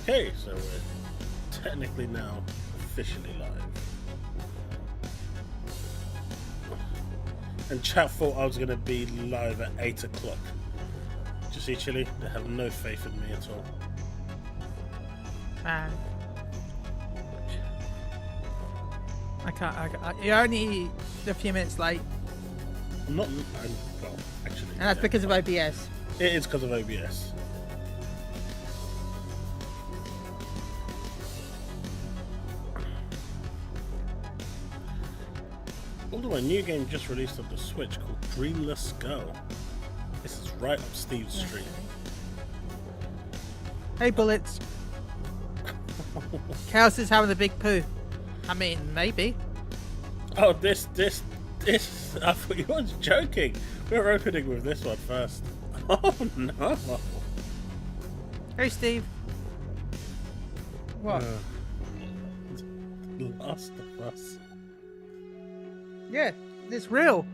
Okay, so we're technically now officially live. And chat thought I was going to be live at 8 o'clock. Did you see, Chille? They have no faith in me at all. Man. I can't. You're only a few minutes late. I'm not. Well, actually. And that's because of OBS. It is because of OBS. Although a new game just released on the Switch called Dreamless Girl. This is right up Steve's street. Hey, Bullets. Chaos is having a big poo. I mean, maybe. Oh, this. I thought you were joking. We're opening with this one first. Oh no. Hey, Steve. What? Last of Us. Yeah, it's real.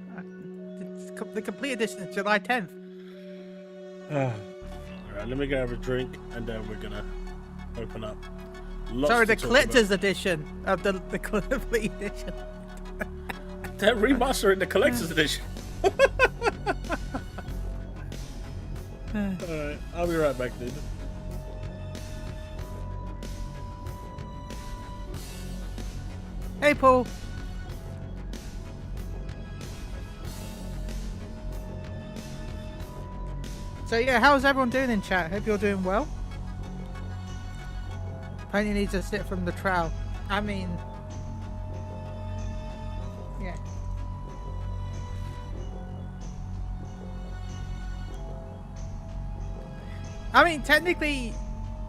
The complete edition is July 10th. Alright, let me go have a drink and then we're gonna open up. Sorry, the collector's edition of the complete edition. They're remastering the collector's edition. Alright, I'll be right back, dude. Hey, Paul. So yeah, how's everyone doing in chat? Hope you're doing well. Pony needs a sit from the trowel. I mean, yeah. I mean, technically,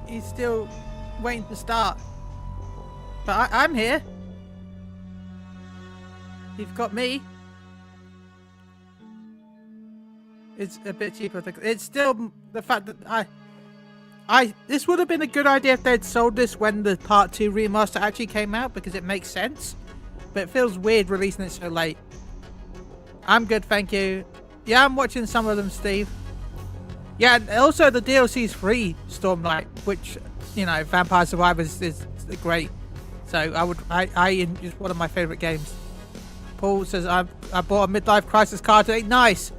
he's still waiting to start. But I'm here. You've got me. It's a bit cheaper. It's still the fact that this would have been a good idea if they'd sold this when the Part 2 remaster actually came out, because it makes sense. But it feels weird releasing it so late. I'm good, thank you. Yeah, I'm watching some of them, Steve. Yeah, and also the DLC's free, Stormlight, which, you know, Vampire Survivors is great. So it's one of my favorite games. Paul says I bought a midlife crisis card today. Nice.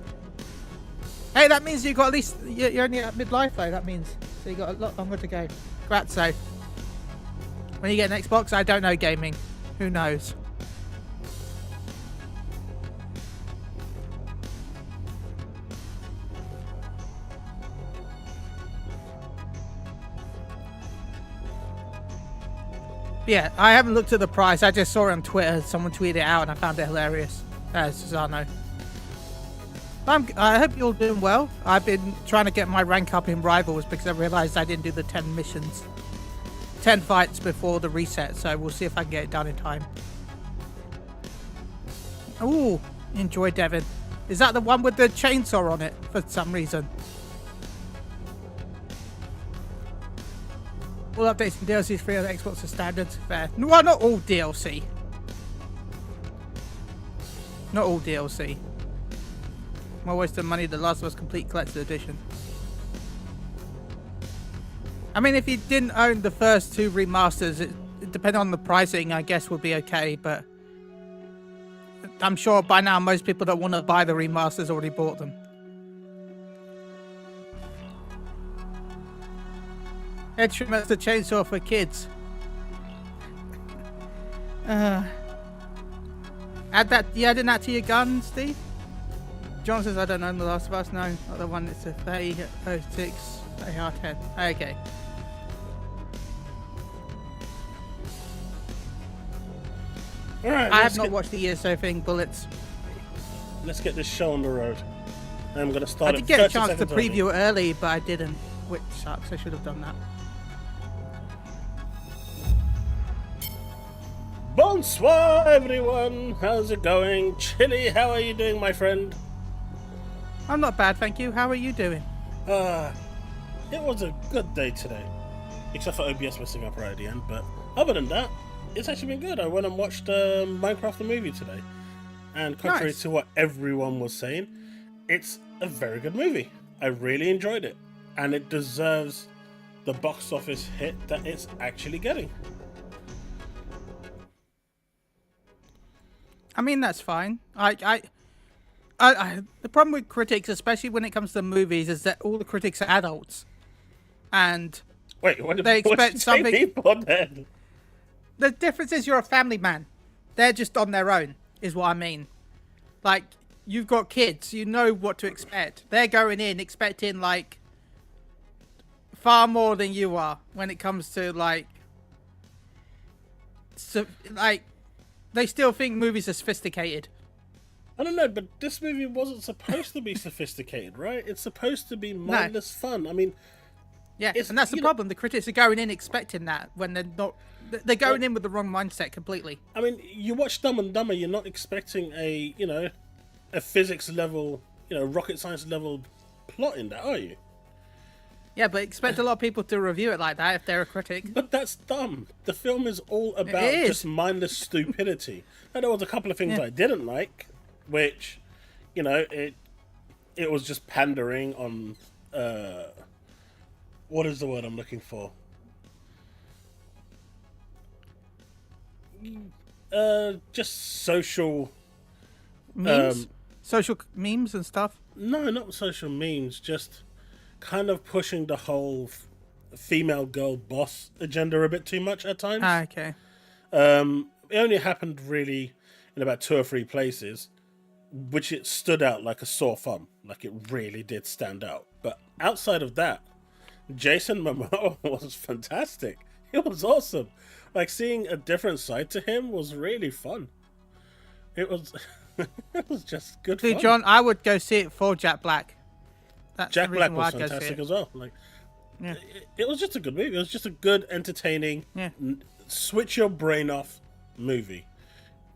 Hey, that means you got at least you're only at midlife though. That means so you got a lot longer to go. Grazzo. When you get an Xbox, I don't know gaming. Who knows? Yeah, I haven't looked at the price. I just saw it on Twitter. Someone tweeted it out and I found it hilarious. Susano. I hope you're doing well. I've been trying to get my rank up in Rivals because I realised I didn't do the 10 missions. 10 fights before the reset, so we'll see if I can get it done in time. Ooh, enjoy Devon. Is that the one with the chainsaw on it for some reason? All updates and DLCs free on the Xbox are standard. Fair. Well, not all DLC. Not all DLC. More waste of money, The Last of Us Complete Collector's Edition. I mean, if you didn't own the first two remasters, it depending on the pricing, I guess would be okay, but I'm sure by now most people that want to buy the remasters already bought them. Head trim as the chainsaw for kids. Add that, you adding that to your gun, Steve? John says, I don't know The Last of Us. No, not the one. It's a 3006 AR-10. Okay. Alright, I have not watched the ESO thing, Bullets. Let's get this show on the road. I'm going to start I did get a chance to preview it early, but I didn't. Which sucks. I should have done that. Bonsoir, everyone. How's it going? Chille, how are you doing, my friend? I'm not bad, thank you. How are you doing? It was a good day today. Except for OBS messing up right at the end, but other than that, it's actually been good. I went and watched Minecraft the movie today. And contrary to what everyone was saying, it's a very good movie. I really enjoyed it. And it deserves the box office hit that it's actually getting. I mean, that's fine. The problem with critics, especially when it comes to movies, is that all the critics are adults, and Wait, what they expect something. People then? The difference is you're a family man. They're just on their own, is what I mean. Like, you've got kids, you know what to expect. They're going in expecting, like, far more than you are when it comes to, like, they still think movies are sophisticated. I don't know, but this movie wasn't supposed to be sophisticated, right? It's supposed to be mindless fun. I mean... Yeah, and that's the problem. The critics are going in expecting that when they're not... They're going in with the wrong mindset completely. I mean, you watch Dumb and Dumber, you're not expecting a physics level, rocket science level plot in that, are you? Yeah, but expect a lot of people to review it like that if they're a critic. But that's dumb. The film is all about just mindless stupidity. And there was a couple of things I didn't like, which, it was just pandering on, what is the word I'm looking for? Just social... Memes? Social memes and stuff? No, not social memes, just kind of pushing the whole female girl boss agenda a bit too much at times. Ah, okay. It only happened really in about 2 or 3 places, which it stood out like a sore thumb. Like, it really did stand out. But outside of that, Jason Momoa was fantastic. It was awesome. Like, seeing a different side to him was really fun. It was it was just good fun. John, I would go see it for Jack Black. That's Jack Black was fantastic as well. Like, it was just a good movie. It was just a good, entertaining, switch your brain off movie.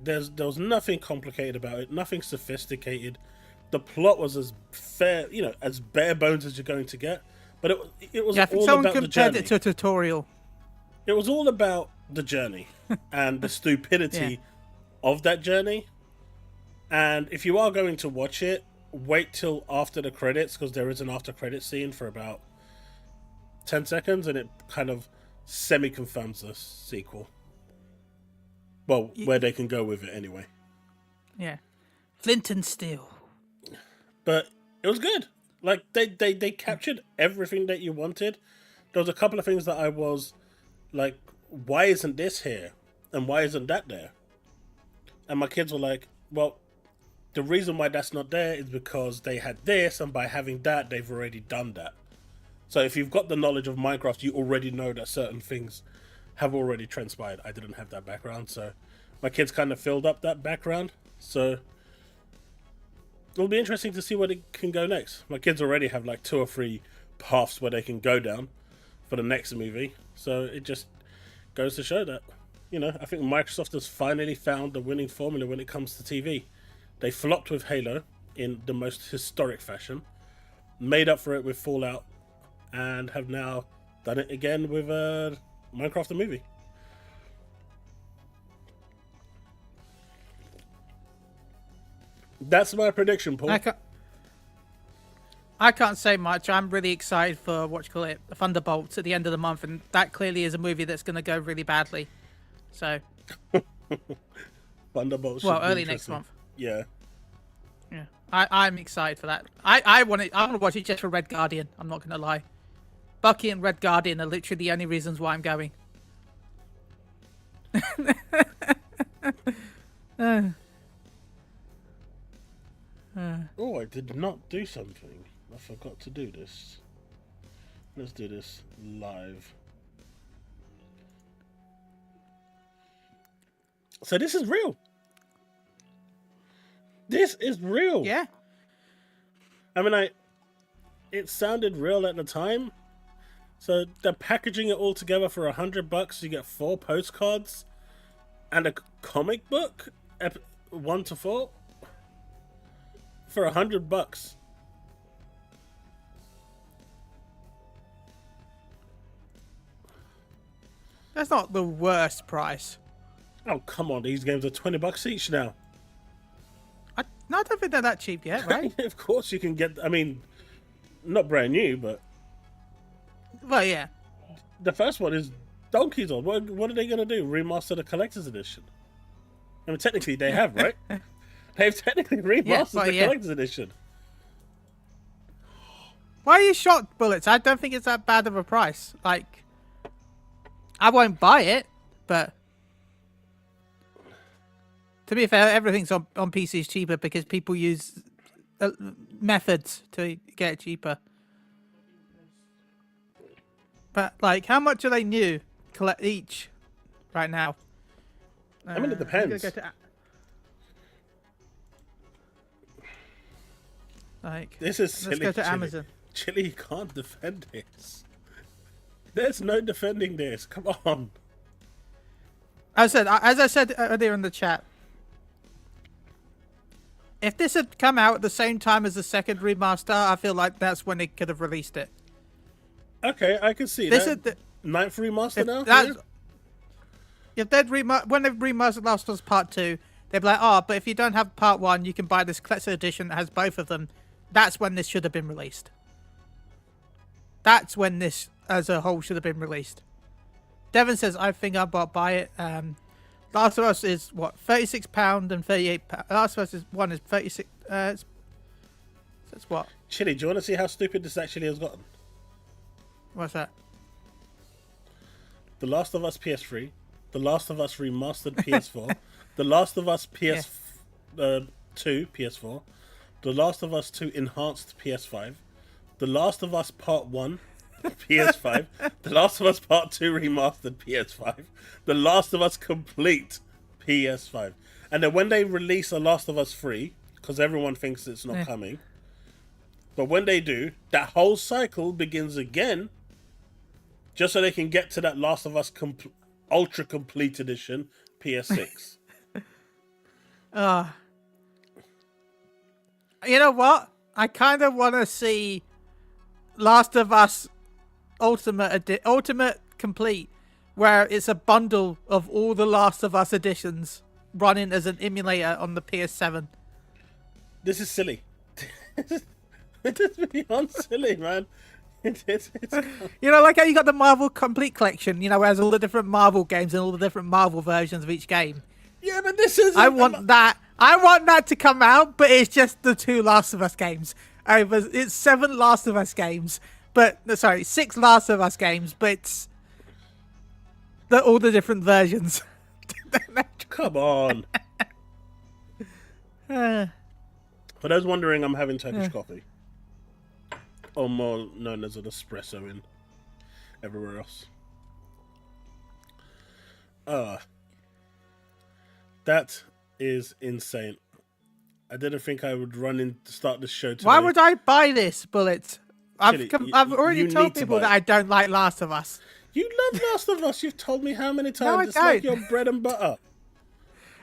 There was nothing complicated about it, nothing sophisticated. The plot was as fair, as bare bones as you're going to get. But it was all about the journey. Compared it to a tutorial. It was all about the journey and the stupidity of that journey. And if you are going to watch it, wait till after the credits, because there is an after credit scene for about 10 seconds, and it kind of semi-confirms the sequel. Well, where they can go with it anyway. Yeah. Flint and Steel. But it was good. Like, they captured everything that you wanted. There was a couple of things that I was like, why isn't this here? And why isn't that there? And my kids were like, well, the reason why that's not there is because they had this, and by having that, they've already done that. So if you've got the knowledge of Minecraft, you already know that certain things have already transpired. I didn't have that background, so my kids kind of filled up that background. So it'll be interesting to see where it can go next. My kids already have like 2 or 3 paths where they can go down for the next movie. So it just goes to show that, I think Microsoft has finally found the winning formula when it comes to TV. They flopped with Halo in the most historic fashion, made up for it with Fallout, and have now done it again with Minecraft the movie. That's my prediction, Paul. I can't say much. I'm really excited for Thunderbolts at the end of the month, and that clearly is a movie that's going to go really badly. So, Thunderbolts. Well, early next month. Yeah. Yeah. I'm excited for that. I want to watch it just for Red Guardian. I'm not going to lie. Bucky and Red Guardian are literally the only reasons why I'm going. Oh, I did not do something. I forgot to do this. Let's do this live. So this is real. This is real. Yeah. I mean, it sounded real at the time. So they're packaging it all together for $100. You get 4 postcards and a comic book, 1 to 4, for $100. That's not the worst price. Oh, come on. These games are $20 each now. No, I don't think they're that cheap yet, right? Of course you can get... I mean, not brand new, but... Well, yeah. the first one is donkeys on. What are they going to do? Remaster the collector's edition? I mean, technically they have, right? They've technically remastered the collector's edition. Why are you shocked, Bullets? I don't think it's that bad of a price. Like, I won't buy it, but to be fair, everything's on PCs cheaper because people use methods to get it cheaper. But like, how much are they new collect each right now? I mean, it depends. Like, this is silly. Let's go to Amazon. Chille, you can't defend this. There's no defending this. Come on. As I said earlier in the chat, if this had come out at the same time as the second remaster, I feel like that's when they could have released it. Okay, I can see this that. Ninth remaster now? If they'd when they've remastered Last of Us Part 2, they'd be like, but if you don't have Part 1, you can buy this collector edition that has both of them. That's when this should have been released. That's when this, as a whole, should have been released. Devon says, I think I'll buy it. Last of Us is, what, £36 and £38. Last of Us is 36... that's what? Chille, do you want to see how stupid this actually has gotten? What's that? The Last of Us PS3, The Last of Us Remastered PS4, The Last of Us PS2 PS4, The Last of Us 2 Enhanced PS5, The Last of Us Part 1 PS5, The Last of Us Part 2 Remastered PS5, The Last of Us Complete PS5. And then when they release The Last of Us 3, because everyone thinks it's not coming, but when they do, that whole cycle begins again, just so they can get to that Last of Us Ultra Complete Edition PS6. You know what? I kind of want to see Last of Us Ultimate Complete, where it's a bundle of all the Last of Us editions running as an emulator on the PS7. This is silly. It's beyond silly, man. It's you know, like how you got the Marvel Complete Collection, you know, where it has all the different Marvel games and all the different Marvel versions of each game. Yeah, but this is... I want that to come out, but it's just the 2 Last of Us games. It's 7 Last of Us games, but... Sorry, 6 Last of Us games, but it's... all the different versions. Come on. For those wondering, I'm having Turkish coffee. Or more known as an espresso in everywhere else. That is insane. I didn't think I would start the show today. Why would I buy this, Bullet? I've Chille, already told people that I don't like Last of Us. You love Last of Us. You've told me how many times. No, I it's don't. like your bread and butter.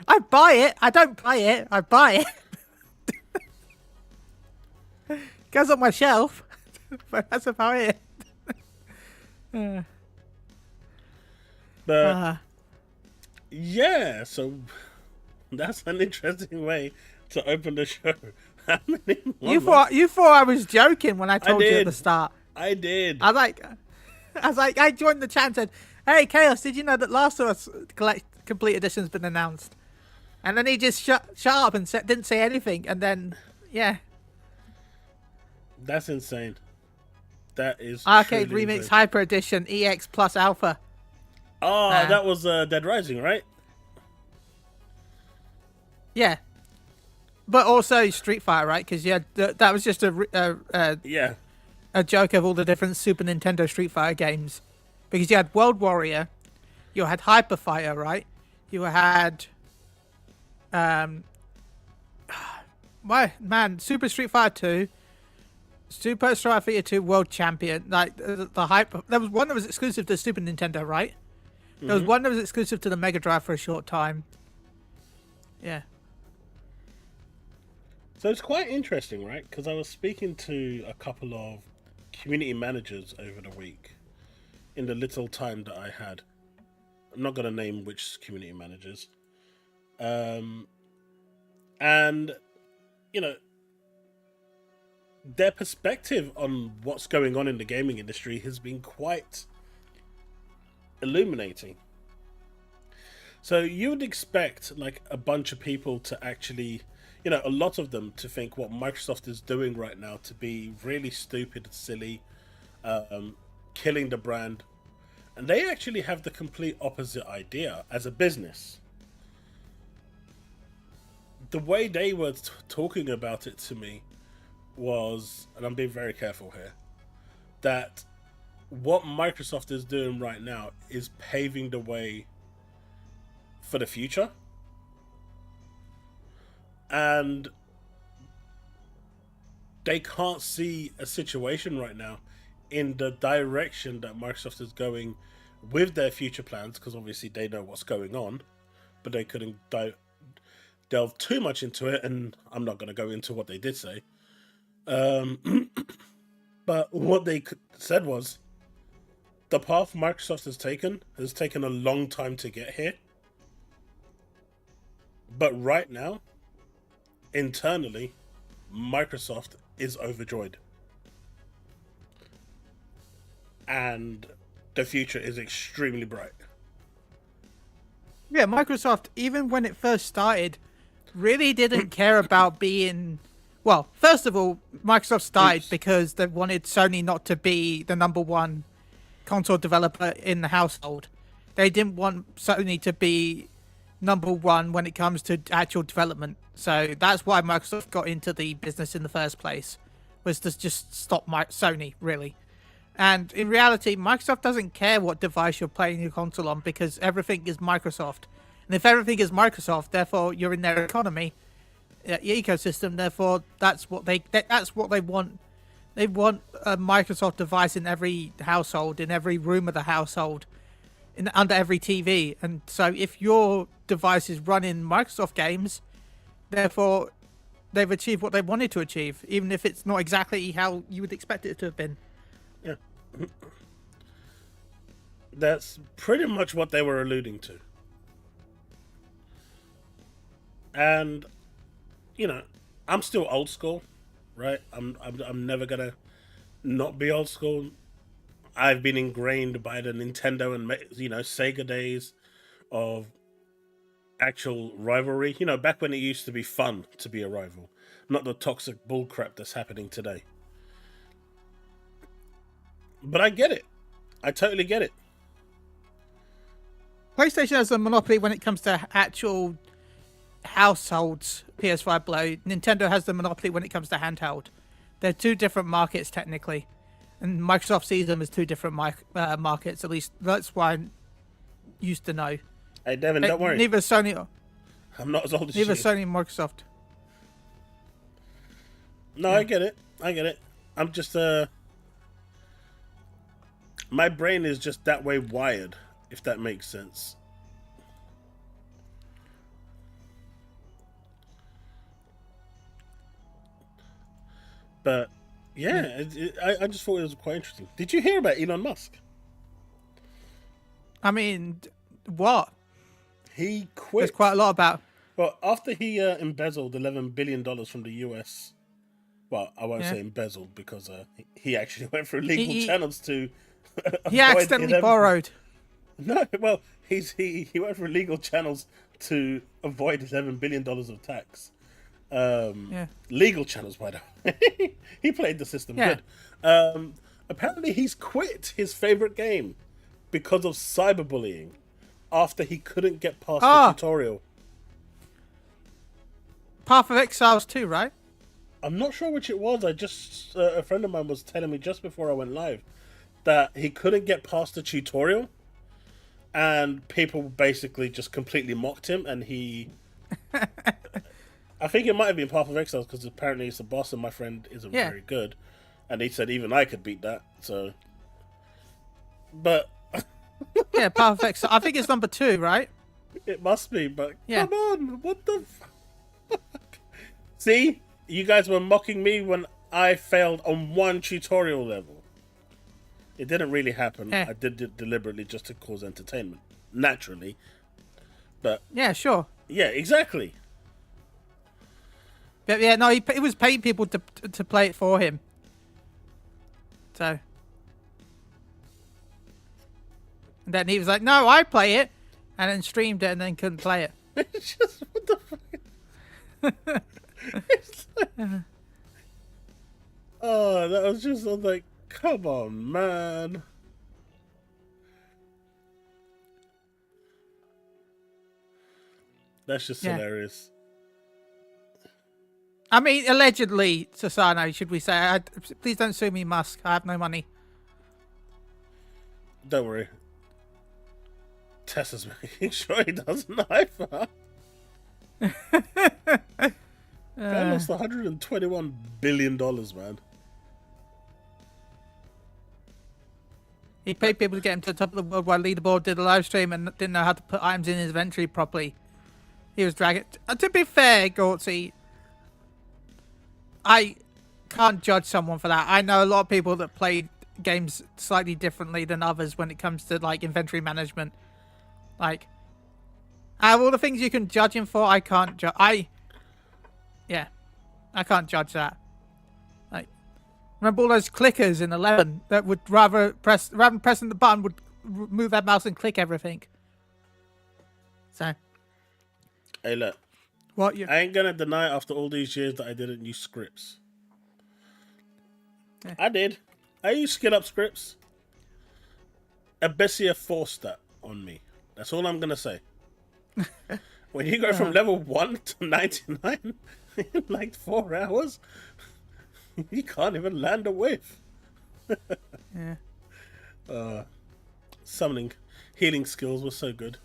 I buy it. I don't play it. I buy it. Goes on my shelf. But that's about it. But yeah, so that's an interesting way to open the show. You thought I was joking when I told you at the start. I did. I was like, I joined the chat and said, "Hey, Chaos, did you know that Last of Us Complete Edition's been announced?" And then he just shut up and didn't say anything. And then, yeah, that's insane. That is Arcade Remix insane. Hyper Edition EX Plus Alpha. Oh, that was Dead Rising, right? Yeah, but also Street Fighter, right? Because that was just a joke of all the different Super Nintendo Street Fighter games. Because you had World Warrior, you had Hyper Fighter, right? You had Super Street Fighter 2. Super Street Fighter 2 World Champion, like the hype. There was one that was exclusive to Super Nintendo, right? There was one that was exclusive to the Mega Drive for a short time. Yeah. So it's quite interesting, right? Because I was speaking to a couple of community managers over the week in the little time that I had. I'm not going to name which community managers. And, you know, their perspective on what's going on in the gaming industry has been quite illuminating. So you would expect like a bunch of people to actually, a lot of them to think what Microsoft is doing right now to be really stupid, silly, killing the brand. And they actually have the complete opposite idea as a business. The way they were talking about it to me was, and I'm being very careful here, that what Microsoft is doing right now is paving the way for the future. And they can't see a situation right now in the direction that Microsoft is going with their future plans, because obviously they know what's going on, but they couldn't delve too much into it, and I'm not going to go into what they did say. But what they said was, the path Microsoft has taken a long time to get here. But right now, internally, Microsoft is overjoyed. And the future is extremely bright. Yeah, Microsoft, even when it first started, really didn't care about being... Well, first of all, Microsoft started because they wanted Sony not to be the number one console developer in the household. They didn't want Sony to be number one when it comes to actual development. So that's why Microsoft got into the business in the first place, was to just stop Sony, really. And in reality, Microsoft doesn't care what device you're playing your console on, because everything is Microsoft. And if everything is Microsoft, therefore you're in their economy, ecosystem. Therefore, that's what they want. They want a Microsoft device in every household, in every room of the household, under every TV. And so, if your device is running Microsoft games, therefore they've achieved what they wanted to achieve, even if it's not exactly how you would expect it to have been. Yeah. That's pretty much what they were alluding to. And, I'm still old school, right? I'm never gonna not be old school. I've been ingrained by the Nintendo and, Sega days of actual rivalry. Back when it used to be fun to be a rival, not the toxic bullcrap that's happening today. But I get it. I totally get it. PlayStation has a monopoly when it comes to actual households. PS5 below. Nintendo has the monopoly when it comes to handheld. They're two different markets technically, and Microsoft sees them as two different markets. At least that's why I used to know. Hey, Devin, don't worry. Neither Sony. I'm not as old as you. Neither Sony and Microsoft. No, yeah. I get it. I'm just my brain is just that way wired, if that makes sense. But yeah, I just thought it was quite interesting. Did you hear about Elon Musk? I mean, what? He quit. There's quite a lot about. Well, after he embezzled $11 billion from the US. Well, I won't say embezzled, because he actually went through legal channels to. He accidentally borrowed. No, well, he went through legal channels to avoid $11 billion of tax. Legal channels, by the way. He played the system good. Apparently, he's quit his favorite game because of cyberbullying after he couldn't get past the tutorial. Path of Exiles 2, right? I'm not sure which it was. I just a friend of mine was telling me just before I went live that he couldn't get past the tutorial, and people basically just completely mocked him, and he. I think it might have been Path of Exiles, because apparently it's a boss and my friend isn't very good. And he said even I could beat that, so... But... Yeah, Path of Exiles. I think it's number 2, right? It must be, but come on, what the fuck? See? You guys were mocking me when I failed on one tutorial level. It didn't really happen. I did it deliberately just to cause entertainment. Naturally. But... Yeah, sure. Yeah, exactly. But yeah, no, he was paying people to play it for him. So, And then he was like, no, I play it. And then streamed it and then couldn't play it. It's just, what the fuck? It's like, oh, that was just, I was like, come on, man. That's just hilarious. I mean, allegedly, Susano, should we say? Please don't sue me, Musk. I have no money. Don't worry. Tesla's making sure he doesn't either. Guy lost $121 billion, man. He paid people to get him to the top of the worldwide leaderboard, did a live stream, and didn't know how to put items in his inventory properly. He was dragging. To be fair, Gortzy, I can't judge someone for that. I know a lot of people that play games slightly differently than others when it comes to like inventory management. Like, out of all the things you can judge him for, I can't judge. I can't judge that. Like, remember all those clickers in 11 that would rather than pressing the button would move their mouse and click everything. So, hey, look. What I ain't gonna deny after all these years that I didn't use scripts. Yeah. I did. I used skill up scripts. Abessia forced that on me. That's all I'm gonna say. When you go from level 1 to 99 in like 4 hours, you can't even land a whiff. Yeah. Summoning, healing skills were so good.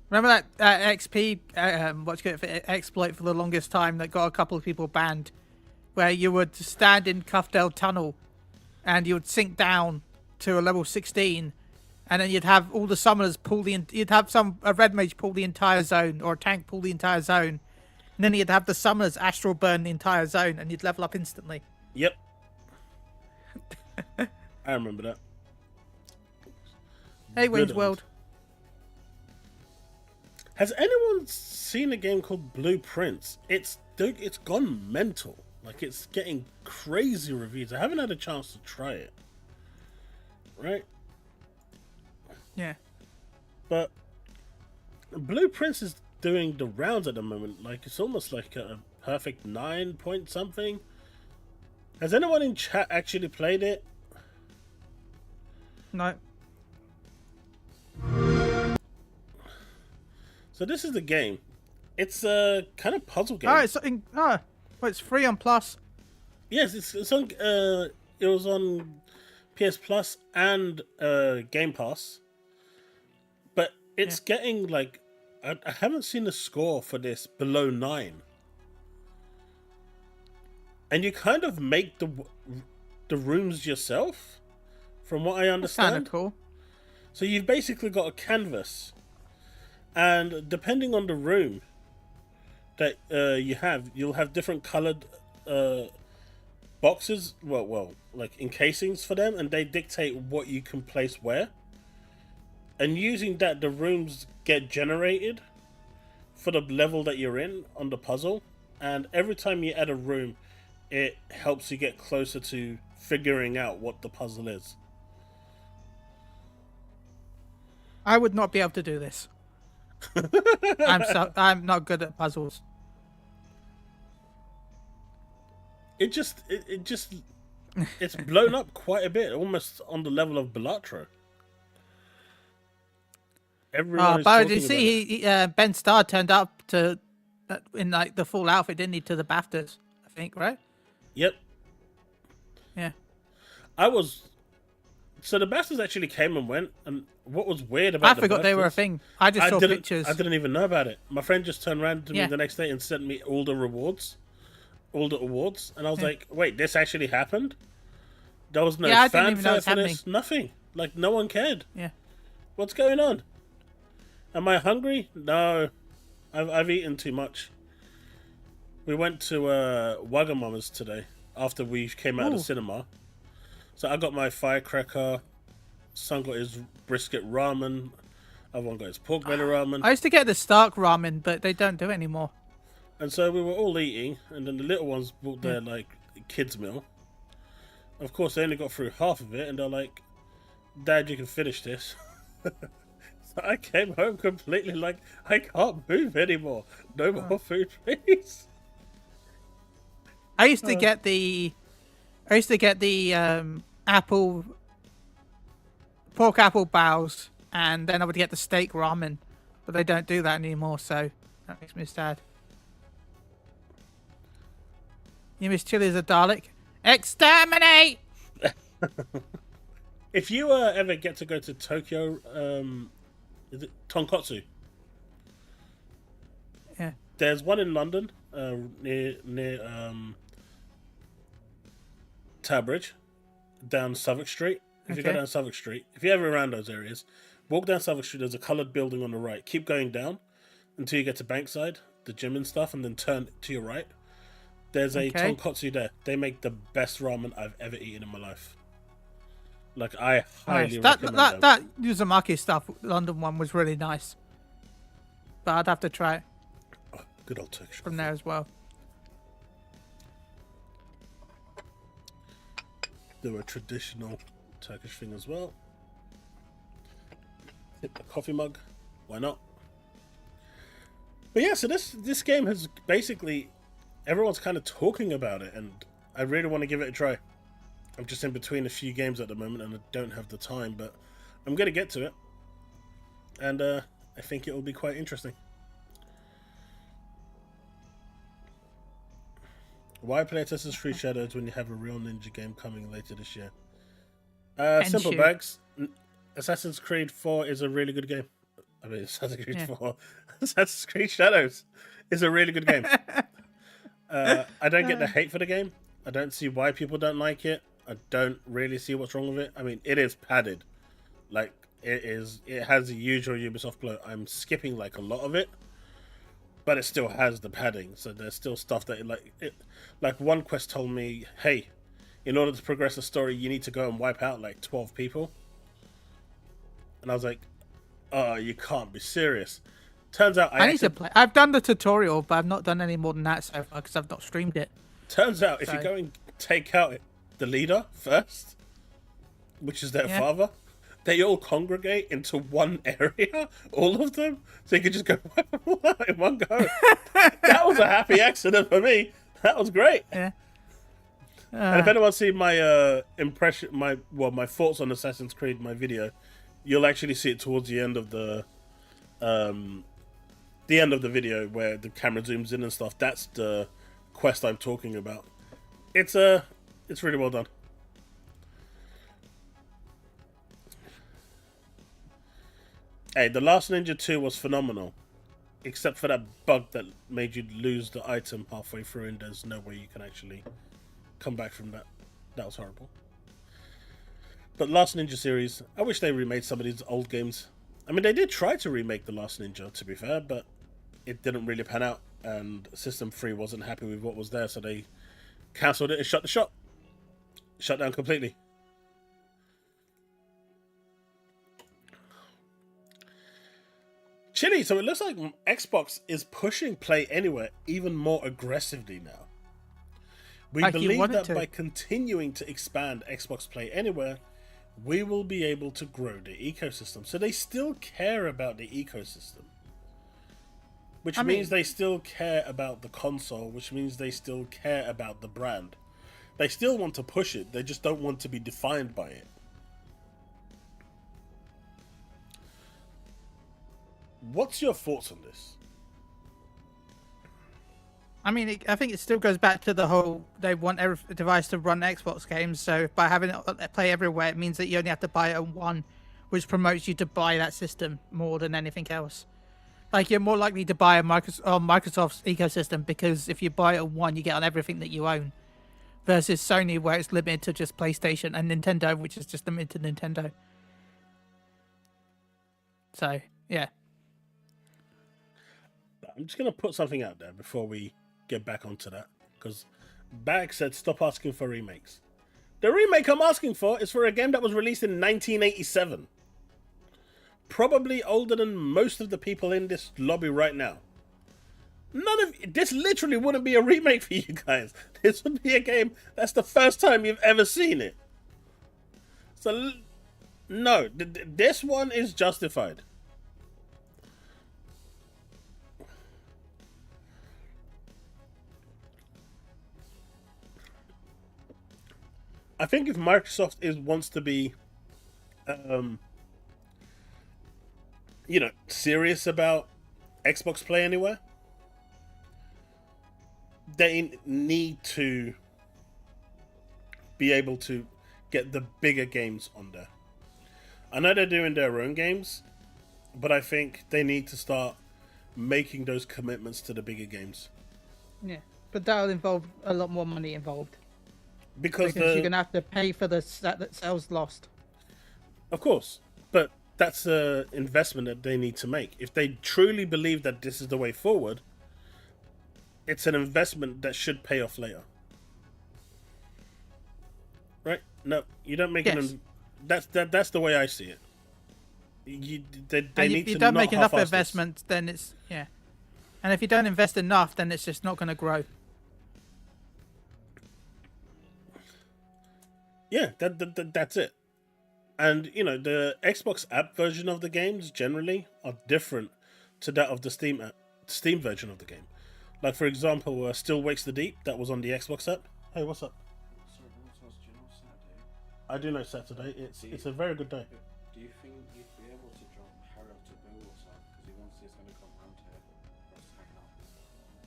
Remember that XP exploit for the longest time that got a couple of people banned, where you would stand in Cuffdale Tunnel and you would sink down to a level 16, and then you'd have all the summoners pull you'd have a red mage pull the entire zone, or a tank pull the entire zone, and then you'd have the summoners astral burn the entire zone, and you'd level up instantly. Yep. I remember that. Hey, Wayne's World. Has anyone seen a game called Blueprints? It's gone mental. Like, it's getting crazy reviews. I haven't had a chance to try it. Right? Yeah. But Blueprints is doing the rounds at the moment. Like, it's almost like a perfect 9 point something. Has anyone in chat actually played it? No. So this is the game. It's a kind of puzzle game. It's free on Plus. Yes, it's on. It was on PS Plus and Game Pass. But it's getting like, I haven't seen the score for this below 9. And you kind of make the rooms yourself, from what I understand. That's kind of cool. So you've basically got a canvas. And depending on the room that you'll have different colored boxes, well, like encasings for them, and they dictate what you can place where. And using that, the rooms get generated for the level that you're in on the puzzle. And every time you add a room, it helps you get closer to figuring out what the puzzle is. I would not be able to do this. I'm not good at puzzles. It's blown up quite a bit, almost on the level of Balatro. Everyone. But you see, Ben Starr turned up to in like the full outfit, didn't he, to the BAFTAs? I think, right? Yep. Yeah. So the BAFTAs actually came and went, and what was weird about I forgot they were a thing. I just saw pictures. I didn't even know about it. My friend just turned around to me the next day and sent me all the awards, and I was like, "Wait, this actually happened? There was no fanfare for this. Nothing. Like, no one cared. Yeah. What's going on? Am I hungry? No, I've eaten too much. We went to Wagamama's today after we came out of the cinema. So I got my firecracker. Son got his brisket ramen. Other one got his pork belly ramen. I used to get the Stark ramen, but they don't do it anymore. And so we were all eating, and then the little ones brought their like kids meal. Of course, they only got through half of it, and they're like, "Dad, you can finish this." So I came home completely like, I can't move anymore. No more food, please. I used to get the apple pork apple bows, and then I would get the steak ramen, but they don't do that anymore, so that makes me sad. You miss Chille as a Dalek? Exterminate! If you ever get to go to Tokyo, is it Tonkotsu? Yeah. There's one in London, near Tower Bridge, down Southwark Street. If you go down Southwark Street, if you're ever around those areas, walk down Southwark Street. There's a coloured building on the right. Keep going down until you get to Bankside, the gym and stuff, and then turn to your right. There's a tonkotsu there. They make the best ramen I've ever eaten in my life. Like, I highly recommend them. That Uzumaki stuff, London one, was really nice. But I'd have to try it. Oh, good old Turkish from there as well. Do a traditional Turkish thing as well. Hit the coffee mug. Why not? But yeah, so this game has basically, everyone's kind of talking about it, and I really want to give it a try. I'm just in between a few games at the moment, and I don't have the time, but I'm going to get to it. And I think it will be quite interesting. Why play Assassin's Creed Shadows when you have a real ninja game coming later this year? Simple bags. Assassin's Creed 4 is a really good game. I mean, Assassin's Creed 4. Assassin's Creed Shadows is a really good game. I don't get the hate for the game. I don't see why people don't like it. I don't really see what's wrong with it. I mean, it is padded. Like, it has the usual Ubisoft blow. I'm skipping like a lot of it, but it still has the padding. So there's still stuff that like one quest told me, hey, in order to progress the story, you need to go and wipe out like 12 people. And I was like, oh, you can't be serious. Turns out I need to play. I've done the tutorial, but I've not done any more than that so far because I've not streamed it. Turns out if you go and take out the leader first, which is their father, they all congregate into one area, all of them, so you can just go wipe them all out in one go. That was a happy accident for me. That was great. Yeah. And if anyone's seen my my thoughts on Assassin's Creed, my video, you'll actually see it towards the end of the video where the camera zooms in and stuff. That's the quest I'm talking about. It's really well done. Hey, The Last Ninja 2 was phenomenal. Except for that bug that made you lose the item halfway through and there's no way you can actually come back from that. That was horrible. But Last Ninja series, I wish they remade some of these old games. I mean, they did try to remake The Last Ninja, to be fair, but it didn't really pan out, and System 3 wasn't happy with what was there, so they cancelled it and shut the shop. Shut down completely. Chille, so it looks like Xbox is pushing Play Anywhere even more aggressively now. We believe that by continuing to expand Xbox Play Anywhere, we will be able to grow the ecosystem. So they still care about the ecosystem. Which means they still care about the console, which means they still care about the brand. They still want to push it, they just don't want to be defined by it. What's your thoughts on this? I mean, I think it still goes back to the whole, they want every device to run Xbox games, so by having it play everywhere, it means that you only have to buy it on one, which promotes you to buy that system more than anything else. Like, you're more likely to buy Microsoft's ecosystem, because if you buy it on one, you get on everything that you own. Versus Sony, where it's limited to just PlayStation, and Nintendo, which is just limited to Nintendo. So, yeah. I'm just going to put something out there before we get back onto that. Because Bag said, stop asking for remakes. The remake I'm asking for is for a game that was released in 1987. Probably older than most of the people in this lobby right now. none of this literally wouldn't be a remake for you guys. This would be a game that's the first time you've ever seen it. So, no, this one is justified. I think if Microsoft wants to be, serious about Xbox Play Anywhere, they need to be able to get the bigger games on there. I know they're doing their own games, but I think they need to start making those commitments to the bigger games. Yeah, but that'll involve a lot more money involved. Because you're going to have to pay for the set that sales lost. Of course, but that's an investment that they need to make. If they truly believe that this is the way forward, it's an investment that should pay off later. Right? No, you don't make Yes. That's the way I see it. They And need if you to don't not make enough half-ass this. investment, then it's and if you don't invest enough, then it's just not going to grow. Yeah, that's it. And, the Xbox app version of the games generally are different to that of the Steam version of the game. Like, for example, Still Wakes the Deep, that was on the Xbox app. Hey, what's up? Sorry, do you know Saturday? I do know Saturday. It's a very good day. Do you think you'd be able to drop Harold to Bill or something? Because he wants he's going to come round here for us to hang out.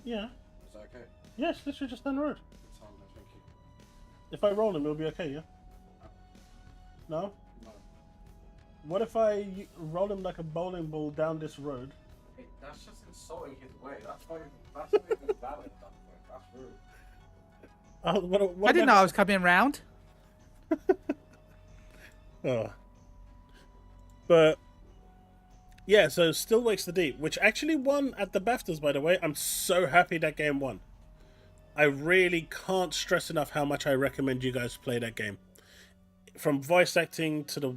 Yeah. Is that okay? Yes, literally just down the road. It's on there, thank you. If I roll him, it'll be okay, yeah? No? No. What if I roll him like a bowling ball down this road? Hey, that's just insulting his way. That's not even valid at that point. That's rude. What I didn't know I was coming round. Oh. But yeah, so Still Wakes the Deep, which actually won at the BAFTAs, by the way. I'm so happy that game won. I really can't stress enough how much I recommend you guys play that game. From voice acting to the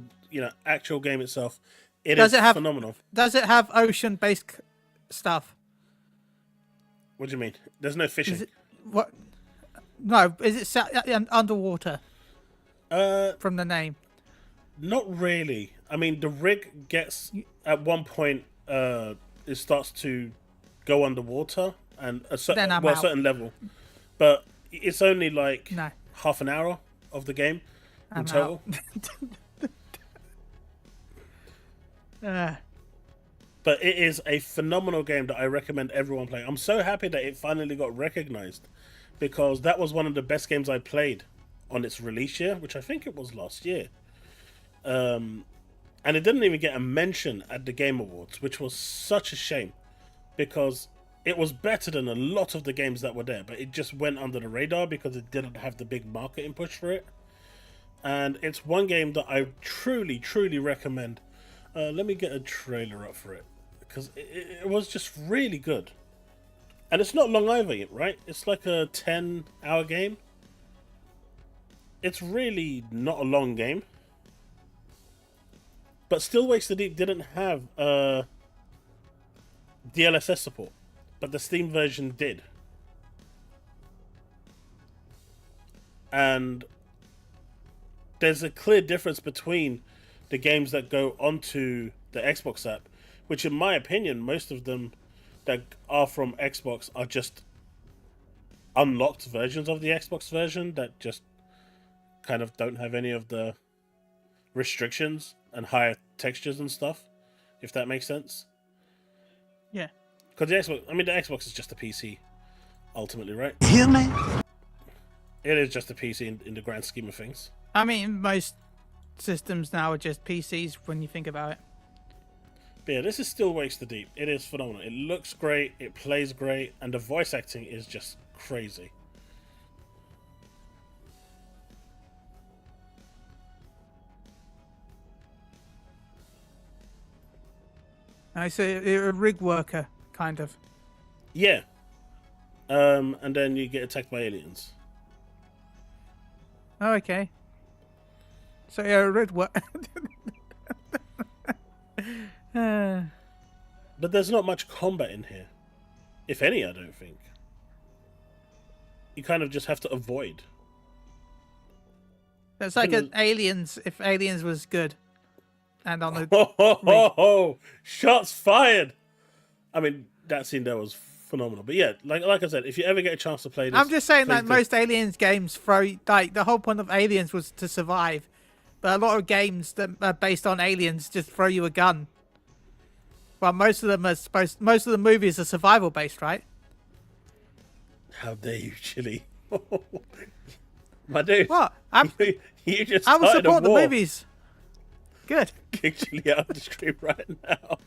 actual game itself, it is phenomenal. Does it have ocean-based stuff? What do you mean? There's no fishing. What? No, is it set underwater? From the name. Not really. I mean, the rig gets at one point. It starts to go underwater and a certain level, but it's only like half an hour of the game in total. But it is a phenomenal game that I recommend everyone play. I'm so happy that it finally got recognized, because that was one of the best games I played on its release year, which I think it was last year. And it didn't even get a mention at the Game Awards, which was such a shame, because it was better than a lot of the games that were there, but it just went under the radar because it didn't have the big marketing push for it. And it's one game that I truly, truly recommend. Let me get a trailer up for it, because it was just really good. And it's not long either, right? It's like a 10-hour game. It's really not a long game. But Still Wakes the Deep didn't have DLSS support, but the Steam version did. And there's a clear difference between the games that go onto the Xbox app, which in my opinion, most of them that are from Xbox are just unlocked versions of the Xbox version that just kind of don't have any of the restrictions and higher textures and stuff, if that makes sense. Yeah. Because the Xbox is just a PC, ultimately, right? Hear me? It is just a PC in the grand scheme of things. I mean, most systems now are just PCs when you think about it. But yeah, this is Still Wakes the Deep. It is phenomenal. It looks great, it plays great, and the voice acting is just crazy. So you're a rig worker, kind of. Yeah. And then you get attacked by aliens. Oh, okay. So you're a rig worker. But there's not much combat in here. if any. I don't think. You kind of just have to avoid. It's like an Aliens, if Aliens was good. And on the... Oh, shots fired! I mean, that scene there was phenomenal. But yeah, like I said, if you ever get a chance to play this... I'm just saying that most Aliens games throw... Like, the whole point of Aliens was to survive. But a lot of games that are based on aliens just throw you a gun. Well, most of them are supposed... Most of the movies are survival-based, right? How dare you, Chille? My dude. What? You just I will started support a war. the movies. Good. Kick Chille out of the stream right now.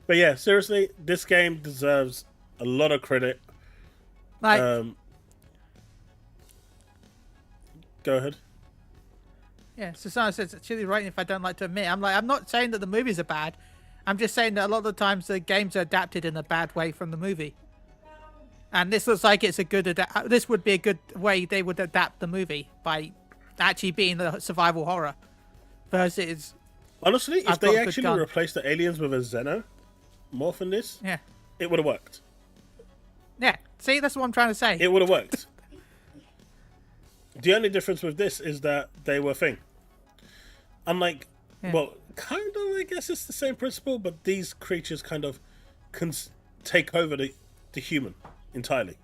But yeah, seriously, this game deserves a lot of credit. Like, go ahead. yeah, so someone says, Chille writing if I don't like to admit. I'm like, I'm not saying that the movies are bad. I'm just saying that a lot of the times the games are adapted in a bad way from the movie. And this looks like it's a good this would be a good way they would adapt the movie by actually being a survival horror versus... Honestly, if I've got they a good actually gun. replaced the aliens with a xenomorph in this, Yeah. it would have worked. Yeah. See, that's what I'm trying to say. It would have worked. The only difference with this is that they were thing. Unlike, well, kind of, I guess it's the same principle, but these creatures kind of can take over the human entirely.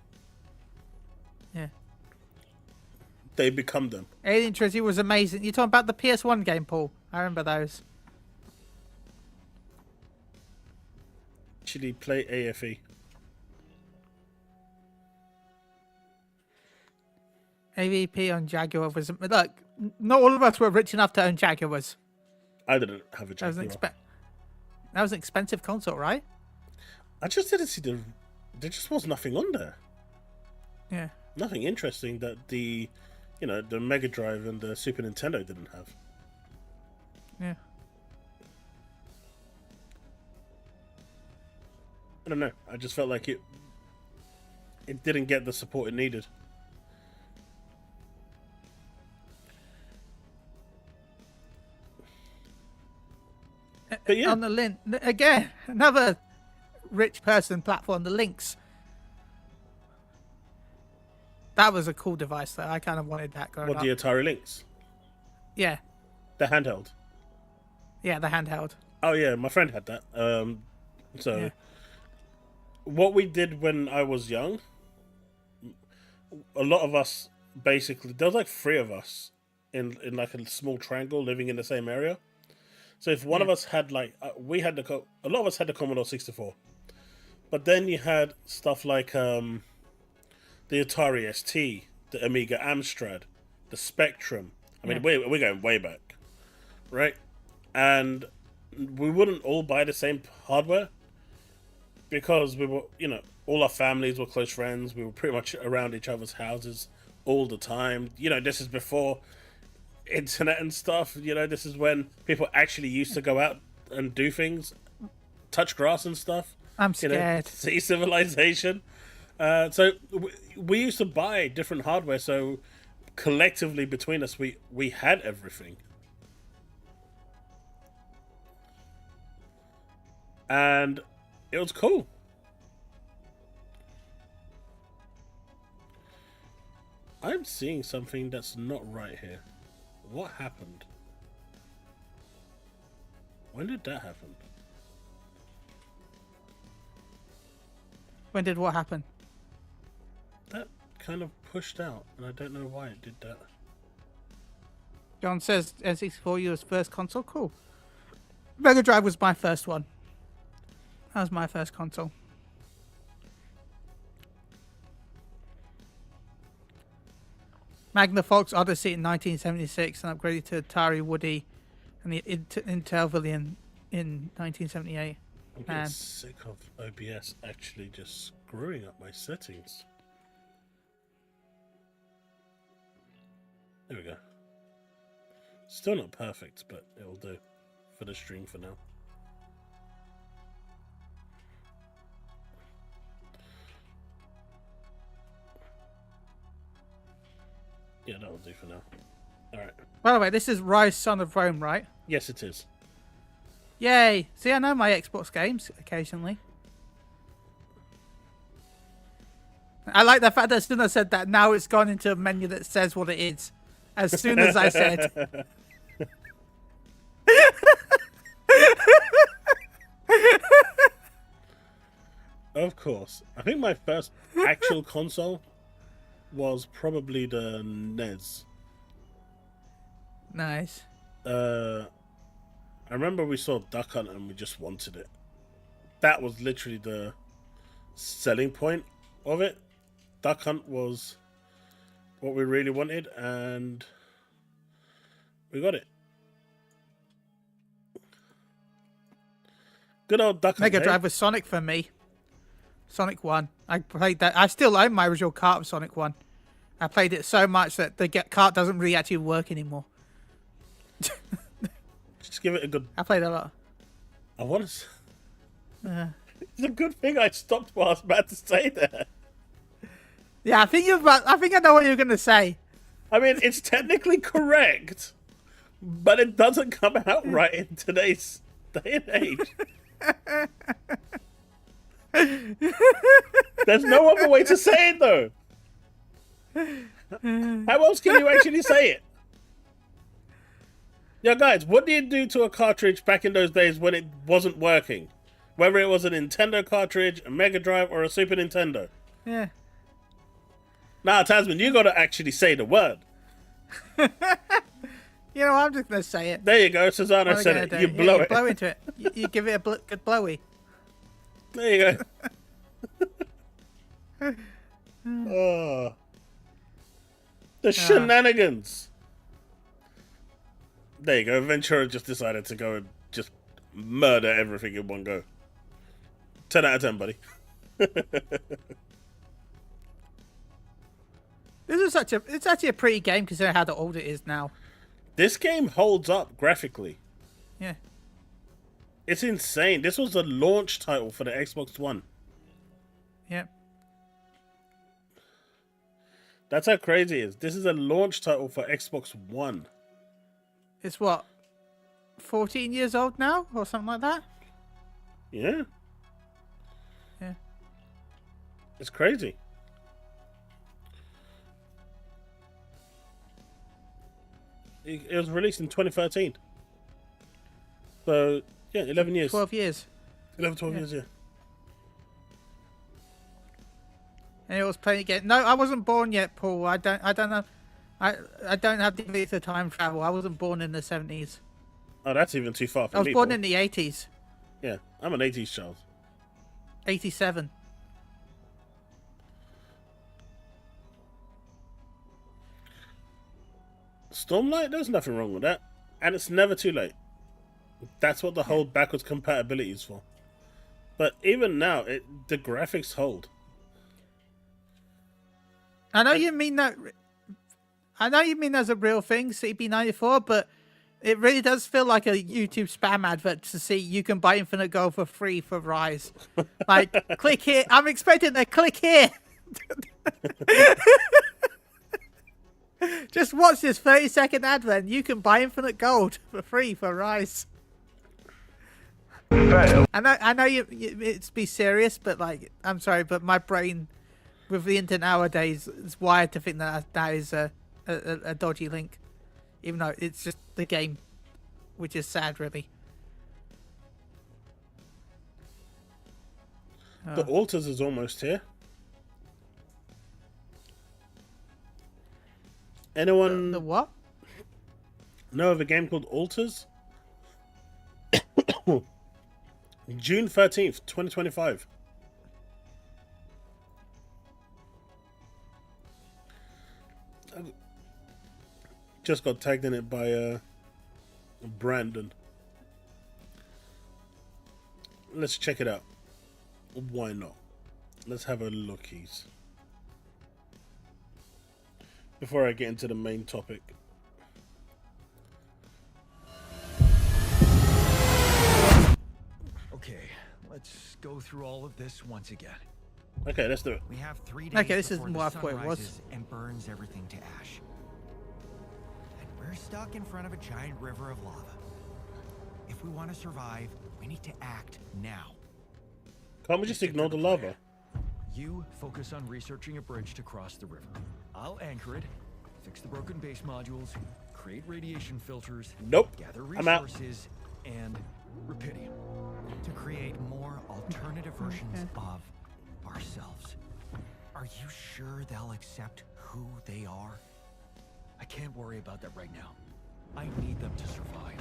Yeah. They become them. Alien Trilogy was amazing. You're talking about the PS1 game, Paul. I remember those. Actually, play AFE. AVP on Jaguar was... Look, not all of us were rich enough to own Jaguars. I didn't have a That was, Jaguar. that was an expensive console, right? I just didn't see there just was nothing on there. Yeah. Nothing interesting that the Mega Drive and the Super Nintendo didn't have. Yeah. I don't know. I just felt like it didn't get the support it needed. But yeah. On the link again, another rich person platform, the Lynx. That was a cool device, though. I kind of wanted that growing What, up. the Atari Lynx? Yeah, The handheld. yeah, the handheld. Oh yeah, my friend had that. Yeah. What we did when I was young, a lot of us basically, there was like 3 of us in like a small triangle living in the same area. So if one of us had like, a lot of us had the Commodore 64, but then you had stuff like the Atari ST, the Amiga Amstrad, the Spectrum. I mean, we're going way back, right? And we wouldn't all buy the same hardware because we were, all our families were close friends. We were pretty much around each other's houses all the time. This is before internet and stuff. This is when people actually used to go out and do things, touch grass and stuff. I'm scared. See civilization. So we used to buy different hardware. So collectively between us, we had everything. And it was cool. I'm seeing something that's not right here. What happened? When did that happen? When did what happen? That kind of pushed out, and I don't know why it did that. John says N64 was first console. Cool. Mega Drive was my first one. That was my first console. Magna Fox Odyssey in 1976 and upgraded to Atari Woody and the Intellivision in 1978. I'm getting sick of OBS actually just screwing up my settings. There we go. Still not perfect, but it'll do for the stream for now. Yeah, that'll do for now. Alright. By the way, this is Rise, Son of Rome, right? Yes, it is. Yay! See, I know my Xbox games occasionally. I like the fact that as soon as I said that, now it's gone into a menu that says what it is. As soon as I said. Of course. I think my first actual console was probably the NES. Nice. I remember we saw Duck Hunt and we just wanted it. That was literally the selling point of it. Duck Hunt was what we really wanted, and we got it. Good old Duck Hunt. Mega Drive was Sonic for me. Sonic 1. I played that. I still own my original cart of Sonic 1. I played it so much that the cart doesn't really actually work anymore. Just give it a good... I played a lot. I want to... It's a good thing I stopped what I was about to say there. Yeah, I think I know what you're going to say. I mean, it's technically correct, but it doesn't come out right in today's day and age. There's no other way to say it, though. How else can you actually say it? Yeah, guys, what do you do to a cartridge back in those days when it wasn't working? Whether it was a Nintendo cartridge, a Mega Drive, or a Super Nintendo. Yeah. Now, Tasman, you got to actually say the word. You know, I'm just going to say it. There you go. Susano said it. You blow it. Blow into it. You give it a good blowy. There you go. Oh. The shenanigans. There you go. Ventura just decided to go and just murder everything in one go. 10 out of 10, buddy. It's actually a pretty game considering how old it is now. This game holds up graphically. Yeah. It's insane. This was the launch title for the Xbox One. Yeah. That's how crazy it is. This is a launch title for Xbox One. It's what? 14 years old now? Or something like that? Yeah. Yeah. It's crazy. It was released in 2013. So, yeah, 11 years. 12 years. 11, 12 years, yeah. And it was playing again. No, I wasn't born yet, Paul. I don't know. I don't have the ability to time travel. I wasn't born in the 70s. Oh, that's even too far for me. I was born Paul. in the 80s. Yeah, I'm an 80s child. 87. Stormlight, there's nothing wrong with that. And it's never too late. That's what the whole backwards compatibility is for. But even now, the graphics hold. I know you mean that. I know you mean that's a real thing, CP94, but it really does feel like a YouTube spam advert to see you can buy Infinite Gold for free for Rise. Like, click here. I'm expecting a click here. Just watch this 30-second advert. You can buy Infinite Gold for free for Rise. Fail. I know it's be serious, but like, I'm sorry, but my brain with the internet nowadays is wired to think that is a dodgy link, even though it's just the game, which is sad, really. The Alters is almost here. Anyone The what? know of a game called Alters? June 13th, 2025. Just got tagged in it by Brandon. Let's check it out. Why not? Let's have a lookies. Before I get into the main topic. Okay, let's go through all of this once again. Okay, let's do it. We have 3 days Okay, this is before what I the thought sun it was. rises and burns everything to ash. And we're stuck in front of a giant river of lava. If we want to survive, we need to act now. Can't we just ignore the lava? You focus on researching a bridge to cross the river. I'll anchor it, fix the broken base modules, create radiation filters, Nope. gather I'm out. resources, and Rupidium. To create more alternative versions of ourselves. Are you sure they'll accept who they are? I can't worry about that right now. I need them to survive.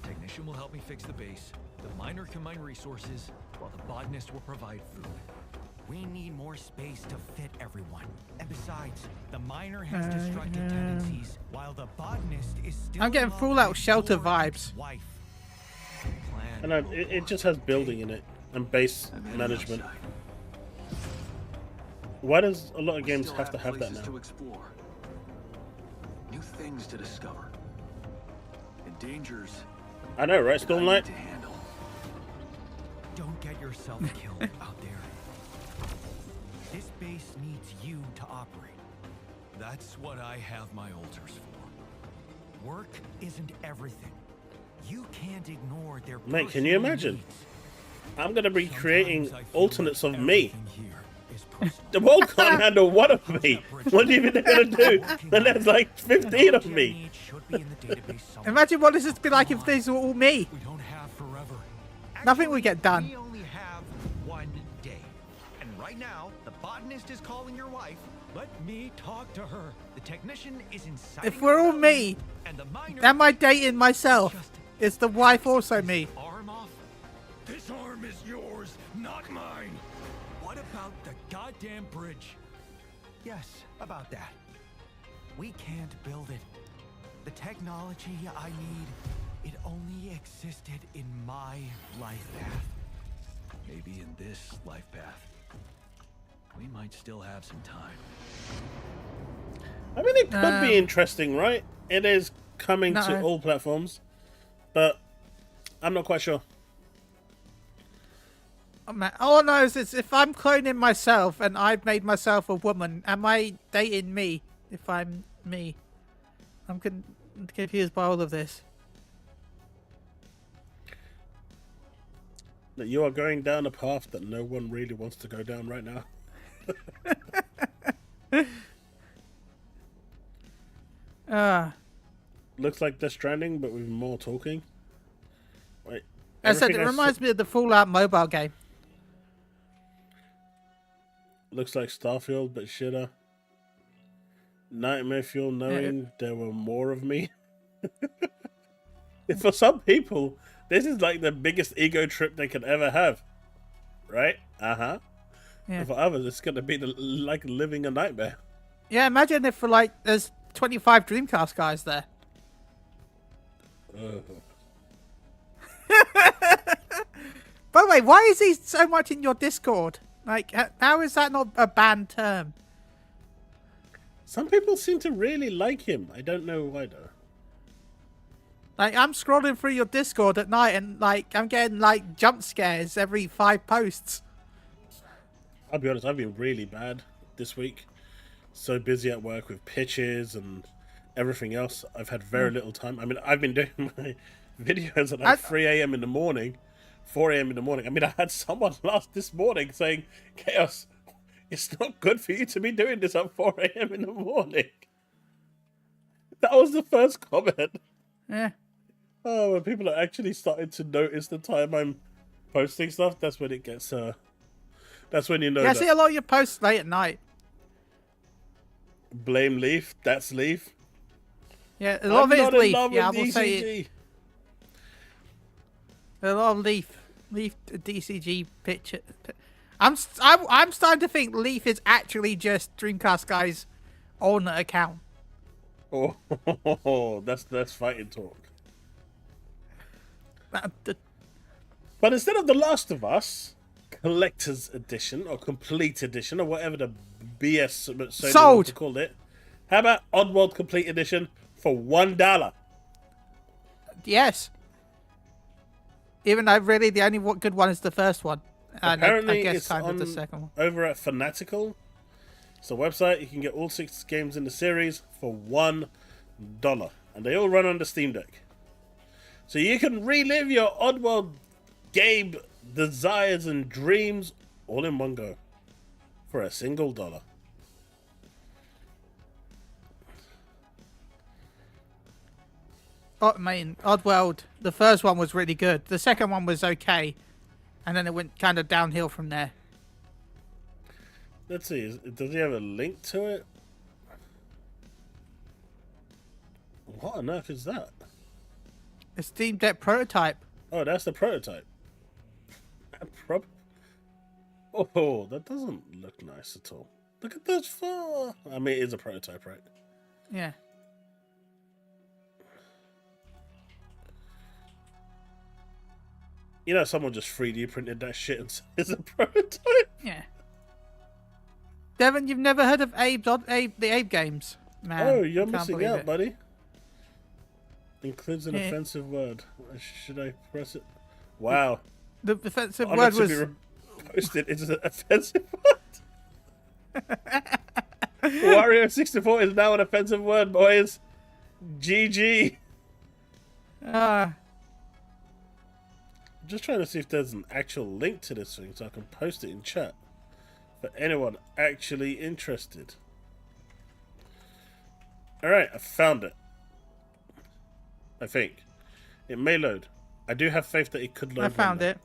The technician will help me fix the base. The miner can mine resources, while the botanist will provide food. We need more space to fit everyone. And besides, the miner has destructive tendencies, while the botanist is still I'm getting in love Fallout with Shelter your vibes. Wife. Plan. I know, it just has building in it and base I'm heading management. outside. Why does a lot of games Still have to have that places now? to explore, new things to discover, and dangers I know, right? that I need Stormlight? to handle. Don't get yourself killed out there. This base needs you to operate. That's what I have my altars for. Work isn't everything. You can't ignore their Mate, can you personal imagine? needs. I'm gonna be creating Sometimes I feel alternates like of me. everything here is personal. The world can't handle one of me. What do you think they're gonna do when there's like 15 of me? Should be in the database somewhere. Imagine what this would be like if these were all me. We don't have forever. Nothing would get done. We only have one day. And right now, the botanist is calling your wife. Let me talk to her. The technician is inside. If we're all me, and the miner am I dating myself? Is the wife also me? Arm off? This arm is yours, not mine. What about the goddamn bridge? Yes, about that. We can't build it. The technology I need, it only existed in my life path. Maybe in this life path. We might still have some time. I mean, it could be interesting, right? It is coming to No. all platforms, but I'm not quite sure. Oh, man. All I know is if I'm cloning myself and I've made myself a woman, am I dating me if I'm me? I'm confused by all of this. That you are going down a path that no one really wants to go down right now. Looks like Death Stranding, but with more talking. Wait, I said it everything reminds me of the Fallout mobile game. looks like Starfield, but shitter. Nightmare fuel, knowing there were more of me. For some people, this is like the biggest ego trip they could ever have, right? Yeah. And for others, it's gonna be like living a nightmare. Yeah, imagine if there's 25 Dreamcast guys there. By the way, why is he so much in your Discord? Like, how is that not a banned term? Some people seem to really like him. I don't know why though. Like, I'm scrolling through your Discord at night and, like, I'm getting, like, jump scares every 5 posts. I'll be honest, I've been really bad this week. So busy at work with pitches and everything else. I've had very little time. I mean, I've been doing my videos at like 3 a.m. in the morning, 4 a.m. in the morning. I mean, I had someone this morning saying, Chaos, it's not good for you to be doing this at 4 a.m. in the morning. That was the first comment. Yeah. Oh, when people are actually starting to notice the time I'm posting stuff, that's when it gets, that's when you know Yeah, I that see a lot of your posts late at night. blame Leaf, that's Leaf. Yeah, a lot of it is not in Leaf. love Yeah, I with will say it. DCG. A lot of Leaf DCG picture. I'm starting to think Leaf is actually just Dreamcast guy's owner account. Oh, that's fighting talk. The- But instead of The Last of Us Collector's Edition or Complete Edition or whatever the BS Sony Sold. wants to call it, how about Oddworld Complete Edition for $1? Yes. Even though really the only good one is the first one. And Apparently, I guess it's kind on of the second one. over at Fanatical. It's a website. You can get all 6 games in the series for $1, and they all run on the Steam Deck. So you can relive your Oddworld game desires and dreams all in one go for a single $1. I mean, Oddworld, the first one was really good. The second one was okay. And then it went kind of downhill from there. Let's see, does he have a link to it? What on earth is that? A Steam Deck prototype. Oh, that's the prototype. Oh, that doesn't look nice at all. Look at those four. I mean, it is a prototype, right? Yeah. You know, someone just 3D printed that shit and said it's a prototype. Yeah. Devin, you've never heard of the Abe games? Man, Oh, you're can't missing believe out, it. buddy. Includes an Yeah. offensive word. Should I press it? Wow. The offensive Honored word to was... be posted. It's an offensive word. Wario 64 is now an offensive word, boys. GG. Just trying to see if there's an actual link to this thing so I can post it in chat for anyone actually interested. Alright, I found it. I think. It may load. I do have faith that it could load. I found it.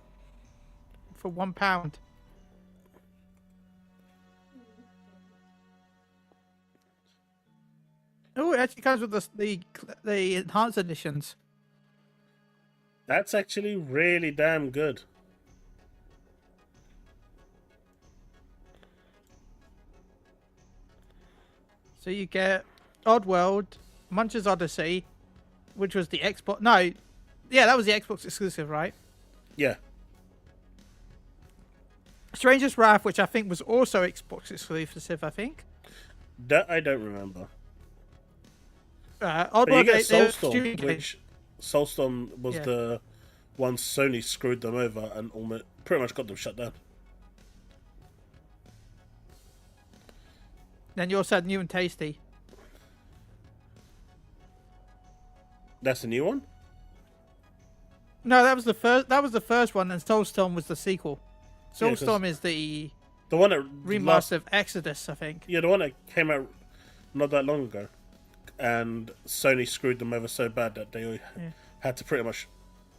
For £1. Oh, it actually comes with the enhanced editions. That's actually really damn good. So you get Oddworld, Munch's Odyssey, which was the Xbox. No, yeah, that was the Xbox exclusive, right? Yeah. Stranger's Wrath, which I think was also Xbox exclusive, I think. That I don't remember. But you Oddworld, get they were Soulstorm, shooting games. which Soulstorm was Yeah. the one Sony screwed them over and almost pretty much got them shut down. Then you also had New and Tasty. That's the new one? No, that was the first. That was the first one, and Soulstorm was the sequel. Yeah, 'cause Soulstorm is the The one that remaster of Exodus, I think. Yeah, the one that came out not that long ago. And Sony screwed them over so bad that they had to pretty much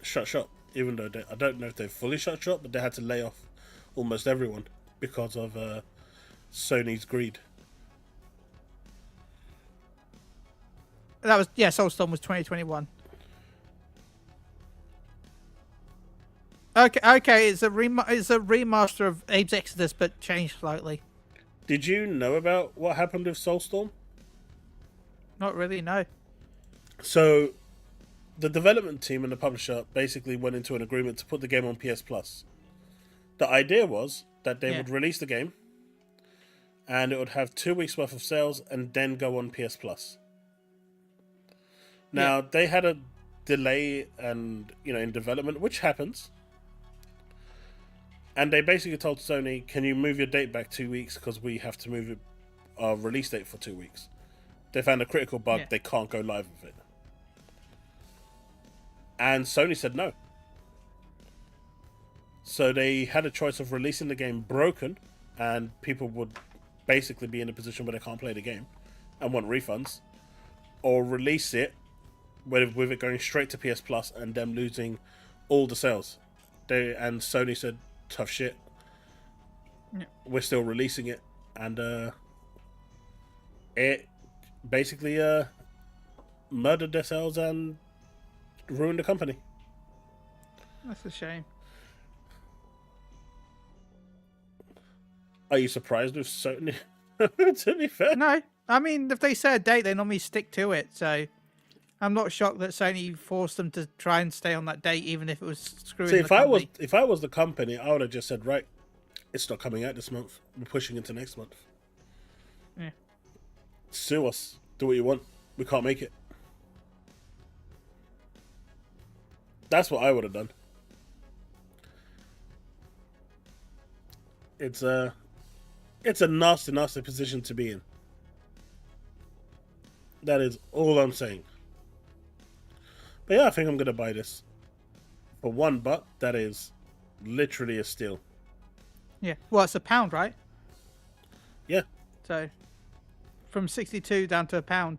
shut shop. Even though I don't know if they fully shut shop, but they had to lay off almost everyone because of Sony's greed. That was Soulstorm was 2021. Okay, it's a remaster of Abe's Exodus, but changed slightly. Did you know about what happened with Soulstorm? Not really, no. So, the development team and the publisher basically went into an agreement to put the game on PS Plus. The idea was that they would release the game, and it would have 2 weeks worth of sales, and then go on PS Plus. Now they had a delay and in development, which happens. And they basically told Sony, "Can you move your date back 2 weeks because we have to move our release date for 2 weeks." They found a critical bug; they can't go live with it. And Sony said no. So they had a choice of releasing the game broken, and people would basically be in a position where they can't play the game and want refunds, or release it with it going straight to PS Plus and them losing all the sales. And Sony said, "Tough shit. We're still releasing it," and it basically murdered their sales and ruined the company. That's a shame. Are you surprised with Sony? To be fair, No, I mean, if they say a date, they normally stick to it. So I'm not shocked that Sony forced them to try and stay on that date, even if it was screwing see, the company. if I was the company, I would have just said, right, it's not coming out this month. We're pushing into next month. Yeah. Sue us. Do what you want. We can't make it. That's what I would have done. It's a nasty, nasty position to be in. That is all I'm saying. But yeah, I think I'm gonna buy this for $1. That is literally a steal. Yeah. Well, it's £1, right? Yeah, So from 62 down to £1.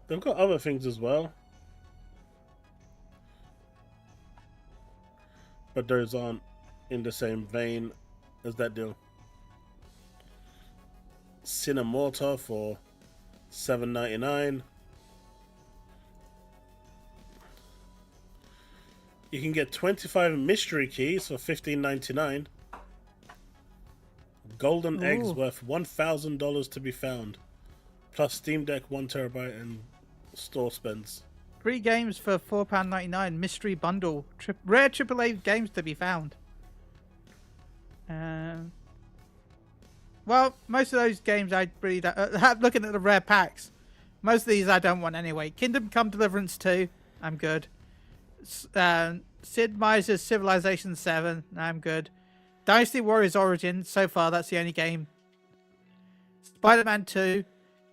they've got other things as well, but those aren't in the same vein as that deal. Cinemortar for $7.99. You can get 25 mystery keys for $15.99. Golden eggs Ooh. worth $1,000 to be found, plus Steam Deck 1 terabyte and store spends. 3 games for £4.99. Mystery bundle. Rare AAA games to be found. Well, most of those games I really don't. Looking at the rare packs, most of these I don't want anyway. Kingdom Come Deliverance 2, I'm good. Sid Meier's Civilization 7, I'm good. Dynasty Warriors Origin, so far that's the only game. Spider-Man 2,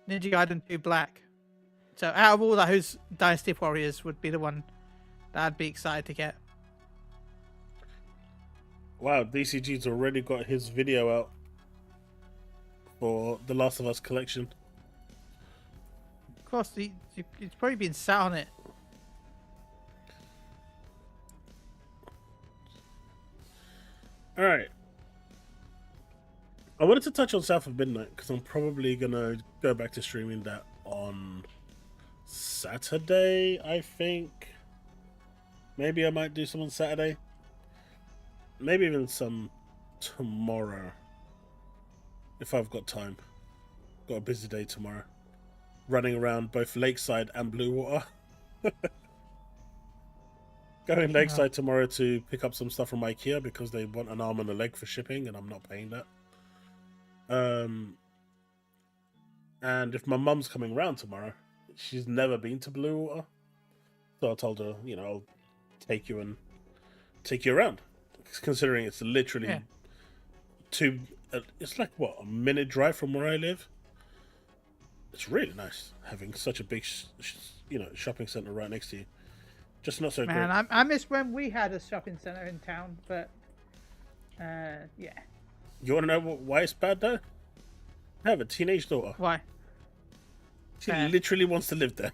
Ninja Gaiden 2 Black. So out of all those, Dynasty Warriors would be the one that I'd be excited to get. Wow, DCG's already got his video out for the Last of Us collection. Of course, he's probably been sat on it. Alright. I wanted to touch on South of Midnight because I'm probably going to go back to streaming that on Saturday, I think. Maybe I might do some on Saturday. Maybe even some tomorrow. If I've got time. Got a busy day tomorrow. Running around both Lakeside and Blue Water. Going Lakeside tomorrow to pick up some stuff from IKEA because they want an arm and a leg for shipping and I'm not paying that. And if my mum's coming round tomorrow, she's never been to Blue Water. So I told her, you know, I'll take you around. Considering it's literally it's like what, a minute drive from where I live. It's really nice having such a big, shopping center right next to you. Just not so Man, great. I miss when we had a shopping center in town, but yeah. You want to know why it's bad though? I have a teenage daughter. Why? She literally wants to live there.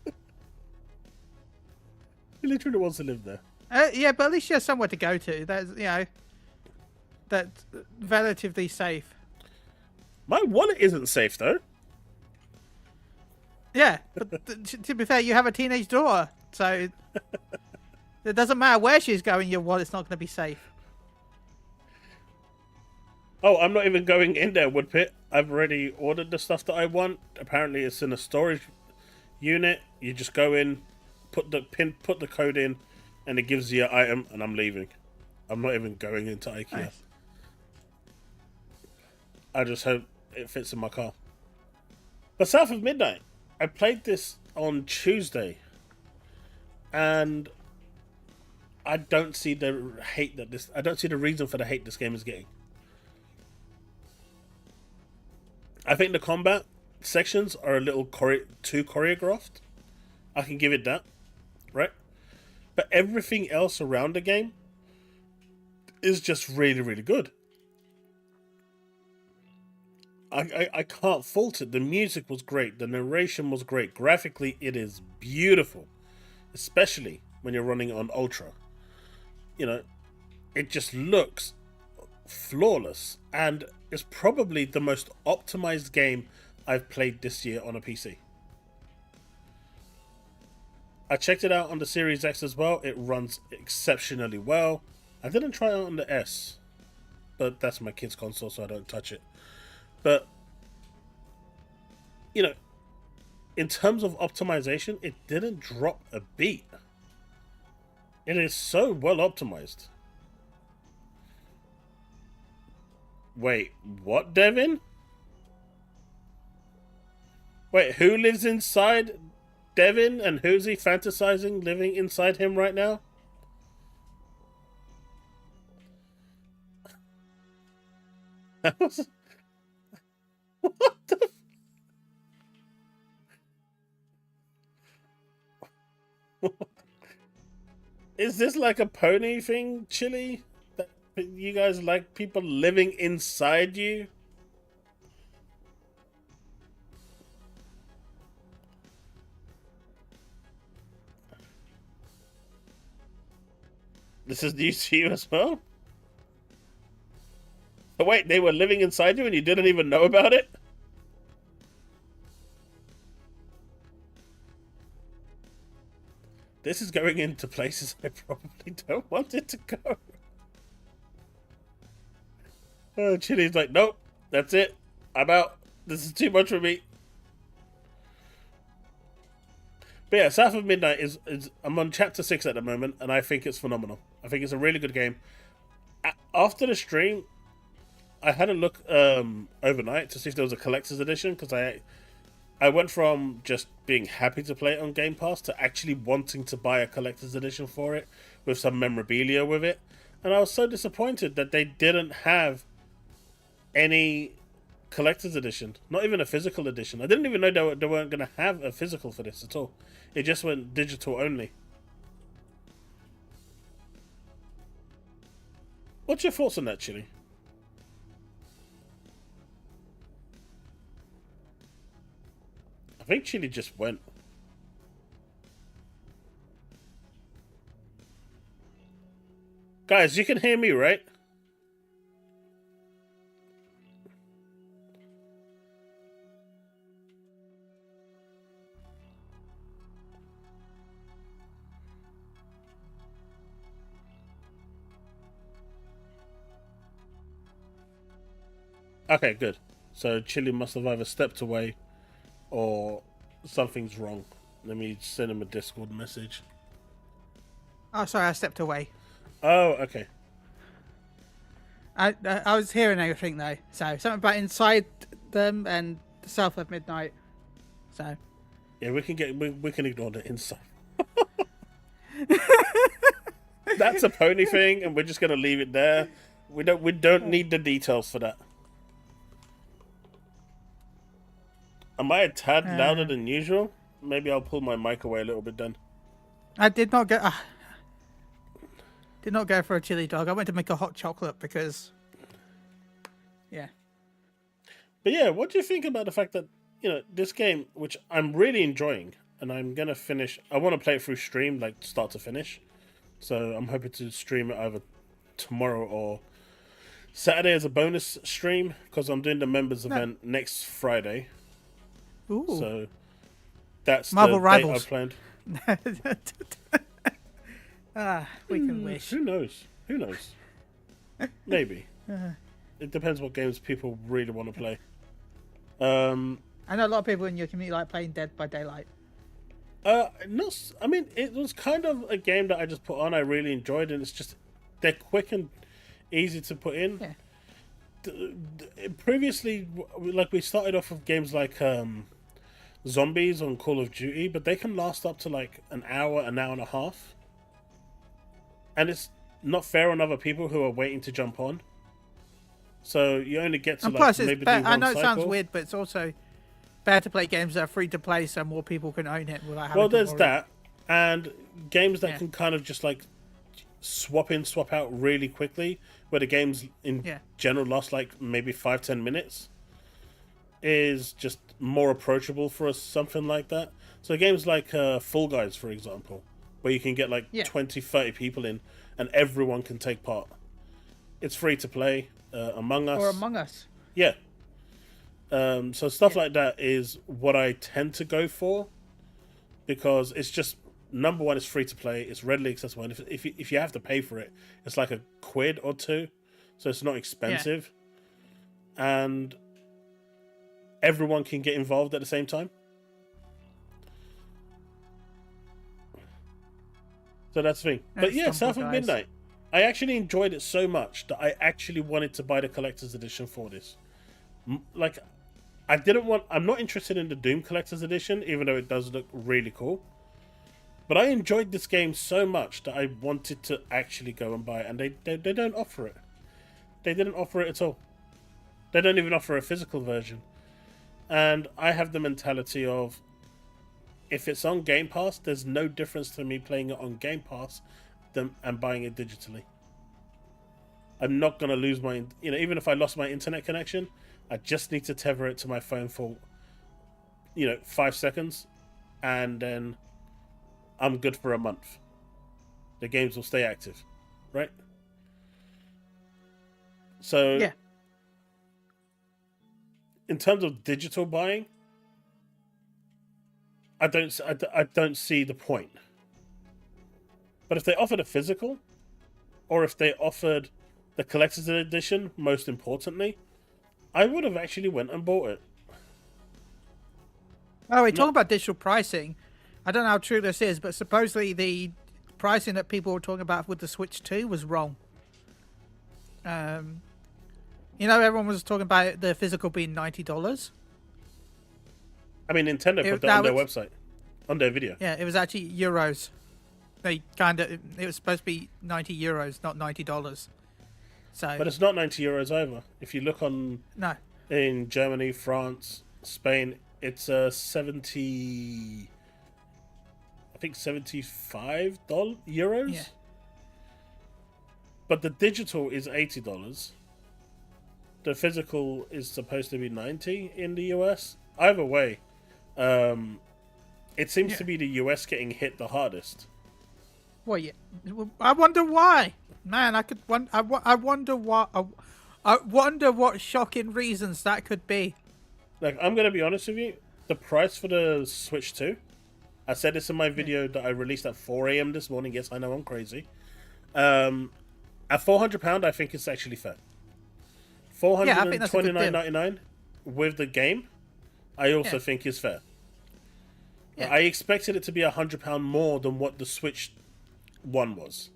She literally wants to live there. Yeah, but at least she has somewhere to go to. That's relatively safe. My wallet isn't safe though. Yeah, but to be fair, you have a teenage daughter, so it doesn't matter where she's going. Your wallet's not going to be safe. Oh, I'm not even going in there, Woodpit. I've already ordered the stuff that I want. Apparently, it's in a storage unit. You just go in, put the code in, and it gives you your item, and I'm leaving. I'm not even going into IKEA. Nice. I just hope it fits in my car. But South of Midnight, I played this on Tuesday, and I don't see the hate that I don't see the reason for the hate this game is getting. I think the combat sections are a little too choreographed. I can give it that, right? But everything else around the game is just really, really good. I can't fault it. The music was great. The narration was great. Graphically, it is beautiful. Especially when you're running on Ultra. You know, it just looks flawless. And it's probably the most optimized game I've played this year on a PC. I checked it out on the Series X as well. It runs exceptionally well. I didn't try it on the S. But that's my kid's console, so I don't touch it. But, you know, in terms of optimization, it didn't drop a beat. It is so well optimized. Wait, what, Devin? Wait, who lives inside Devin and who's he fantasizing living inside him right now? That was... What the... Is this like a pony thing, Chille? That you guys like people living inside you? This is news to you as well? Oh wait, they were living inside you and you didn't even know about it? This is going into places I probably don't want it to go. Oh, Chille's like, nope, that's it. I'm out. This is too much for me. But yeah, South of Midnight is I'm on chapter 6 at the moment, and I think it's phenomenal. I think it's a really good game. After the stream, I had a look overnight to see if there was a collector's edition, because I went from just being happy to play it on Game Pass to actually wanting to buy a collector's edition for it with some memorabilia with it. And I was so disappointed that they didn't have any collector's edition, not even a physical edition. I didn't even know they weren't going to have a physical for this at all. It just went digital only. What's your thoughts on that, Chille? I think Chille just went. Guys, you can hear me, right? Okay, good. So Chille must have either stepped away or something's wrong. Let me send him a Discord message. Oh, sorry, I stepped away. Oh, okay. I was hearing everything though. So something about inside them and the South of Midnight. So Yeah, we can ignore the inside. That's a pony thing, and we're just gonna leave it there. We don't need the details for that. Am I a tad louder than usual? Maybe I'll pull my mic away a little bit then. I did not go. Did not go for a chili dog. I went to make a hot chocolate because. Yeah. But yeah, what do you think about the fact that, this game, which I'm really enjoying, and I'm gonna finish. I want to play it through stream, like start to finish. So I'm hoping to stream it either tomorrow or Saturday as a bonus stream, because I'm doing the members event next Friday. Ooh. So that's Marvel the Rivals. date I planned. We can wish. Who knows? Who knows? Maybe. It depends what games people really want to play. I know a lot of people in your community like playing Dead by Daylight. I mean, it was kind of a game that I just put on. I really enjoyed, and it's just they're quick and easy to put in. Yeah. Previously, like we started off with games like Zombies on Call of Duty, but they can last up to like an hour and a half, and it's not fair on other people who are waiting to jump on. So you only get to And like plus, maybe it's do better. one I know it sounds cycle. weird, but it's also better to play games that are free to play, so more people can own it without having Well, to there's worry. that, and games that Yeah. can kind of just like swap in, swap out really quickly, where the games in general last like maybe 5-10 minutes, is just more approachable for us, something like that. So games like Fall Guys, for example, where you can get like 20-30 people in and everyone can take part. It's free to play. Among Us. Or Among Us. Yeah. So stuff like that is what I tend to go for, because it's just, number one, it's free to play, it's readily accessible, and if you have to pay for it, it's like £1 or £2, so it's not expensive, and everyone can get involved at the same time. So that's the thing. But yeah, South of Midnight, I actually enjoyed it so much that I actually wanted to buy the collector's edition for this. Like, I'm not interested in the Doom collector's edition, even though it does look really cool. But I enjoyed this game so much that I wanted to actually go and buy it, and they don't offer it. They didn't offer it at all. They don't even offer a physical version. And I have the mentality of, if it's on Game Pass, there's no difference to me playing it on Game Pass them and buying it digitally. I'm not going to lose my, even if I lost my internet connection, I just need to tether it to my phone for, 5 seconds, and then I'm good for a month. The games will stay active, right? So, Yeah. in terms of digital buying, I don't see the point. But if they offered a physical, or if they offered the collector's edition, most importantly, I would have actually went and bought it. Oh, we're talking about digital pricing. I don't know how true this is, but supposedly the pricing that people were talking about with the Switch 2 was wrong. Everyone was talking about the physical being $90. I mean, Nintendo put that on their website, on their video. Yeah, it was actually euros. It was supposed to be €90, not $90. So, But it's not €90 either. If you look in Germany, France, Spain, it's 70. I think $75 euros. Yeah. But the digital is $80. The physical is supposed to be 90 in the US. Either way, it seems to be the US getting hit the hardest. Well, yeah. I wonder why. Man, I wonder what. I wonder what shocking reasons that could be. Like, I'm gonna be honest with you. The price for the Switch 2. I said this in my video that I released at 4 a.m. this morning. Yes, I know I'm crazy. At £400, I think it's actually fair. $429.99 with the game, I also think is fair. Yeah. I expected it to be £100 more than what the Switch 1 was.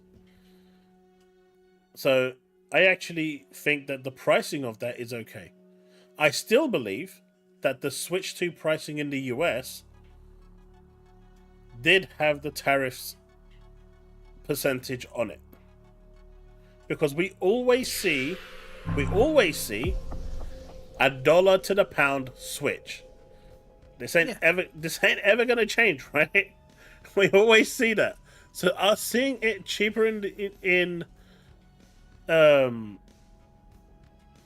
So I actually think that the pricing of that is okay. I still believe that the Switch 2 pricing in the US did have the tariffs percentage on it. Because we always see a dollar to the pound switch. This ain't ever gonna change, right? We always see that. So us seeing it cheaper in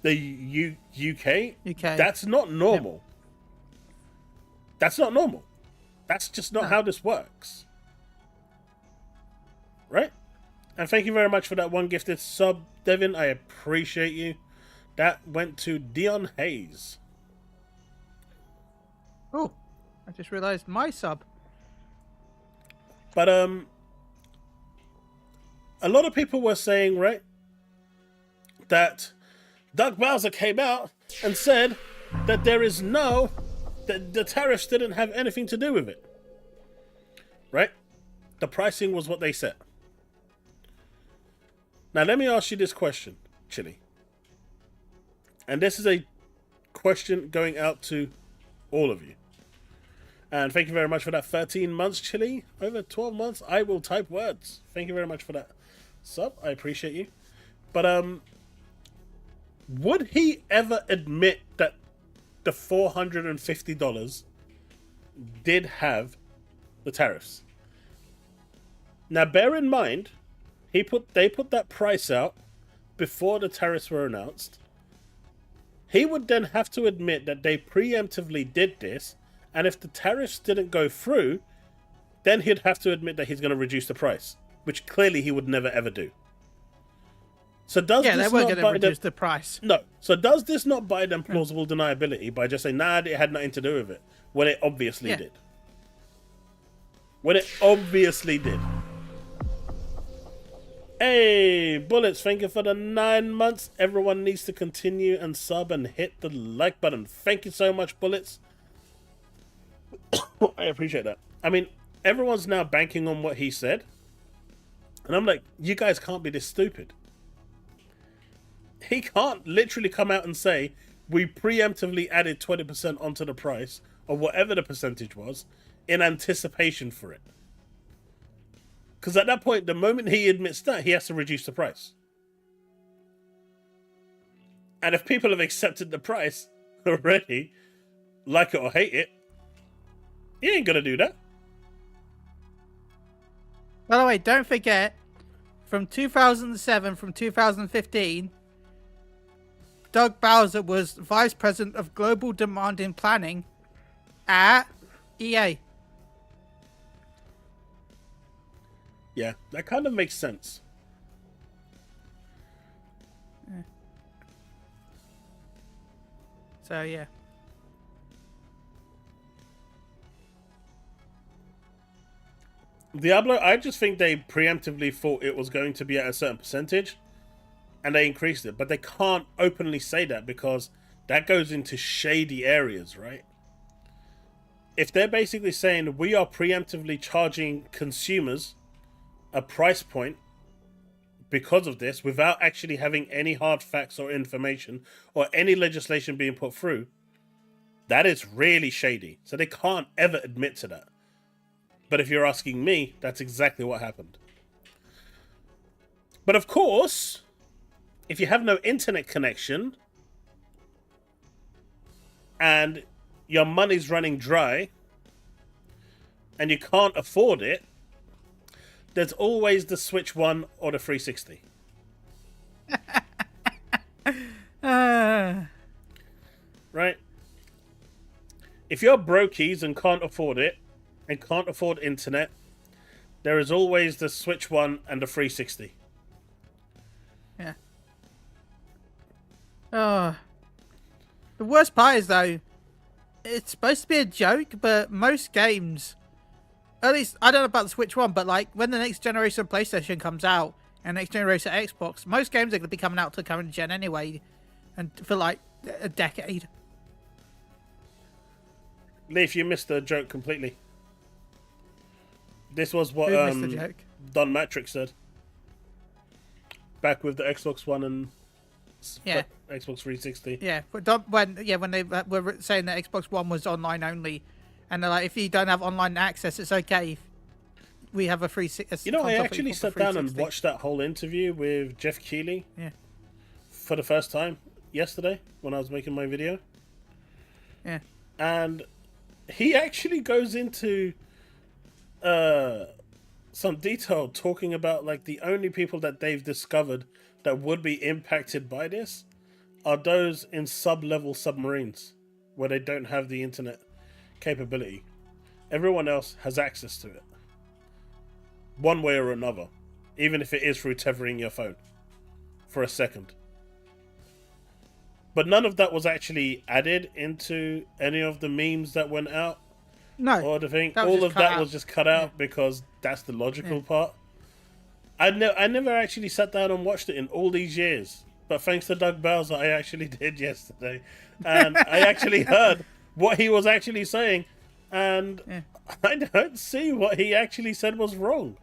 the UK, that's not normal. Yep. That's not normal. That's just not how this works. Right? And thank you very much for that one gifted sub, Devin. I appreciate you. That went to Dion Hayes. Oh, I just realized my sub. But a lot of people were saying, right, that Doug Bowser came out and said that that the tariffs didn't have anything to do with it. Right? The pricing was what they said. Now, let me ask you this question, Chille. And this is a question going out to all of you. And thank you very much for that 13 months, Chille. Over 12 months, I will type words. Thank you very much for that sub. I appreciate you. But would he ever admit that the $450 did have the tariffs? Now, bear in mind, they put that price out before the tariffs were announced. He would then have to admit that they preemptively did this, and if the tariffs didn't go through, then he'd have to admit that he's going to reduce the price, which clearly he would never ever do. So does they this were not going to buy reduce them... the price. No. So does this not buy them plausible deniability by just saying, nah, it had nothing to do with it, when it obviously did? When it obviously did. Hey, Bullets, thank you for the 9 months. Everyone needs to continue and sub and hit the like button. Thank you so much, Bullets. I appreciate that. I mean, everyone's now banking on what he said. And I'm like, you guys can't be this stupid. He can't literally come out and say, we preemptively added 20% onto the price, or whatever the percentage was, in anticipation for it. Because at that point, the moment he admits that, he has to reduce the price. And if people have accepted the price already, like it or hate it, he ain't going to do that. By the way, don't forget, from 2007 from 2015, Doug Bowser was Vice President of Global Demand and Planning at EA. Yeah, that kind of makes sense. So, yeah. Diablo, I just think they preemptively thought it was going to be at a certain percentage, and they increased it. But they can't openly say that because that goes into shady areas, right? If they're basically saying we are preemptively charging consumers a price point because of this, without actually having any hard facts or information or any legislation being put through, that is really shady. So they can't ever admit to that. But if you're asking me, that's exactly what happened. But of course, if you have no internet connection and your money's running dry and you can't afford it, there's always the Switch 1 or the 360. Right? If you're brokies and can't afford it, and can't afford internet, there is always the Switch 1 and the 360. Yeah. Oh. The worst part is, though, it's supposed to be a joke, but most games, at least, I don't know about the Switch 1, but like when the next generation of PlayStation comes out and next generation of Xbox, most games are going to be coming out to the current gen anyway, and for like a decade. Leaf, you missed the joke completely. This was what Who missed the joke? Don Matrix said. Back with the Xbox One and Yeah. Xbox 360. Yeah, but when they were saying that Xbox One was online only, and they're like, if you don't have online access, it's okay. If we have a free. You know, I actually sat down and watched that whole interview with Jeff Keighley. Yeah. For the first time yesterday when I was making my video. Yeah. And he actually goes into some detail talking about like the only people that they've discovered that would be impacted by this are those in sub-level submarines where they don't have the internet capability. Everyone else has access to it one way or another, even if it is through tethering your phone for a second. But none of that was actually added into any of the memes that went out. No. Or the thing. All of that was just cut out because that's the logical part. I never actually sat down and watched it in all these years. But thanks to Doug Bowser, I actually did yesterday. And I actually heard what he was actually saying. And I don't see what he actually said was wrong.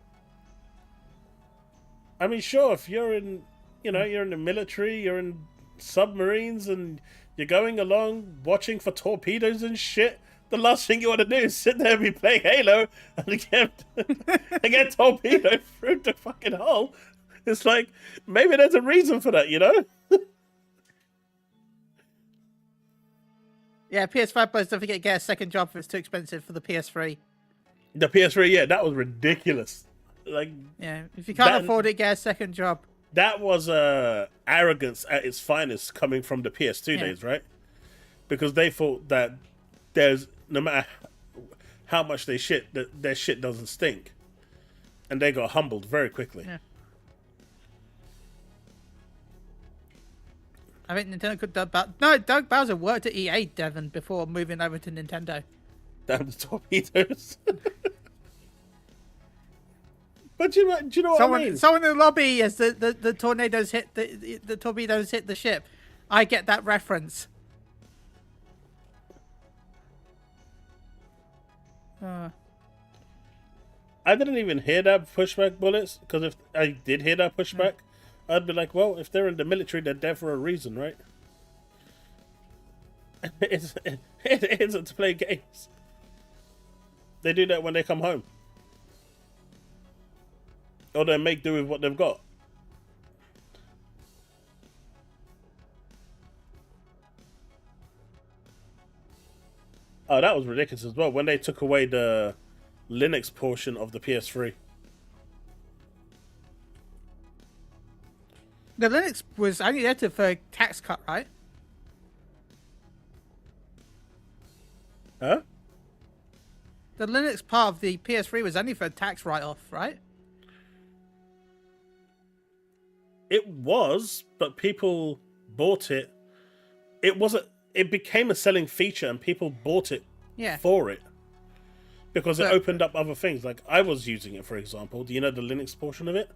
I mean, sure, if you're in, you're in the military, you're in submarines, and you're going along watching for torpedoes and shit, the last thing you want to do is sit there and be playing Halo and get torpedoed through the fucking hull. It's like, maybe there's a reason for that, Yeah, PS5 players don't forget to get a second job if it's too expensive for the PS3. The PS3, yeah, that was ridiculous. Like, yeah, if you can't afford it, get a second job. That was arrogance at its finest coming from the PS2 days, right? Because they thought that there's, no matter how much they shit, that their shit doesn't stink. And they got humbled very quickly. Yeah. I think Nintendo could Doug Bowser worked at EA, Devon, before moving over to Nintendo. Damn the torpedoes. But do you know what I mean? Someone in the lobby as the tornadoes hit the torpedoes hit the ship. I get that reference. I didn't even hear that pushback bullets, because if I did hear that pushback, I'd be like, well, if they're in the military, they're there for a reason, right? It isn't to play games. They do that when they come home. Or they make do with what they've got. Oh, that was ridiculous as well, when they took away the Linux portion of the PS3. The Linux was only there for a tax cut, right? Huh? The Linux part of the PS3 was only for a tax write-off, right? It was, but people bought it. It wasn't. It became a selling feature, and people bought it Yeah. for it because it But- opened up other things. Like I was using it, for example. Do you know the Linux portion of it?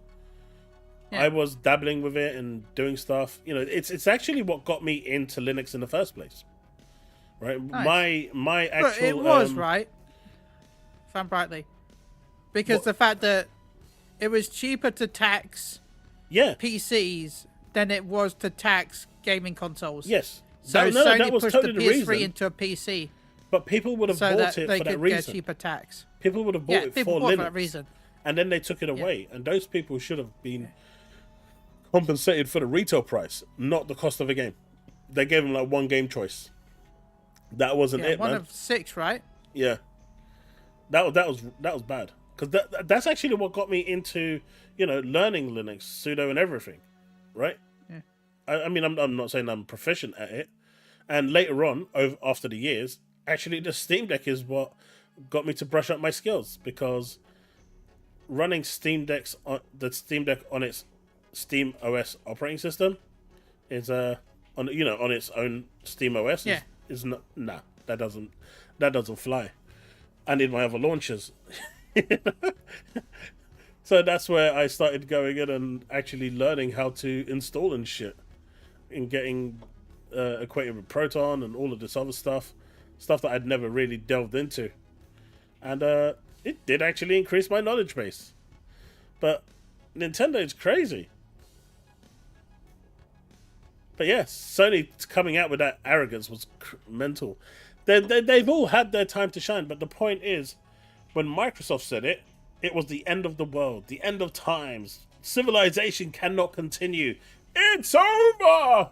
Yeah. I was dabbling with it and doing stuff. You know, it's actually what got me into Linux in the first place. Right? Nice. My But actual it was, right? Sam Brightly. Because What? the fact that it was cheaper to tax Yeah. PCs than it was to tax gaming consoles. Yes. So No, Sony that was pushed totally the the PS3 reason. into a PC But people would have so bought that it they for that could get a reason. cheaper tax. People would have bought Yeah, it people for bought Linux. for that reason. And then they took it away. And those people should have been compensated for the retail price, not the cost of a game. They gave them like one game choice. That wasn't Yeah, it, one man. of 6, right? Yeah, that was bad because that's actually what got me into learning Linux, sudo, and everything, right? Yeah. I mean, I'm not saying I'm proficient at it, and later on, after the years, actually the Steam Deck is what got me to brush up my skills because running Steam Deck on its Steam OS operating system is on its own Steam OS Yeah. is not that doesn't fly. I need my other launchers. So that's where I started going in and actually learning how to install and shit and getting acquainted with Proton and all of this other stuff that I'd never really delved into. And it did actually increase my knowledge base. But Nintendo is crazy. But yes, Sony coming out with that arrogance was mental. They've all had their time to shine, but the point is, when Microsoft said it, it was the end of the world, the end of times. Civilization cannot continue. It's over!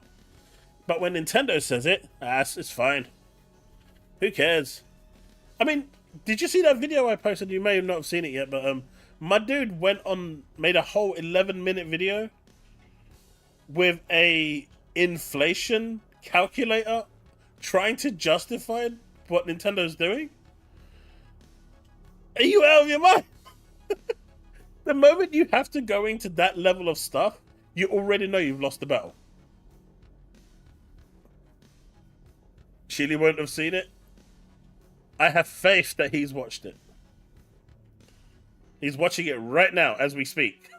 But when Nintendo says it, it's fine. Who cares? I mean, did you see that video I posted? You may not have seen it yet, but my dude made a whole 11-minute video with a inflation calculator trying to justify what Nintendo's doing. Are you out of your mind? The moment you have to go into that level of stuff, you already know you've lost the battle. Chille won't have seen it. I have faith that he's watched it. He's watching it right now as we speak.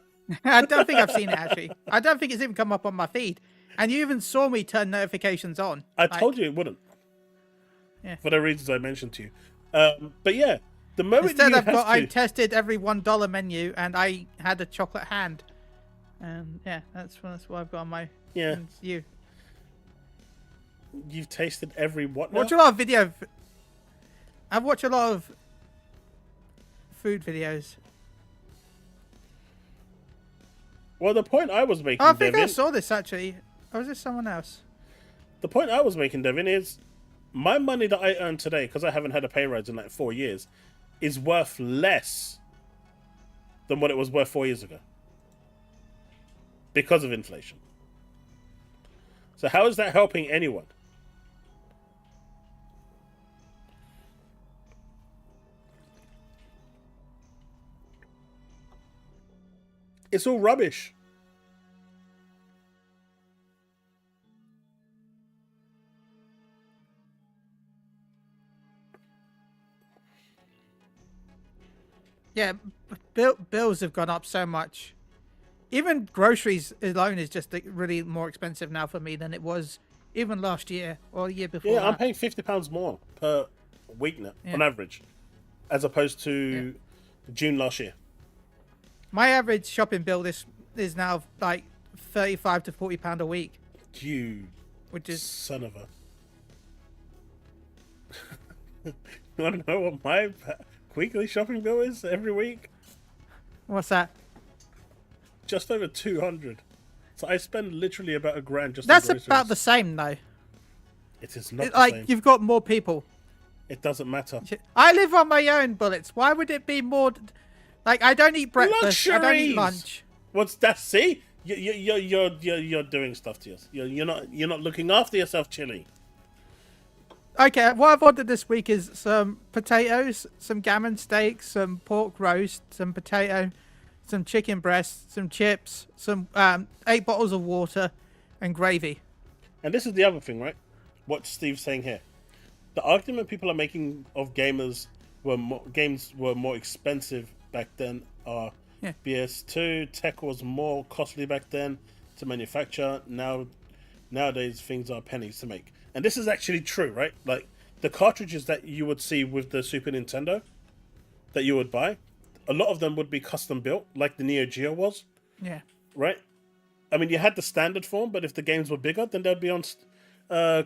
I don't think I've seen it, actually. I don't think it's even come up on my feed. And you even saw me turn notifications on. I told you it wouldn't. Yeah. For the reasons I mentioned to you. But yeah, the moment Instead, you I tested every $1 menu, and I had a chocolate hand. And yeah, that's what I've got on my. Yeah. And you've tasted every what now? watch a lot of video. I watch a lot of food videos. Well, the point I was making, Oh, I think Devin, I saw this actually. Or was this someone else? the point I was making, Devin, is my money that I earn today, because I haven't had a pay rise in like 4 years, is worth less than what it was worth 4 years ago. Because of inflation. So how is that helping anyone? It's all rubbish. Yeah, bills have gone up so much. Even groceries alone is just like, really more expensive now for me than it was even last year or the year before. Yeah, that. I'm paying £50 more per week now, on average, as opposed to June last year. My average shopping bill is now like £35 to £40 a week, You which is son of a... You want to know what my weekly shopping bill is every week? what's that? Just over 200. So I spend literally about £1,000 just That's on groceries. about the same though. It is not the Like same. you've got more people. It doesn't matter. I live on my own bullets. Why would it be more? Like I don't eat breakfast. I don't eat Luxuries! lunch. What's that? See? You're doing stuff to us. You're not looking after yourself, Chille. Okay, what I've ordered this week is some potatoes, some gammon steaks, some pork roast, some potato, some chicken breast, some chips, some 8 bottles of water, and gravy. And this is the other thing, right? What Steve's saying here. The argument people are making of games were more expensive back then are BS2. Tech was more costly back then to manufacture. Nowadays, things are pennies to make. And this is actually true, right? Like, the cartridges that you would see with the Super Nintendo that you would buy, a lot of them would be custom built, like the Neo Geo was. Yeah. Right? I mean, you had the standard form, but if the games were bigger, then they'd be on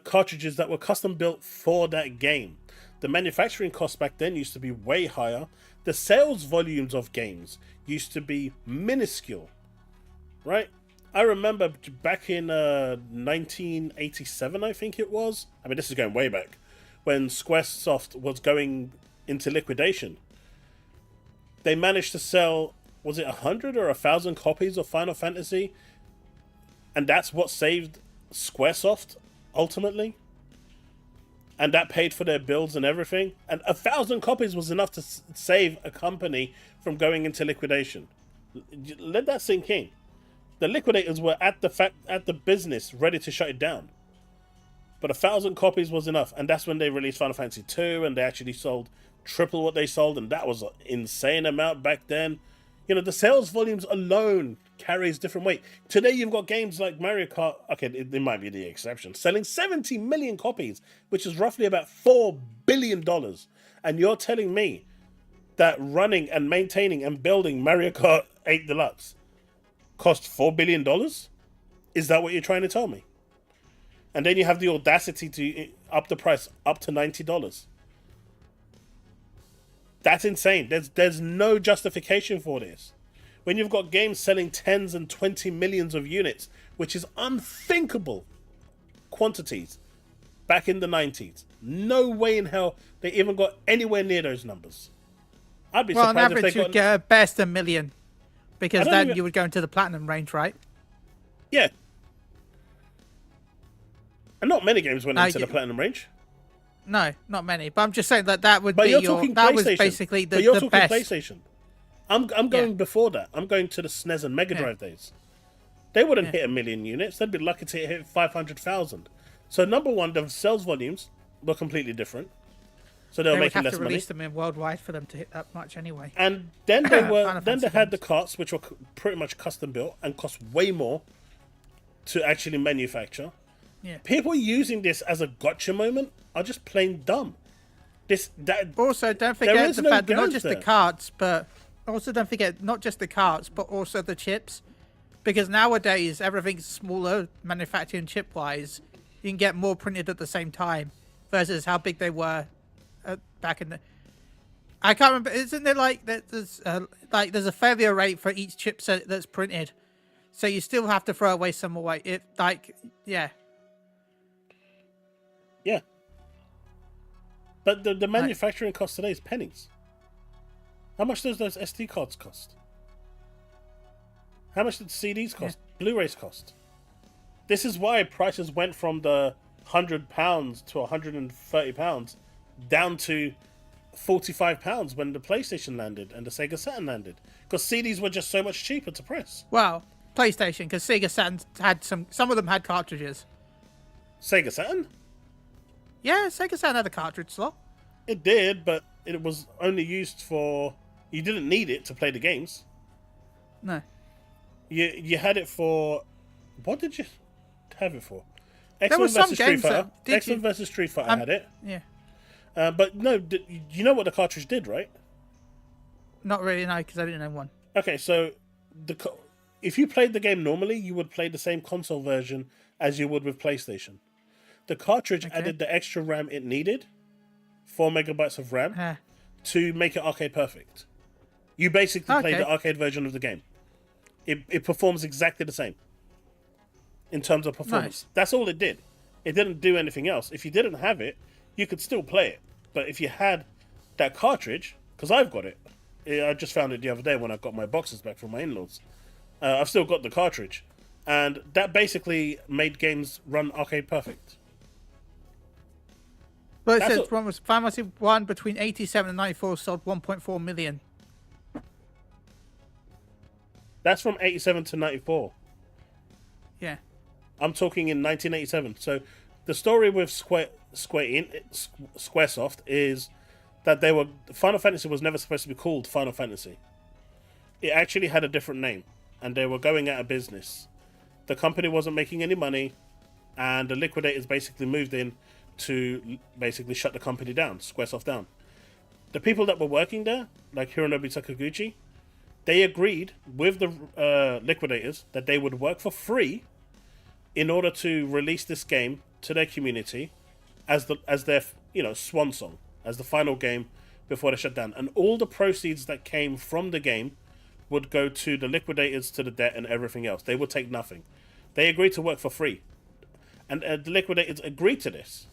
cartridges that were custom built for that game. The manufacturing costs back then used to be way higher. The sales volumes of games used to be minuscule, right? I remember back in 1987, I think it was. I mean, this is going way back, when Squaresoft was going into liquidation. They managed to sell, was it 100 or 1,000 copies of Final Fantasy? And that's what saved Squaresoft, ultimately. And that paid for their bills and everything. And 1,000 copies was enough to save a company from going into liquidation. Let that sink in. The liquidators were at the business, ready to shut it down. But 1,000 copies was enough. And that's when they released Final Fantasy 2, and they actually sold triple what they sold, and that was an insane amount back then. You know, the sales volumes alone carries different weight. Today you've got games like Mario Kart, okay, it might be the exception, selling 70 million copies, which is roughly about $4 billion. And you're telling me that running and maintaining and building Mario Kart 8 Deluxe cost $4 billion? Is that what you're trying to tell me? And then you have the audacity to up the price up to $90. That's insane. There's no justification for this. When you've got games selling tens and 20 millions of units, which is unthinkable quantities back in the 90s. No way in hell they even got anywhere near those numbers. I'd be surprised on average, if they got... you'd get best $1 million. Because then even... you would go into the platinum range, right? Yeah. And not many games went into the platinum range. No, not many. But I'm just saying that would but be you're talking that was PlayStation. basically But you're the talking best. PlayStation. I'm going before that. I'm going to the SNES and Mega Drive days. They wouldn't hit 1 million units. They'd be lucky to hit 500,000. So number one, the sales volumes were completely different. So they were making less money. They would have to release them in worldwide for them to hit that much anyway. And then they had the carts, which were pretty much custom built and cost way more to actually manufacture. Yeah. People using this as a gotcha moment are just plain dumb. Also, don't forget the fact that not just the carts, but also don't forget not just the carts, but also the chips. Because nowadays everything's smaller, manufacturing chip-wise. You can get more printed at the same time versus how big they were back in the. I can't remember. Isn't there like there's a failure rate for each chipset that's printed, so you still have to throw away some away. Yeah. But the manufacturing cost today is pennies. How much does those SD cards cost? How much did CDs cost? Yeah. Blu-rays cost? This is why prices went from the £100 to £130 down to £45 when the PlayStation landed and the Sega Saturn landed. Because CDs were just so much cheaper to press. Well, PlayStation, because Sega Saturn had some of them had cartridges. Sega Saturn? Yeah, Sega Saturn had a cartridge slot. It did, but it was only used for... You didn't need it to play the games. No. You had it for... What did you have it for? X-Men vs. Street Fighter. X-Men vs. Street Fighter had it. Yeah. But no, you know what the cartridge did, right? Not really, no, because I didn't know one. Okay, so if you played the game normally, you would play the same console version as you would with PlayStation. The cartridge added the extra RAM it needed, 4 megabytes of RAM, to make it arcade perfect. You basically play the arcade version of the game. It performs exactly the same in terms of performance. Nice. That's all it did. It didn't do anything else. If you didn't have it, you could still play it. But if you had that cartridge, because I've got it, I just found it the other day when I got my boxes back from my in-laws. I've still got the cartridge. And that basically made games run arcade perfect. But it That's says what- one was Final Fantasy 1 between 87 and 94 sold 1.4 million. That's from 87 to 94. Yeah. I'm talking in 1987. So the story with Squaresoft is that Final Fantasy was never supposed to be called Final Fantasy. It actually had a different name, and they were going out of business. The company wasn't making any money, and the liquidators basically moved in to basically shut the company down, Squaresoft down. The people that were working there, like Hironobu Sakaguchi, they agreed with the liquidators that they would work for free in order to release this game to their community as their swan song, as the final game before they shut down. And all the proceeds that came from the game would go to the liquidators, to the debt, and everything else. They would take nothing. They agreed to work for free. And the liquidators agreed to this.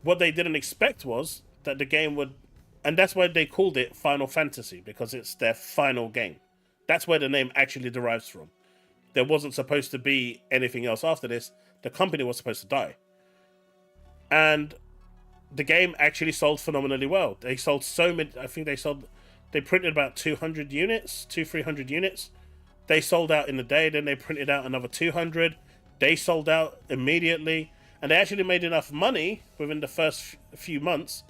What they didn't expect was that the game would... And that's why they called it Final Fantasy, because it's their final game. That's where the name actually derives from. There wasn't supposed to be anything else after this. The company was supposed to die. And the game actually sold phenomenally well. They sold so many... I think they printed about 300 units. They sold out in a day. Then they printed out another 200. They sold out immediately. And they actually made enough money within the first few months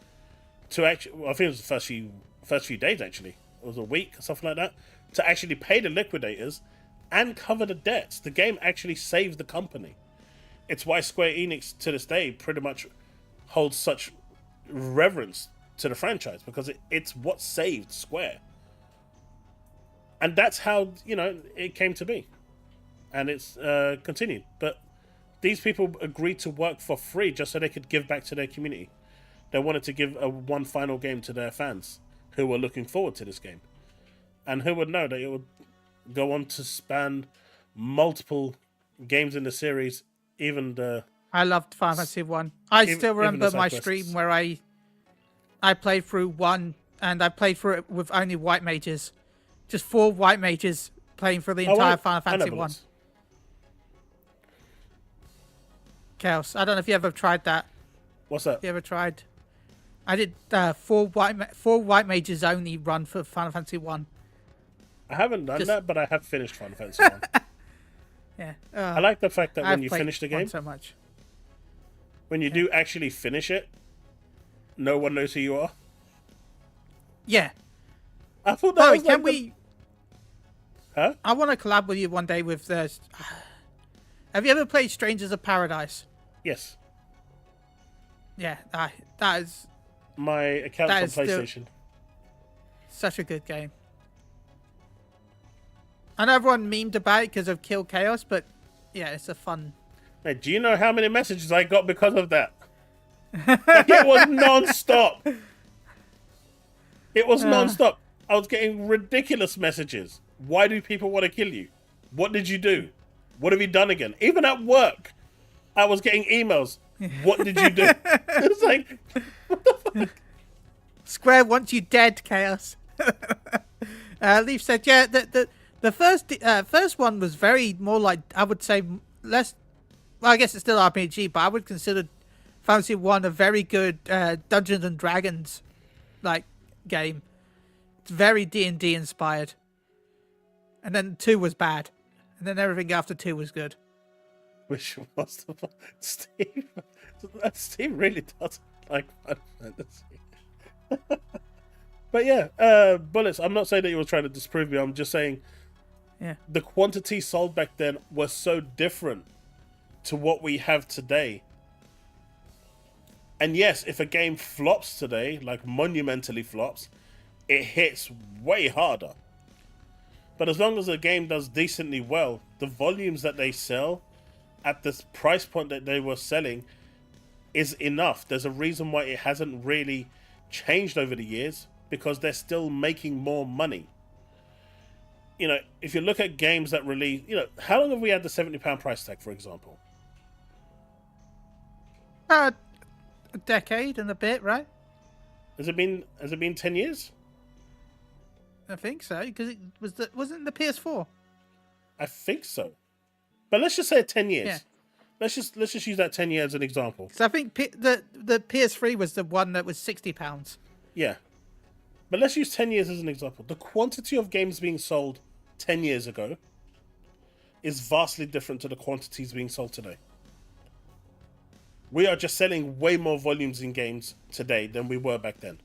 to actually... Well, I think it was the first few days, actually. It was a week or something like that. To actually pay the liquidators and cover the debts. The game actually saved the company. It's why Square Enix, to this day, pretty much holds such reverence to the franchise, because it's what saved Square. And that's how, it came to be. And it's continued. But these people agreed to work for free just so they could give back to their community. They wanted to give one final game to their fans who were looking forward to this game. And who would know that it would go on to span multiple games in the series, even the... I loved Final Fantasy 1. I still remember the my side stream quests. where I played through 1, and I played through it with only white mages. Just 4 white mages playing for the entire Final Fantasy 1. Chaos. I don't know if you ever tried that. What's that? You ever tried? I did 4 white mages only run for Final Fantasy 1. I haven't done that, but I have finished Final Fantasy 1. Yeah. I like the fact that when I've you played finish the 1 game, so much. when you do actually finish it, no one knows who you are. Yeah. I thought that Oh, was can like we... Huh? I want to collab with you one day with the... Have you ever played Strangers of Paradise? Yes. Yeah, that is My account's That on is still- PlayStation. such a good game. I know everyone memed about it because of Kill Chaos, but yeah, it's a fun... Hey, do you know how many messages I got because of that? Like, it was non-stop. It was non-stop. I was getting ridiculous messages. Why do people want to kill you? What did you do? What have you done again? Even at work, I was getting emails. What did you do? It's like, what the fuck? Square wants you dead, Chaos. Leaf said, yeah, the first one was very more like, I would say, less... Well, I guess it's still RPG, but I would consider Fantasy 1 a very good Dungeons and Dragons like game. It's very D&D inspired. And then 2 was bad. And then everything after 2 was good. Which was the fuck? Steve really doesn't like Final Fantasy. But yeah, Bullets, I'm not saying that you were trying to disprove me. I'm just saying the quantity sold back then was so different to what we have today. And yes, if a game flops today, like monumentally flops, it hits way harder. But as long as a game does decently well, the volumes that they sell at this price point that they were selling is enough. There's a reason why it hasn't really changed over the years, because they're still making more money. You know, if you look at games that release, how long have we had the £70 price tag, for example? A decade and a bit, right? Has it been 10 years? I think so, because it wasn't the PS4. I think so. But let's just say 10 years. Yeah. Let's just use that 10 years as an example. Because I think the PS3 was the one that was £60. Yeah. But let's use 10 years as an example. The quantity of games being sold 10 years ago is vastly different to the quantities being sold today. We are just selling way more volumes in games today than we were back then.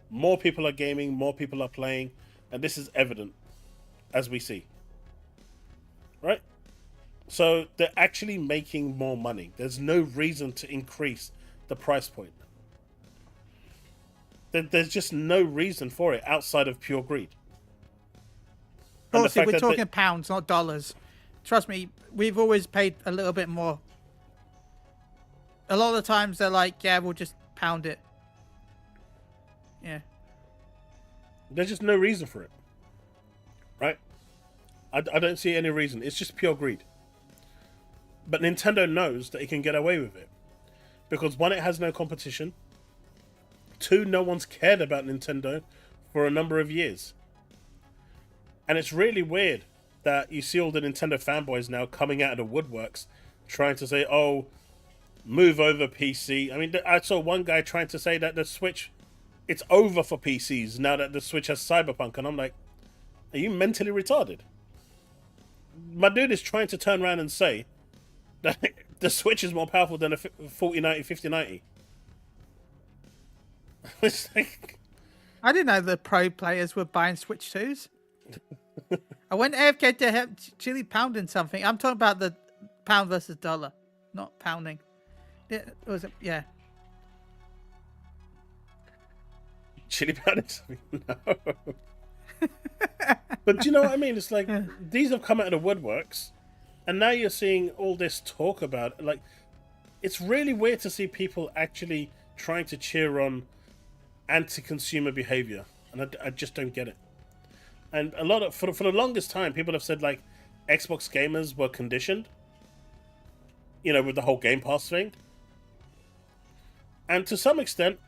More people are gaming, more people are playing, and this is evident as we see. Right? So they're actually making more money. There's no reason to increase the price point. There's just no reason for it outside of pure greed. And Obviously, we're talking pounds, not dollars. Trust me, we've always paid a little bit more. A lot of the times they're like, yeah, we'll just pound it. Yeah. There's just no reason for it. Right? I don't see any reason. It's just pure greed. But Nintendo knows that it can get away with it. Because one, it has no competition. Two, no one's cared about Nintendo for a number of years. And it's really weird that you see all the Nintendo fanboys now coming out of the woodworks trying to say, oh, move over PC. I mean, I saw one guy trying to say that the Switch, it's over for PCs now that the Switch has Cyberpunk. And I'm like, are you mentally retarded? My dude is trying to turn around and say that the Switch is more powerful than a 4090, 5090. It's like... I didn't know the pro players were buying Switch 2s. I went AFK to help Chille pounding something. I'm talking about the pound versus dollar, not pounding. Yeah. Chille pounding something? No. But do you know what I mean? It's like, these have come out of the woodworks, and now you're seeing all this talk about it. Like, it's really weird to see people actually trying to cheer on anti-consumer behavior, and I just don't get it. And a lot of for the longest time, people have said like Xbox gamers were conditioned, you know, with the whole Game Pass thing. And to some extent,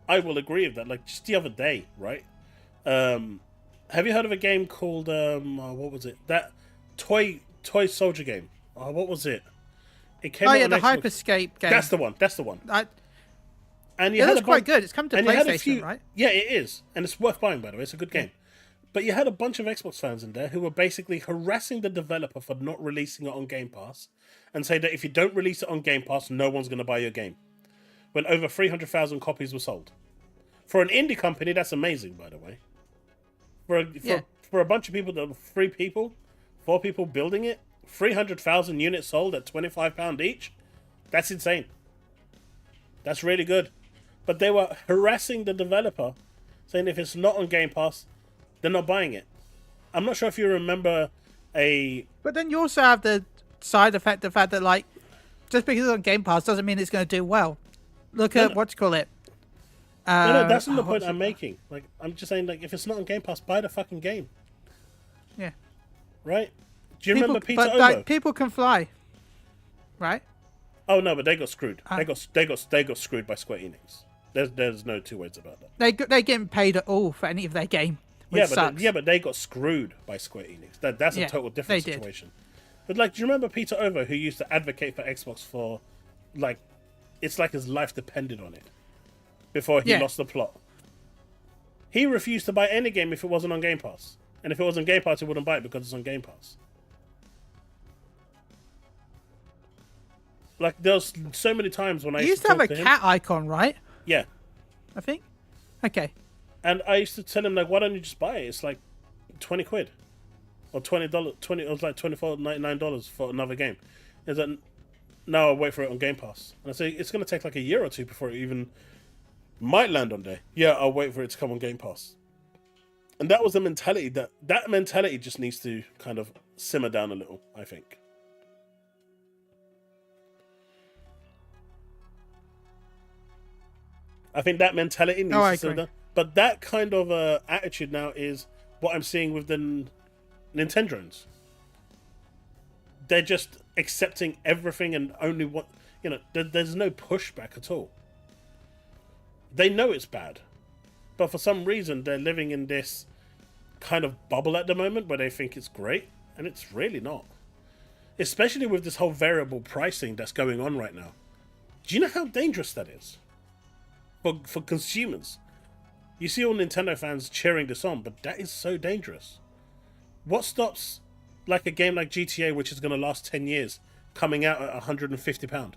I will agree with that. Like just the other day, right? Have you heard of a game called what was it? That toy soldier game. What was it? It came out on the Xbox. Hyperscape game. That's the one. That's the one. And it looks quite good. It's come to PlayStation, right? Yeah, it is. And it's worth buying, by the way. It's a good game. But you had a bunch of Xbox fans in there who were basically harassing the developer for not releasing it on Game Pass and say that if you don't release it on Game Pass, no one's going to buy your game. When over 300,000 copies were sold. For an indie company, that's amazing, by the way. For a bunch of people, 4 people building it, 300,000 units sold at £25 each, that's insane. That's really good. But they were harassing the developer, saying if it's not on Game Pass, they're not buying it. I'm not sure if you remember But then you also have the side effect, the fact that, like, just because it's on Game Pass doesn't mean it's going to do well. Look at, what you call it? No, that's not the point I'm making. Like, I'm just saying, like, if it's not on Game Pass, buy the fucking game. Yeah. Right? Do you remember Peter Ovo? Like, people can fly. Right? Oh, no, but they got screwed. They got screwed by Square Enix. There's no two ways about that. They getting paid at all for any of their game. But they got screwed by Square Enix. That's a total different situation. But like, do you remember Peter Ovo, who used to advocate for Xbox for, like, it's like his life depended on it before he lost the plot? He refused to buy any game if it wasn't on Game Pass, and if it was on Game Pass, he wouldn't buy it because it's on Game Pass. Like, there's so many times when I used to have talk a to cat him. icon, right? Yeah. I think. Okay. And I used to tell him, like, why don't you just buy it? It's like 20 quid. Or $20. It was like $24.99 for another game. Is that now I'll wait for it on Game Pass. And I say, it's going to take like a year or two before it even might land on there. Yeah, I'll wait for it to come on Game Pass. And that was the mentality. That mentality just needs to kind of simmer down a little, I think. I think that mentality needs to simmer down. But that kind of attitude now is what I'm seeing with the Nintendrons. They're just accepting everything and only what... You know, there's no pushback at all. They know it's bad. But for some reason, they're living in this kind of bubble at the moment where they think it's great. And it's really not. especially with this whole variable pricing that's going on right now. Do you know how dangerous that is for consumers? You see all Nintendo fans cheering this on, but that is so dangerous. What stops like a game like GTA, which is going to last 10 years, coming out at £150?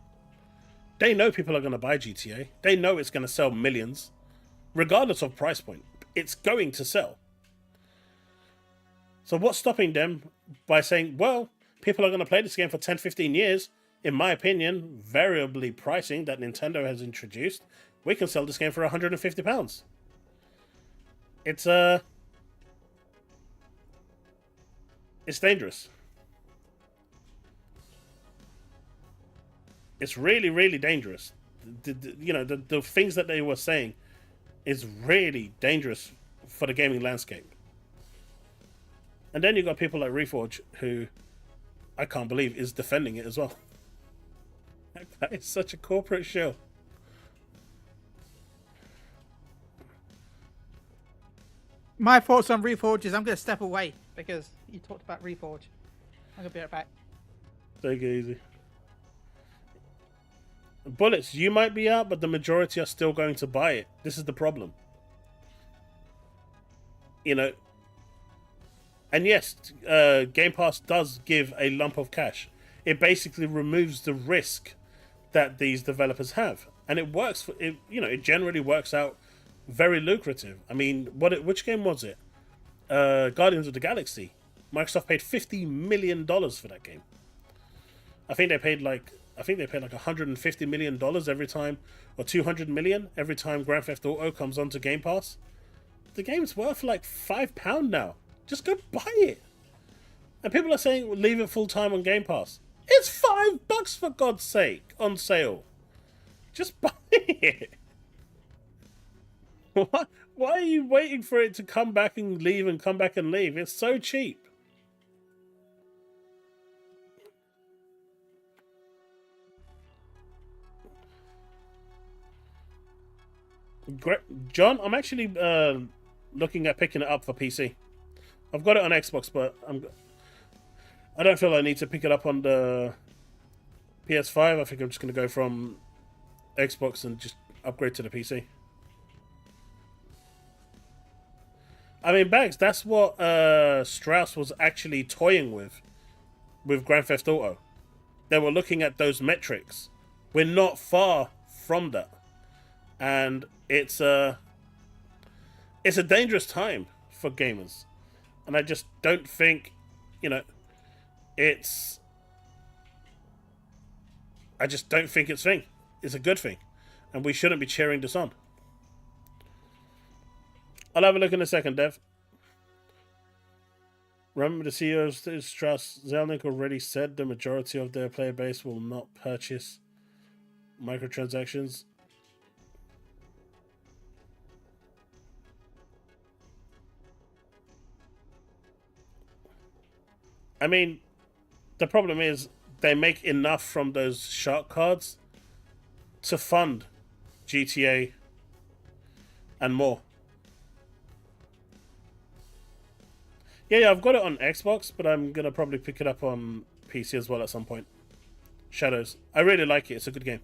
They know people are going to buy GTA. They know it's going to sell millions. Regardless of price point, it's going to sell. So what's stopping them by saying, well, people are going to play this game for 10, 15 years. In my opinion, variably pricing that Nintendo has introduced, we can sell this game for £150. It's dangerous. It's really, really dangerous. The things that they were saying is really dangerous for the gaming landscape. And then you got people like Reforge, who I can't believe is defending it as well. That is such a corporate shill. My thoughts on Reforge is I'm going to step away because you talked about Reforge. I'm going to be right back. Take it easy. Bullets, you might be out, but the majority are still going to buy it. This is the problem. And yes, Game Pass does give a lump of cash. It basically removes the risk that these developers have. And it works, it generally works out very lucrative. I mean, which game was it? Guardians of the Galaxy. Microsoft paid $50 million for that game. I think they paid like $150 million every time, or $200 million every time Grand Theft Auto comes onto Game Pass. The game's worth like £5 now. Just go buy it. And people are saying leave it full time on Game Pass. It's $5 for God's sake on sale. Just buy it. Why are you waiting for it to come back and leave and come back and leave? It's so cheap. John, I'm actually looking at picking it up for PC. I've got it on Xbox, but I don't feel I need to pick it up on the PS5. I think I'm just going to go from Xbox and just upgrade to the PC. I mean, Bags, that's what Strauss was actually toying with Grand Theft Auto. They were looking at those metrics. We're not far from that. And it's a dangerous time for gamers. And I just don't think, I just don't think it's a good thing. And we shouldn't be cheering this on. I'll have a look in a second, Dev. Remember the CEO of Strauss Zelnick already said the majority of their player base will not purchase microtransactions. I mean, the problem is they make enough from those shark cards to fund GTA and more. Yeah, I've got it on Xbox, but I'm going to probably pick it up on PC as well at some point. Shadows. I really like it. It's a good game.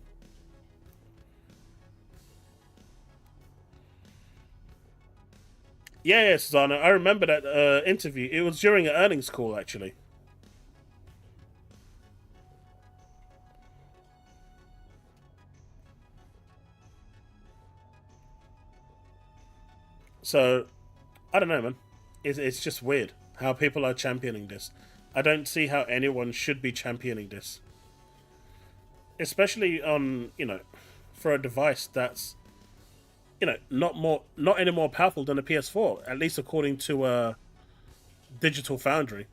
Yeah, Susanna. I remember that interview. It was during an earnings call, actually. So, I don't know, man. It's just weird how people are championing this. I don't see how anyone should be championing this. Especially on, for a device that's, not any more powerful than a PS4, at least according to Digital Foundry.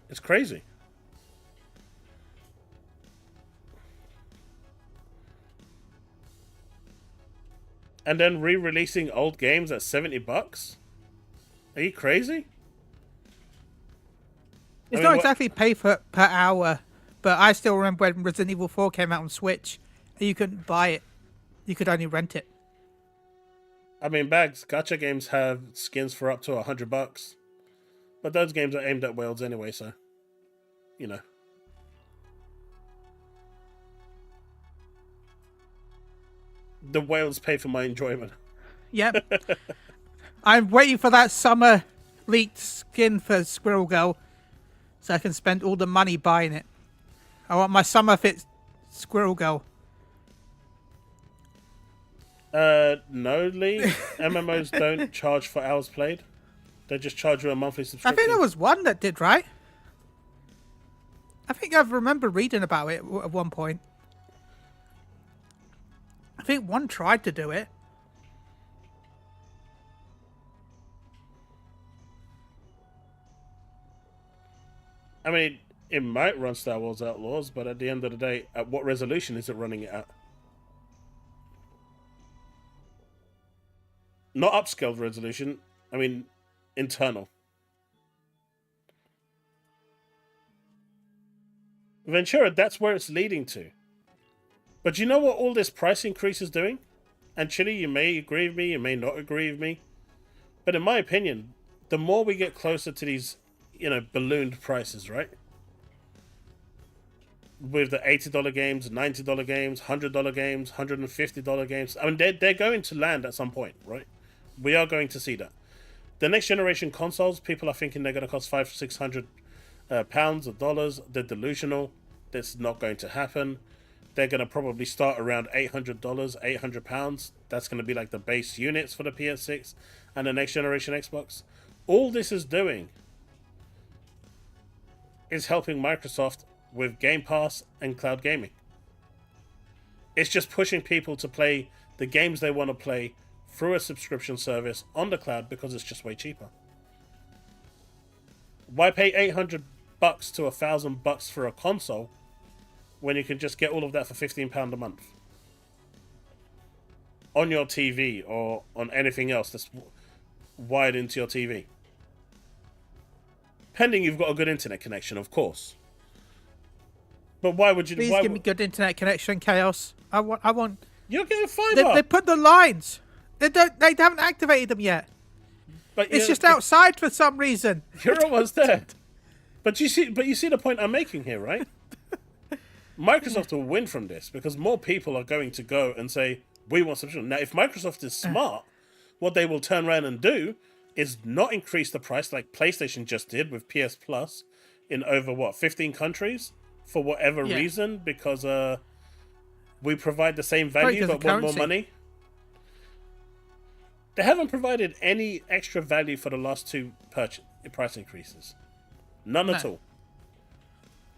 It's crazy. And then re-releasing old games at $70? Are you crazy? It's not exactly pay per hour, but I still remember when Resident Evil 4 came out on Switch, and you couldn't buy it. You could only rent it. I mean, Bags, gacha games have skins for up to $100. But those games are aimed at whales anyway, so you know. The whales pay for my enjoyment. Yep. I'm waiting for that summer leaked skin for Squirrel Girl so I can spend all the money buying it. I want my summer fit Squirrel Girl. No, Lee. MMOs don't charge for hours played. They just charge you a monthly I subscription. think there was one that did, right? I think I remember reading about it at one point. I think one tried to do it. I mean, it might run Star Wars Outlaws, but at the end of the day, at what resolution is it running it at? Not upscaled resolution. I mean, internal. Ventura, that's where it's leading to. But you know what all this price increase is doing? And Chille, you may agree with me, you may not agree with me. But in my opinion, the more we get closer to these, ballooned prices, right? With the $80 games, $90 games, $100 games, $150 games. I mean, they're going to land at some point, right? We are going to see that. The next generation consoles, people are thinking they're going to cost $500-600 pounds or dollars. They're delusional. That's not going to happen. They're going to probably start around $800, £800. That's going to be like the base units for the PS6 and the next generation Xbox. All this is doing is helping Microsoft with Game Pass and cloud gaming. It's just pushing people to play the games they want to play through a subscription service on the cloud because it's just way cheaper. Why pay $800 to $1,000 for a console when you can just get all of that for £15 a month on your TV or on anything else that's wired into your TV? Pending you've got a good internet connection, of course. But why would you? Please give me good internet connection, Chaos. I want. You're getting fiber. They put the lines. They haven't activated them yet. But it's just outside for some reason. You're almost there. But you see the point I'm making here, right? Microsoft will win from this because more people are going to go and say, we want subscription. Now, if Microsoft is smart, what they will turn around and do is not increase the price like PlayStation just did with PS Plus in over, 15 countries for whatever reason, because we provide the same value but want more money. They haven't provided any extra value for the last two price increases. None at all.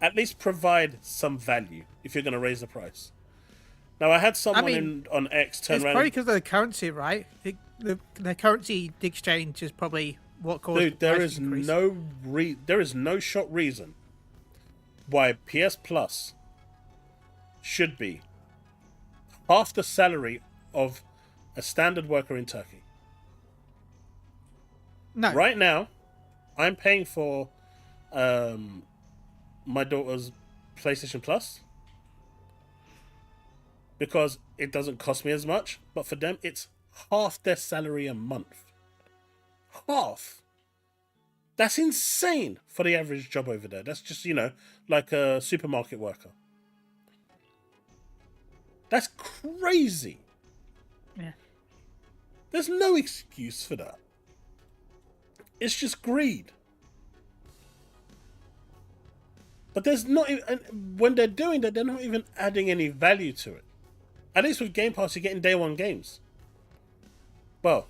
At least provide some value if you're going to raise the price. Now, I had someone on X turn around. It's probably because of the currency, right? The currency exchange is probably what caused the price increase. There is no shot reason why PS Plus should be half the salary of a standard worker in Turkey. No. Right now, I'm paying for my daughter's PlayStation Plus because it doesn't cost me as much, but for them, it's half their salary a month. Half. That's insane for the average job over there. That's just, like a supermarket worker. That's crazy. Yeah. There's no excuse for that. It's just greed. But there's not even, when they're doing that, they're not even adding any value to it. At least with Game Pass, you're getting day one games. Well,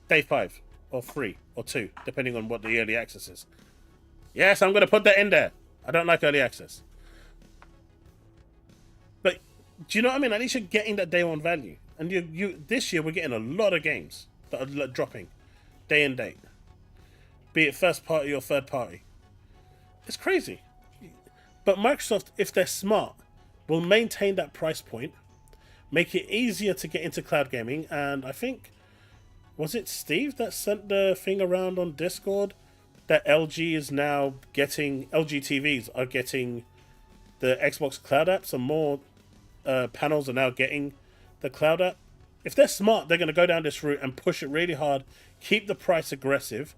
day 5 or 3 or 2, depending on what the early access is. Yes, I'm going to put that in there. I don't like early access. But do you know what I mean? At least you're getting that day one value. And you this year we're getting a lot of games that are dropping day and date. Be it first party or third party. It's crazy. But Microsoft, if they're smart, will maintain that price point, make it easier to get into cloud gaming, and I think, was it Steve that sent the thing around on Discord that LG TVs are getting the Xbox Cloud app, so more panels are now getting the Cloud app. If they're smart, they're going to go down this route and push it really hard, keep the price aggressive,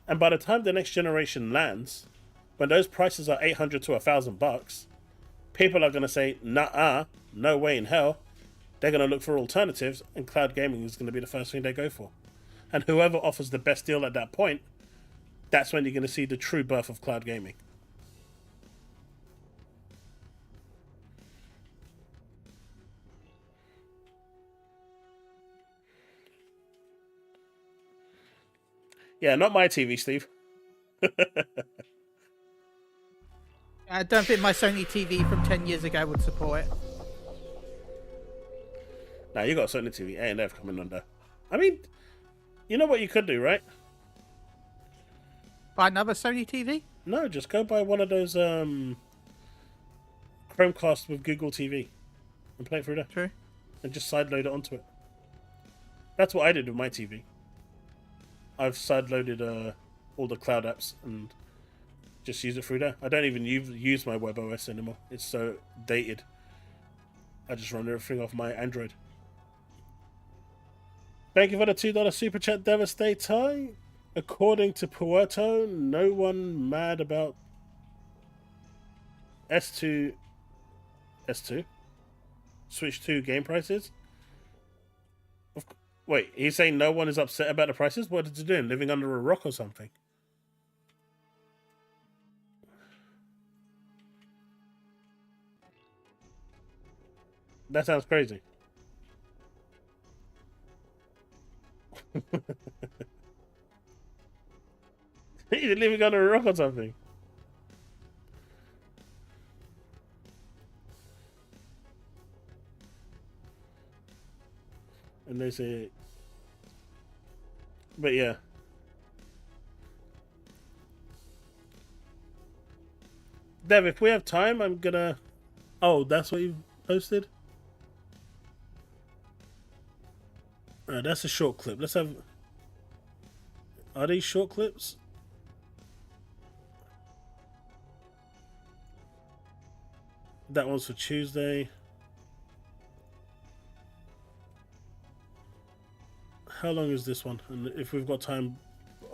and by the time the next generation lands, when those prices are $800 to $1,000, people are going to say, nah, no way in hell. They're going to look for alternatives, and cloud gaming is going to be the first thing they go for. And whoever offers the best deal at that point, that's when you're going to see the true birth of cloud gaming. Yeah, not my TV, Steve. I don't think my Sony TV from 10 years ago would support it. Nah, you got a Sony TV. Ain't never coming under. I mean, you know what you could do, right? Buy another Sony TV? No, just go buy one of those Chromecast with Google TV and play it through there. True. And just sideload it onto it. That's what I did with my TV. I've sideloaded all the cloud apps and just use it through there. I don't even use my WebOS anymore. It's so dated. I just run everything off my Android. Thank you for the $2 super chat, Devastator. According to Puerto, no one mad about S2 Switch 2 game prices. Wait, he's saying no one is upset about the prices? What is he doing? Living under a rock or something? That sounds crazy. He's living under a rock or something. And they say, but yeah. Dev, if we have time, I'm gonna. Oh, that's what you posted? That's a short clip. Let's have. Are these short clips? That one's for Tuesday. How long is this one? And if we've got time...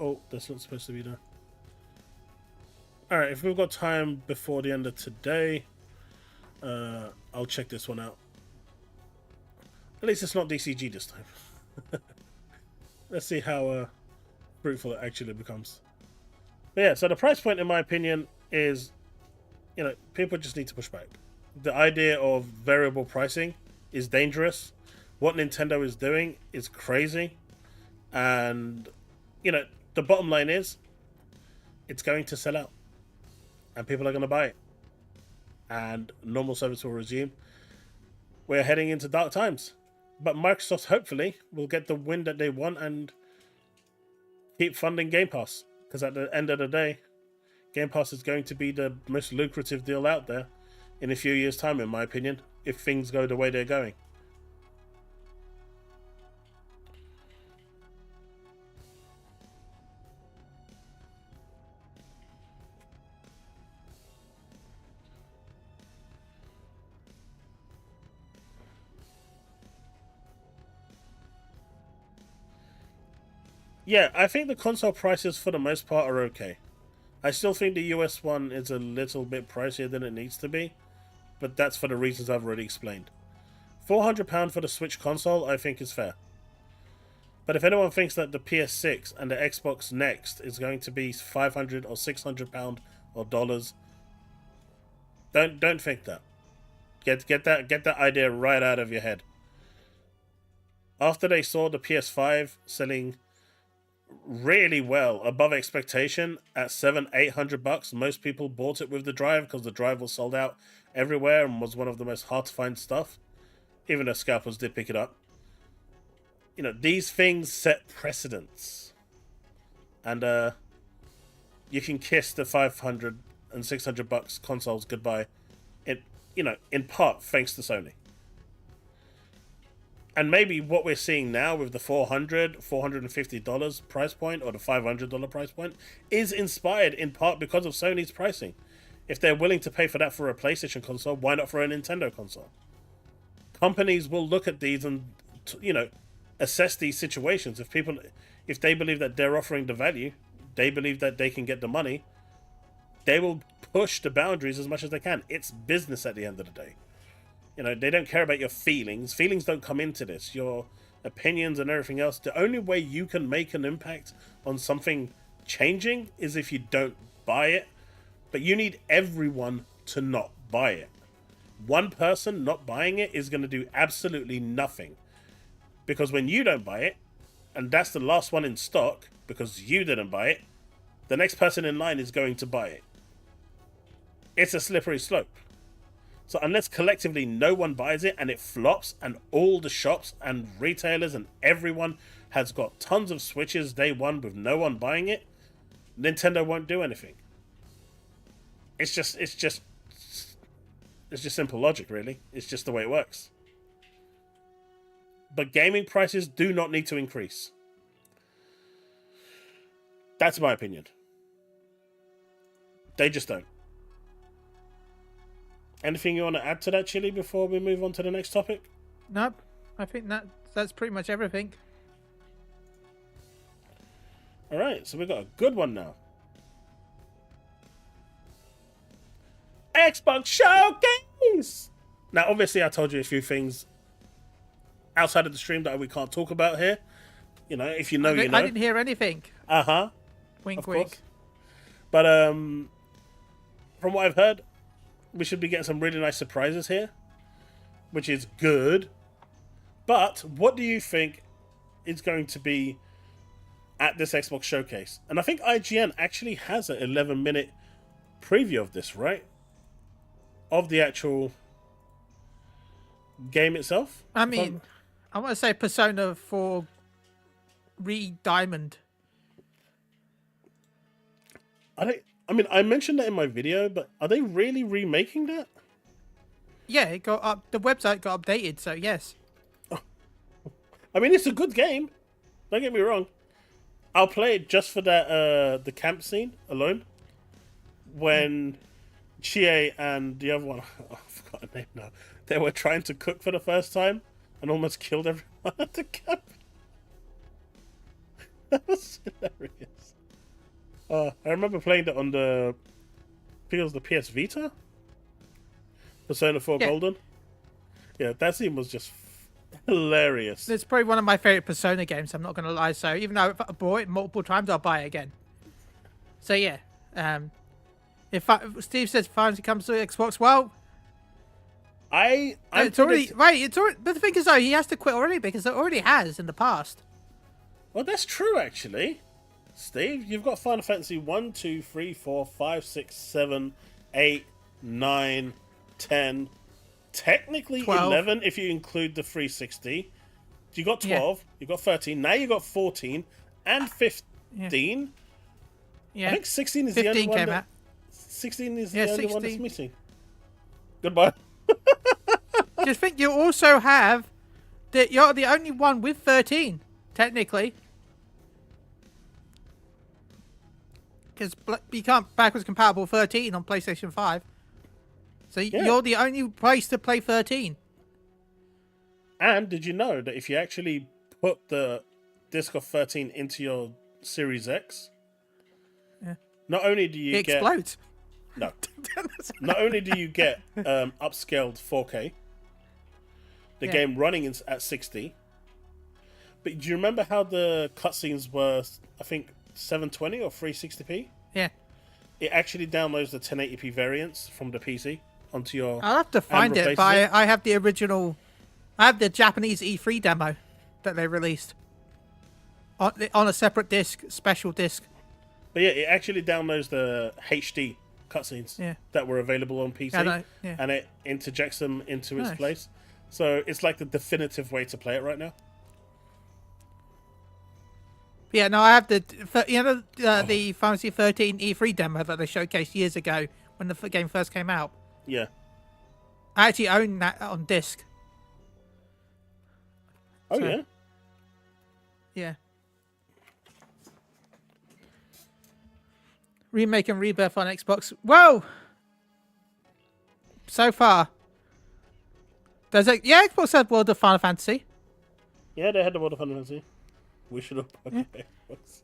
Oh, that's not supposed to be there. Alright, if we've got time before the end of today, I'll check this one out. At least it's not DCG this time. Let's see how fruitful it actually becomes. But yeah, so the price point, in my opinion, is... You know, people just need to push back. The idea of variable pricing is dangerous. What Nintendo is doing is crazy. And, you know, the bottom line is, it's going to sell out. And people are going to buy it. And normal service will resume. We're heading into dark times. But Microsoft, hopefully, will get the win that they want and keep funding Game Pass. Because at the end of the day, Game Pass is going to be the most lucrative deal out there in a few years' time, in my opinion, if things go the way they're going. Yeah, I think the console prices for the most part are okay. I still think the US one is a little bit pricier than it needs to be, but that's for the reasons I've already explained. £400 for the Switch console, I think is fair. But if anyone thinks that the PS6 and the Xbox Next is going to be £500 or £600 or dollars, don't think that. Get that idea right out of your head. After they saw the PS5 selling really well, above expectation, at $700-800, most people bought it with the drive because the drive was sold out everywhere and was one of the most hard to find stuff. Even though scalpers did pick it up. You know, these things set precedents. And you can kiss the $500 and $600 consoles goodbye. In part thanks to Sony. And maybe what we're seeing now with the $450 price point or the $500 price point is inspired in part because of Sony's pricing. If they're willing to pay for that for a PlayStation console, why not for a Nintendo console? Companies will look at these and, assess these situations. If they believe that they're offering the value, they believe that they can get the money, they will push the boundaries as much as they can. It's business at the end of the day. You know, they don't care about your feelings. Feelings don't come into this. Your opinions and everything else. The only way you can make an impact on something changing is if you don't buy it. But you need everyone to not buy it. One person not buying it is going to do absolutely nothing. Because when you don't buy it, and that's the last one in stock because you didn't buy it, the next person in line is going to buy it. It's a slippery slope. So unless collectively no one buys it and it flops and all the shops and retailers and everyone has got tons of Switches day one with no one buying it, Nintendo won't do anything. It's just simple logic, really. It's just the way it works. But gaming prices do not need to increase. That's my opinion. They just don't. Anything you want to add to that, Chille, before we move on to the next topic? Nope. I think that's pretty much everything. Alright, so we've got a good one now. Xbox Showcase! Now, obviously, I told you a few things outside of the stream that we can't talk about here. You know, if you know, you know. I didn't hear anything. Uh-huh. Wink, of wink. Course. But from what I've heard, we should be getting some really nice surprises here, which is good. But what do you think is going to be at this Xbox Showcase? And I think IGN actually has an 11-minute preview of this, right? Of the actual game itself. I mean, I want to say Persona 4 Re-Diamond. I mentioned that in my video, but are they really remaking that? Yeah, it got up. The website got updated, so yes. I mean, it's a good game. Don't get me wrong. I'll play it just for that the camp scene alone. When Chille and the other one, I forgot her name now. They were trying to cook for the first time and almost killed everyone at the camp. That was hilarious. I remember playing that on the, I think it was the PS Vita? Persona 4 Golden? Yeah, that scene was just hilarious. It's probably one of my favorite Persona games, I'm not going to lie. So even though I bought it multiple times, I'll buy it again. So yeah. If Steve says finally comes to Xbox, well... It's already... But the thing is, though, he has to quit already because it already has in the past. Well, that's true, actually. Steve, you've got Final Fantasy 1, 2, 3, 4, 5, 6, 7, 8, 9, 10, technically 12. 11 if you include the 360. You got 12, you got 13, now you got 14 and 15. Yeah. I think 16 is the only one that... 16 is the only one that's missing. Goodbye. Just think you also have that you're the only one with 13, technically. Because you can't backwards compatible 13 on PlayStation 5. So you're the only place to play 13. And did you know that if you actually put the disc of 13 into your Series X, not only do you it explodes. No. Not only do you get upscaled 4K, the game running at 60, but do you remember how the cutscenes were, I think, 720 or 360p? Yeah. It actually downloads the 1080p variants from the PC onto your... I'll have to find it, but I have the original... I have the Japanese E3 demo that they released. On a separate disc, special disc. But yeah, it actually downloads the HD cutscenes that were available on PC, and it interjects them into its place. So it's like the definitive way to play it right now. Yeah, no, I have the the Fantasy 13 E3 demo that they showcased years ago when the game first came out. Yeah. I actually own that on disc. Oh, yeah? Yeah. Remake and Rebirth on Xbox. Whoa! So far. Xbox had World of Final Fantasy. Yeah, they had the World of Final Fantasy. We should have put Xbox.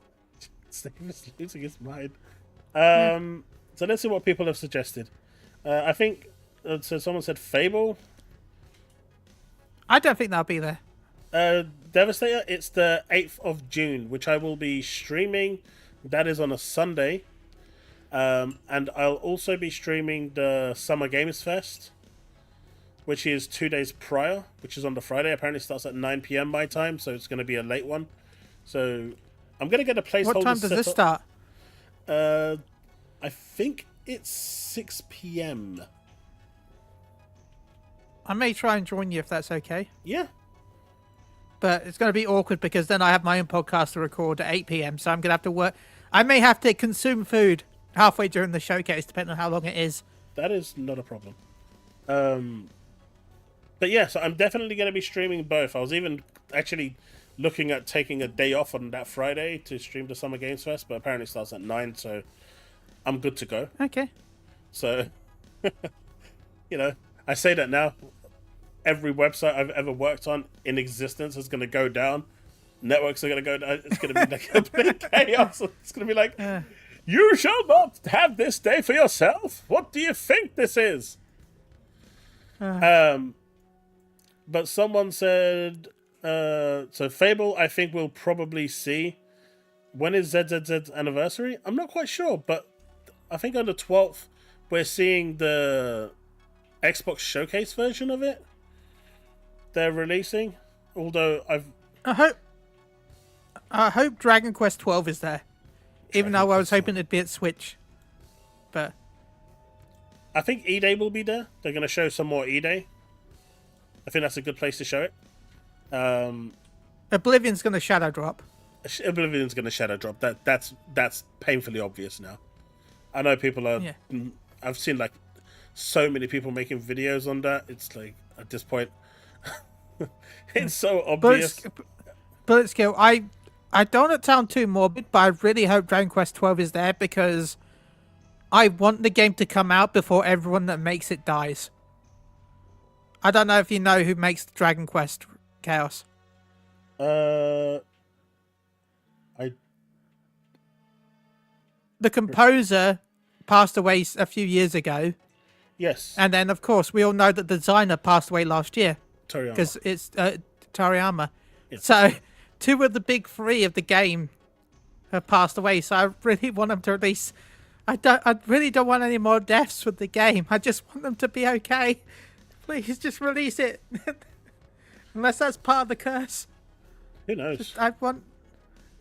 Steve is losing his mind. So let's see what people have suggested. I think so. Someone said Fable. I don't think that'll be there. Devastator. It's the 8th of June, which I will be streaming. That is on a Sunday. And I'll also be streaming the Summer Games Fest, which is 2 days prior, which is on the Friday. Apparently it starts at 9 p.m. my time, so it's going to be a late one. So I'm going to get a placeholder. What time does this start? I think it's 6 p.m. I may try and join you if that's okay. Yeah. But it's going to be awkward because then I have my own podcast to record at 8 p.m. So I'm going to have to work. I may have to consume food halfway during the showcase, depending on how long it is. That is not a problem. But yeah, so I'm definitely going to be streaming both. I was even actually looking at taking a day off on that Friday to stream the Summer Games Fest, but apparently it starts at 9, so I'm good to go. Okay. So, you know, I say that now. Every website I've ever worked on in existence is going to go down. Networks are going to go down. It's going to be like a complete chaos. It's going to be like, you shall not have this day for yourself. What do you think this is? But someone said, so Fable, I think we'll probably see. When is ZZZ's anniversary? I'm not quite sure, but I think on the 12th, we're seeing the Xbox Showcase version of it. They're releasing, although I hope Dragon Quest 12 is there, even though I was hoping it'd be at Switch. But I think E-Day will be there. They're going to show some more E-Day. I think that's a good place to show it. Oblivion's going to shadow drop. Oblivion's going to shadow drop. That's painfully obvious now. I know people are. Yeah. I've seen like so many people making videos on that. It's like at this point, it's so obvious. Bulletskill, I don't sound too morbid, but I really hope Dragon Quest 12 is there because I want the game to come out before everyone that makes it dies. I don't know if you know who makes Dragon Quest, Chaos. I. The composer passed away a few years ago. Yes. And then, of course, we all know that the designer passed away last year. Toriyama. Because it's Toriyama. Yeah. So, 2 of the big 3 of the game have passed away. So I really want them to release. I really don't want any more deaths with the game. I just want them to be okay. Please just release it. Unless that's part of the curse. Who knows? I want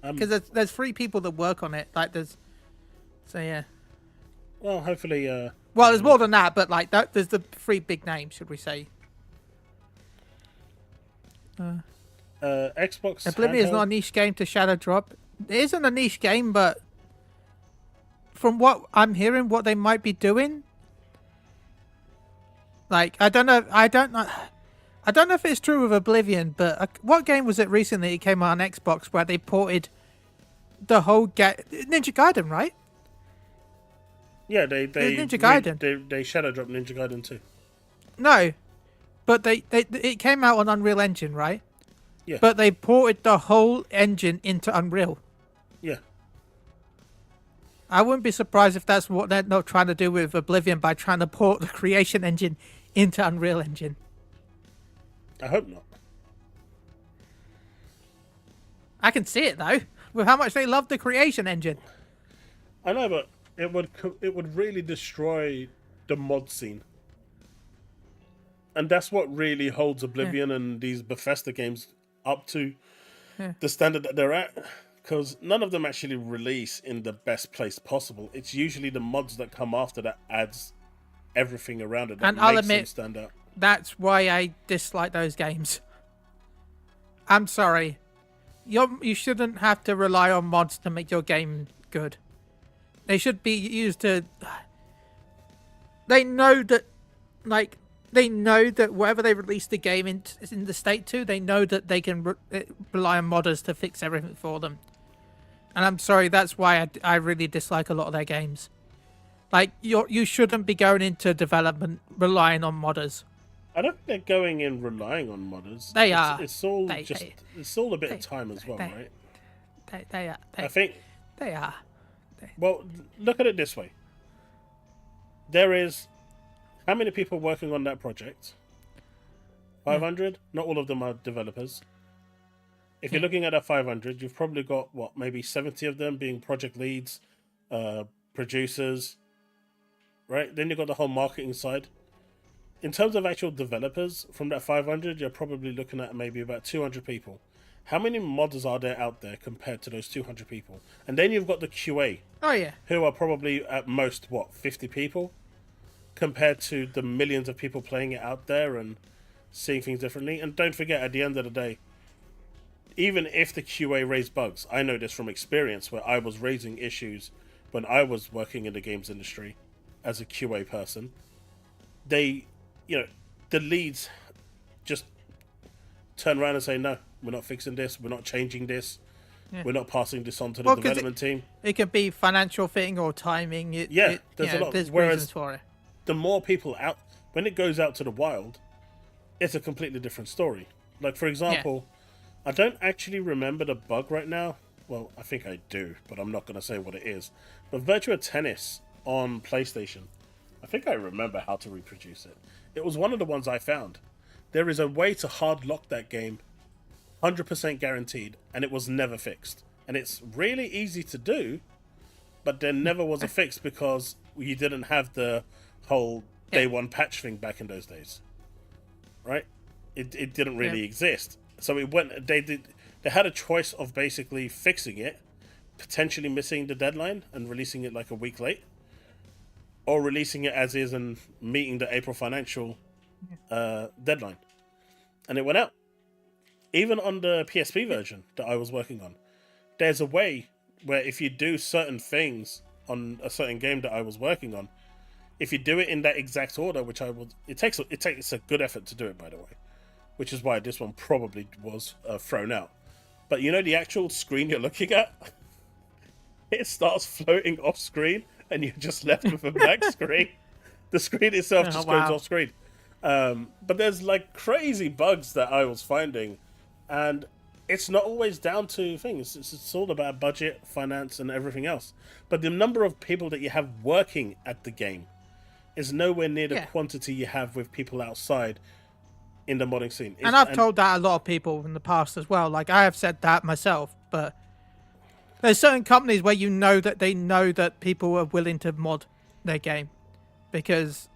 because there's 3 people that work on it. Like there's, so yeah. Well, hopefully. Well, there's more than that, but like that, there's the 3 big names, should we say? Xbox. Oblivion is not a niche game to shadow drop. It isn't a niche game, but from what I'm hearing, what they might be doing, like I don't know if it's true with Oblivion, but what game was it recently? It came out on Xbox where they ported the whole Ninja Gaiden, right? Yeah, they Ninja Gaiden. They shadow dropped Ninja Gaiden too. No, but it came out on Unreal Engine, right? Yeah. But they ported the whole engine into Unreal. Yeah. I wouldn't be surprised if that's what they're not trying to do with Oblivion by trying to port the creation engine into Unreal Engine. I hope not. I can see it though, with how much they love the creation engine. I know, but it would really destroy the mod scene. And that's what really holds Oblivion and these Bethesda games up to the standard that they're at. Because none of them actually release in the best place possible. It's usually the mods that come after that adds everything around it that And makes I'll admit, them stand out. That's why I dislike those games. I'm sorry. You shouldn't have to rely on mods to make your game good. They should be used to... They know that whatever they release the game in the state to, they know that they can rely on modders to fix everything for them. And I'm sorry, that's why I really dislike a lot of their games. Like, you shouldn't be going into development relying on modders. I don't think they're going in relying on modders. They are. It's all it's all a bit of time as well, right? They are. I think. They are. Well, look at it this way. there is how many people working on that project? 500. Not all of them are developers. If you're looking at that 500, you've probably got what, maybe 70 of them being project leads, producers, right? Then you've got the whole marketing side. In terms of actual developers, from that 500, you're probably looking at maybe about 200 people. How many modders are there out there compared to those 200 people? And then you've got the QA, Oh yeah. who are probably at most, what, 50 people? Compared to the millions of people playing it out there and seeing things differently. And don't forget, at the end of the day, even if the QA raised bugs, I know this from experience where I was raising issues when I was working in the games industry as a QA person. They, the leads just turn around and say, no, we're not fixing this, we're not changing this, we're not passing this on to the development team. It could be financial thing or timing. There's a lot. There's Whereas reasons for it. the more people out, when it goes out to the wild, it's a completely different story. Like, for example, I don't actually remember the bug right now. Well, I think I do, but I'm not going to say what it is. But Virtua Tennis on PlayStation, I think I remember how to reproduce it. It was one of the ones I found. There is a way to hard lock that game, 100% guaranteed, and it was never fixed. And it's really easy to do, but there never was a fix because you didn't have the whole day one patch thing back in those days. Right? It didn't really exist. So it went. They had a choice of basically fixing it, potentially missing the deadline and releasing it like a week late, or releasing it as is and meeting the April financial deadline. And it went out. Even on the PSP version that I was working on, there's a way where if you do certain things on a certain game that I was working on, if you do it in that exact order, which I would, it takes a good effort to do it, by the way, which is why this one probably was thrown out. But the actual screen you're looking at, it starts floating off screen, and you're just left with a black screen. The screen itself just goes off screen. But there's like crazy bugs that I was finding, and it's not always down to things. It's all about budget, finance, and everything else. But the number of people that you have working at the game is nowhere near the quantity you have with people outside in the modding scene. And I've told that a lot of people in the past as well. Like, I have said that myself, but there's certain companies where they know that people are willing to mod their game because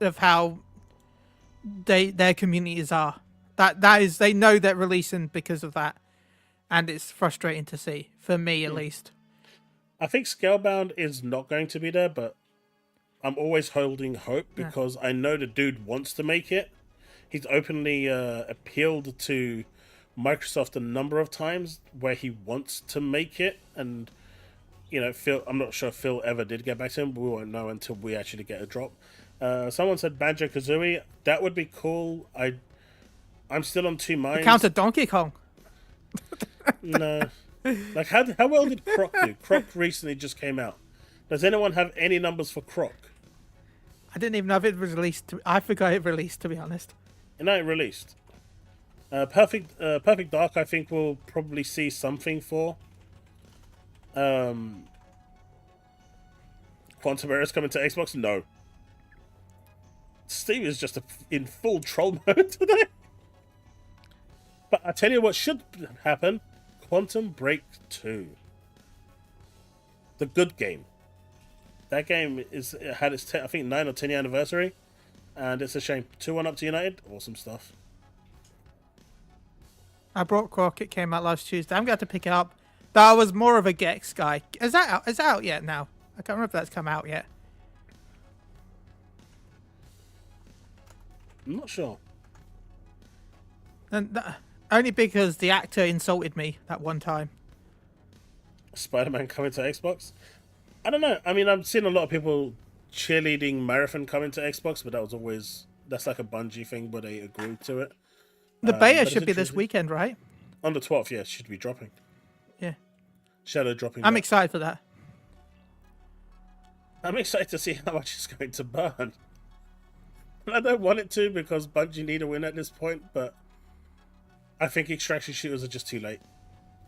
of how their communities are. That is, they know they're releasing because of that, and it's frustrating to see, for me at least. I think Scalebound is not going to be there, but I'm always holding hope because I know the dude wants to make it. He's openly appealed to Microsoft a number of times where he wants to make it, and Phil, I'm not sure if Phil ever did get back to him. We won't know until we actually get a drop. Someone said Banjo-Kazooie. That would be cool. I'm still on two minds. Counter Donkey Kong. No. Like, how well did Croc do? Croc recently just came out. Does anyone have any numbers for Croc? I didn't even know if it was released. I forgot it released, to be honest. And now it released. Perfect Dark, I think we'll probably see something for. Quantum Error's coming to Xbox? No. Steve is just in full troll mode today. But I tell you what should happen. Quantum Break 2. The good game. That game had its, I think, 9 or 10 year anniversary. And it's a shame. 2-1 up to United. Awesome stuff. I brought Croc. It came out last Tuesday. I'm going to pick it up. Though I was more of a Gex guy. Is that out? Is that out yet now? I can't remember if that's come out yet. I'm not sure. And only because the actor insulted me that one time. Spider-Man coming to Xbox? I don't know. I mean, I've seen a lot of people cheerleading Marathon coming to Xbox, but that's like a Bungie thing where they agreed to it. The beta should be this weekend, right? On the 12th, yeah, it should be dropping. Yeah. Shadow dropping. I'm excited for that. I'm excited to see how much it's going to burn. I don't want it to because Bungie need a win at this point, but I think extraction shooters are just too late.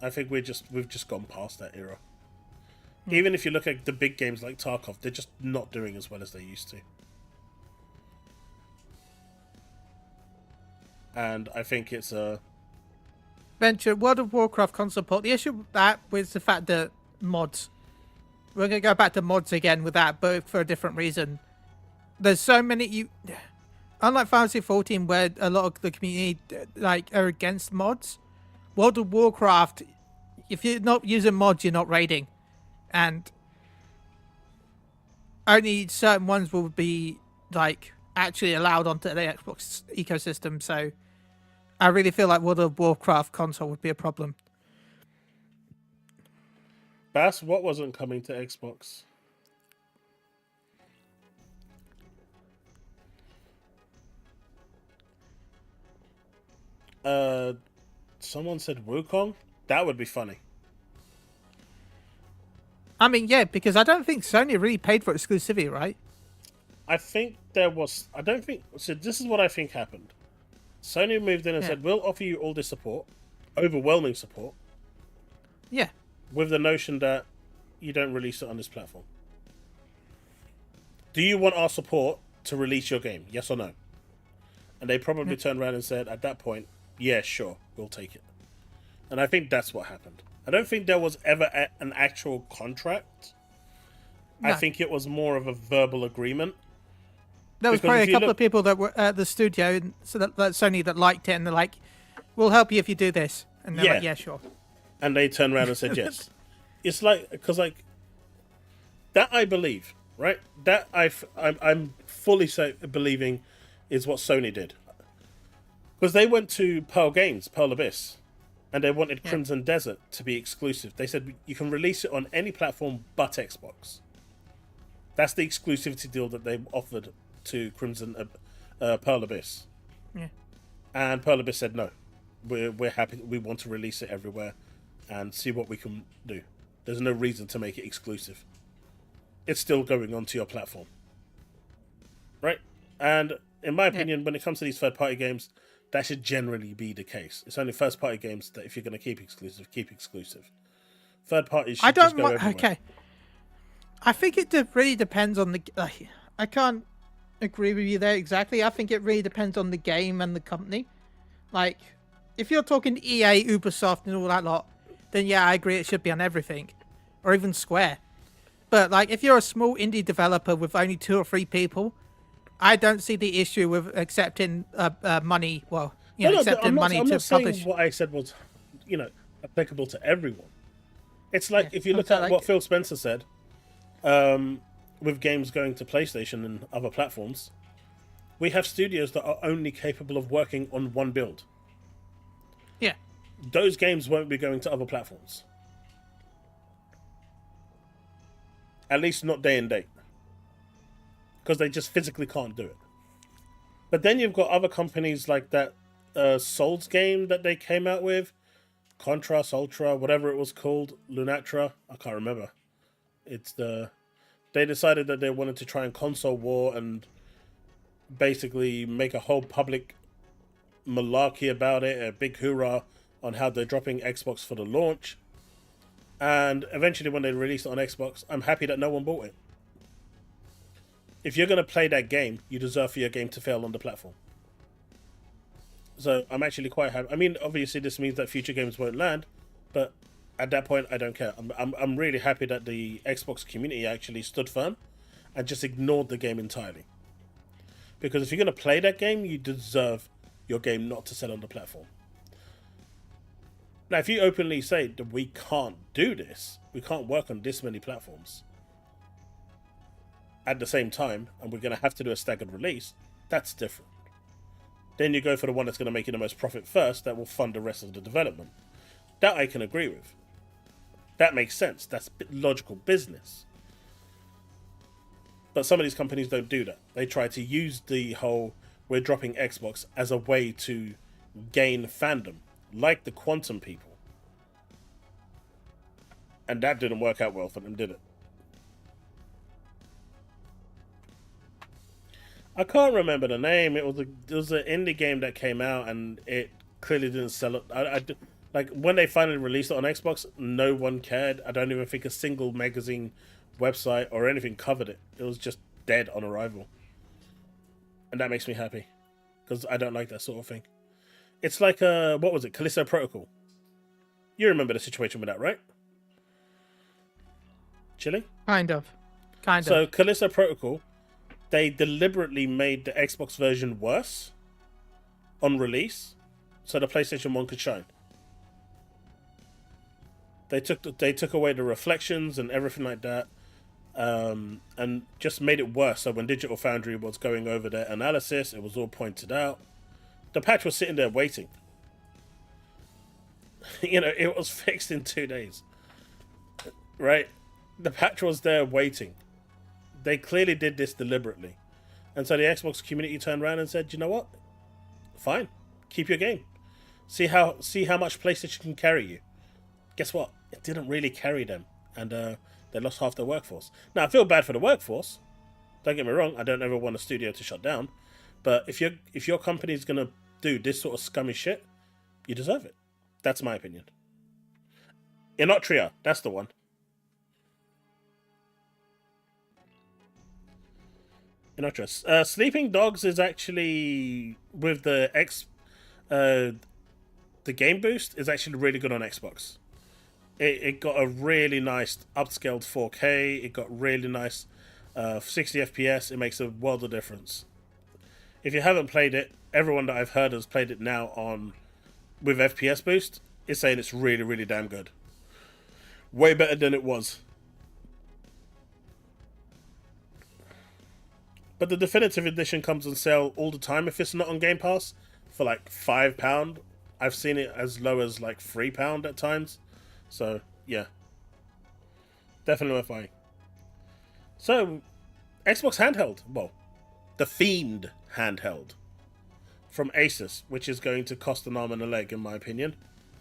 I think we've just gone past that era. Even if you look at the big games like Tarkov, they're just not doing as well as they used to. And I think it's a... Venture, World of Warcraft console port. The issue with that was the fact that mods. We're going to go back to mods again with that, but for a different reason. There's so many... Unlike Fantasy 14, where a lot of the community are against mods, World of Warcraft, if you're not using mods, you're not raiding. And only certain ones will be actually allowed onto the Xbox ecosystem. So I really feel like World of Warcraft console would be a problem. Bass, what wasn't coming to Xbox? Someone said Wukong? That would be funny. I mean, yeah, because I don't think Sony really paid for exclusivity, right? I think there was... I don't think... So this is what I think happened. Sony moved in and said, we'll offer you all this support. Overwhelming support. Yeah. With the notion that you don't release it on this platform. Do you want our support to release your game? Yes or no? And they probably turned around and said, at that point, yeah, sure, we'll take it. And I think that's what happened. I don't think there was ever an actual contract. No. I think it was more of a verbal agreement. There was probably a couple of people that were at the studio, so that Sony that liked it, and they're like, "We'll help you if you do this." And they're like, "Yeah, sure." And they turned around and said yes. It's because that I believe, right? That I'm fully believing is what Sony did, because they went to Pearl Abyss. And they wanted Crimson Desert to be exclusive. They said you can release it on any platform but Xbox. That's the exclusivity deal that they offered to Pearl Abyss. Yeah. And Pearl Abyss said no. We're happy. We want to release it everywhere and see what we can do. There's no reason to make it exclusive. It's still going onto your platform. Right? And in my opinion, when it comes to these third-party games, that should generally be the case. It's only first-party games that if you're going to keep exclusive. Third parties should just go everywhere. Okay. I think it really depends on the... I can't agree with you there exactly. I think it really depends on the game and the company. Like, if you're talking EA, Ubisoft, and all that lot, then yeah, I agree it should be on everything. Or even Square. But, if you're a small indie developer with only 2 or 3 people... I don't see the issue with accepting money. Well, accepting money to publish. I'm not saying what I said was, applicable to everyone. It's like if you look at what Phil Spencer said, with games going to PlayStation and other platforms, we have studios that are only capable of working on one build. Yeah. Those games won't be going to other platforms. At least not day and date. Because they just physically can't do it. But then you've got other companies like that Souls game that they came out with. Contrast, Ultra, whatever it was called. Lunatra. I can't remember. They decided that they wanted to try and console war and basically make a whole public malarkey about it. A big hoorah on how they're dropping Xbox for the launch. And eventually when they released it on Xbox, I'm happy that no one bought it. If you're going to play that game, you deserve for your game to fail on the platform. So I'm actually quite happy. I mean, obviously this means that future games won't land, but at that point, I don't care. I'm really happy that the Xbox community actually stood firm and just ignored the game entirely. Because if you're going to play that game, you deserve your game not to sell on the platform. Now, if you openly say that we can't do this, we can't work on this many platforms at the same time, and we're going to have to do a staggered release, that's different. Then you go for the one that's going to make you the most profit first, that will fund the rest of the development. That I can agree with. That makes sense. That's logical business. But some of these companies don't do that. They try to use the whole, we're dropping Xbox as a way to gain fandom, like the Quantum people. And that didn't work out well for them, did it? I can't remember the name. It was an indie game that came out, and it clearly didn't sell it. Like, when they finally released it on Xbox, no one cared. I don't even think a single magazine, website, or anything covered it. It was just dead on arrival. And that makes me happy. Because I don't like that sort of thing. It's like, what was it? Callisto Protocol. You remember the situation with that, right? Chille? Kind of. So, Callisto Protocol, they deliberately made the Xbox version worse on release, so the PlayStation 1 could shine. They took away the reflections and everything like that, and just made it worse. So when Digital Foundry was going over their analysis, it was all pointed out. The patch was sitting there waiting. It was fixed in 2 days. Right? The patch was there waiting. They clearly did this deliberately. And so the Xbox community turned around and said, you know what? Fine. Keep your game. See how much PlayStation can carry you. Guess what? It didn't really carry them. And they lost half their workforce. Now, I feel bad for the workforce. Don't get me wrong. I don't ever want a studio to shut down. But if your company's going to do this sort of scummy shit, you deserve it. That's my opinion. Inotria. That's the one. Inotria. Sleeping Dogs is actually, with the game boost, is actually really good on Xbox. It got a really nice upscaled 4K. It got really nice 60 FPS. It makes a world of difference. If you haven't played it, everyone that I've heard has played it now with FPS boost is saying it's really, really damn good. Way better than it was. But the definitive edition comes on sale all the time if it's not on Game Pass for like £5. I've seen it as low as like £3 at times. So, yeah. Definitely worth buying. So, Xbox handheld. Well, the Fiend handheld from Asus, which is going to cost an arm and a leg, in my opinion,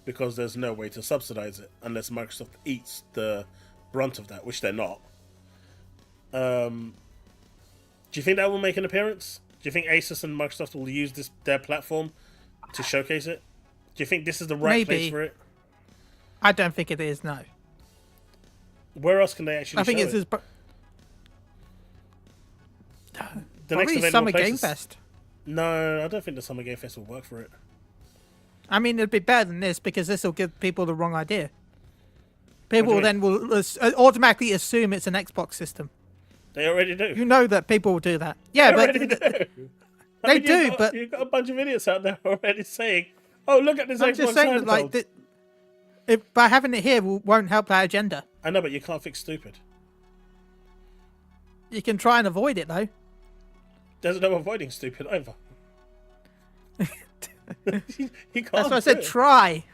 because there's no way to subsidize it unless Microsoft eats the brunt of that, which they're not. Do you think that will make an appearance? Do you think Asus and Microsoft will use their platform to showcase it? Do you think this is the right place for it? I don't think it is, no. Where else can they actually I think show it's it? The next probably available Summer place Game is... Fest. No, I don't think the Summer Game Fest will work for it. I mean, it'd be better than this because this will give people the wrong idea. People then will automatically assume it's an Xbox system. They already do. You know that people will do that. Yeah, they but already do. They do, but you've got a bunch of idiots out there already saying, "Oh, look at this I'm Xbox just saying that, handheld." like, if by having it here won't help that agenda. I know, but you can't fix stupid. You can try and avoid it though. There's no avoiding stupid either. You can't. That's why I said try.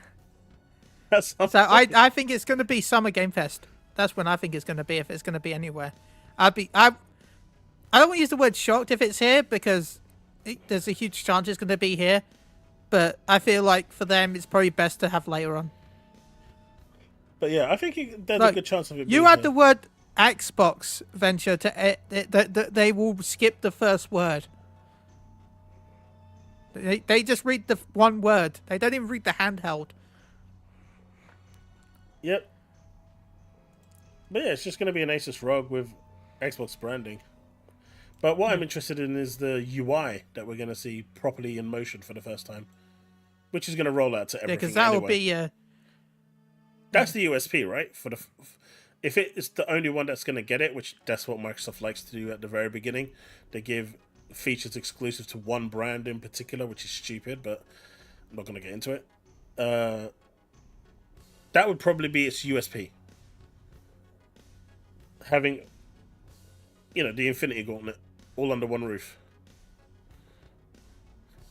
That's So I think it's going to be Summer Game Fest. That's when I think it's going to be, if it's going to be anywhere. I don't want to use the word shocked if it's here because there's a huge chance it's going to be here. But I feel like for them it's probably best to have later on. But yeah, I think there's a good chance of it. You being add here. the word Xbox Venture to it, they will skip the first word. They just read the one word. They don't even read the handheld. Yep. But yeah, it's just going to be an Asus ROG with Xbox branding. But what I'm interested in is the UI that we're going to see properly in motion for the first time, which is going to roll out to everything. Yeah, because that will anyway. be. That's the USP, right? If it is the only one that's going to get it, which that's what Microsoft likes to do at the very beginning, they give features exclusive to one brand in particular, which is stupid, but I'm not going to get into it. That would probably be its USP. Having, the Infinity Gauntlet all under one roof.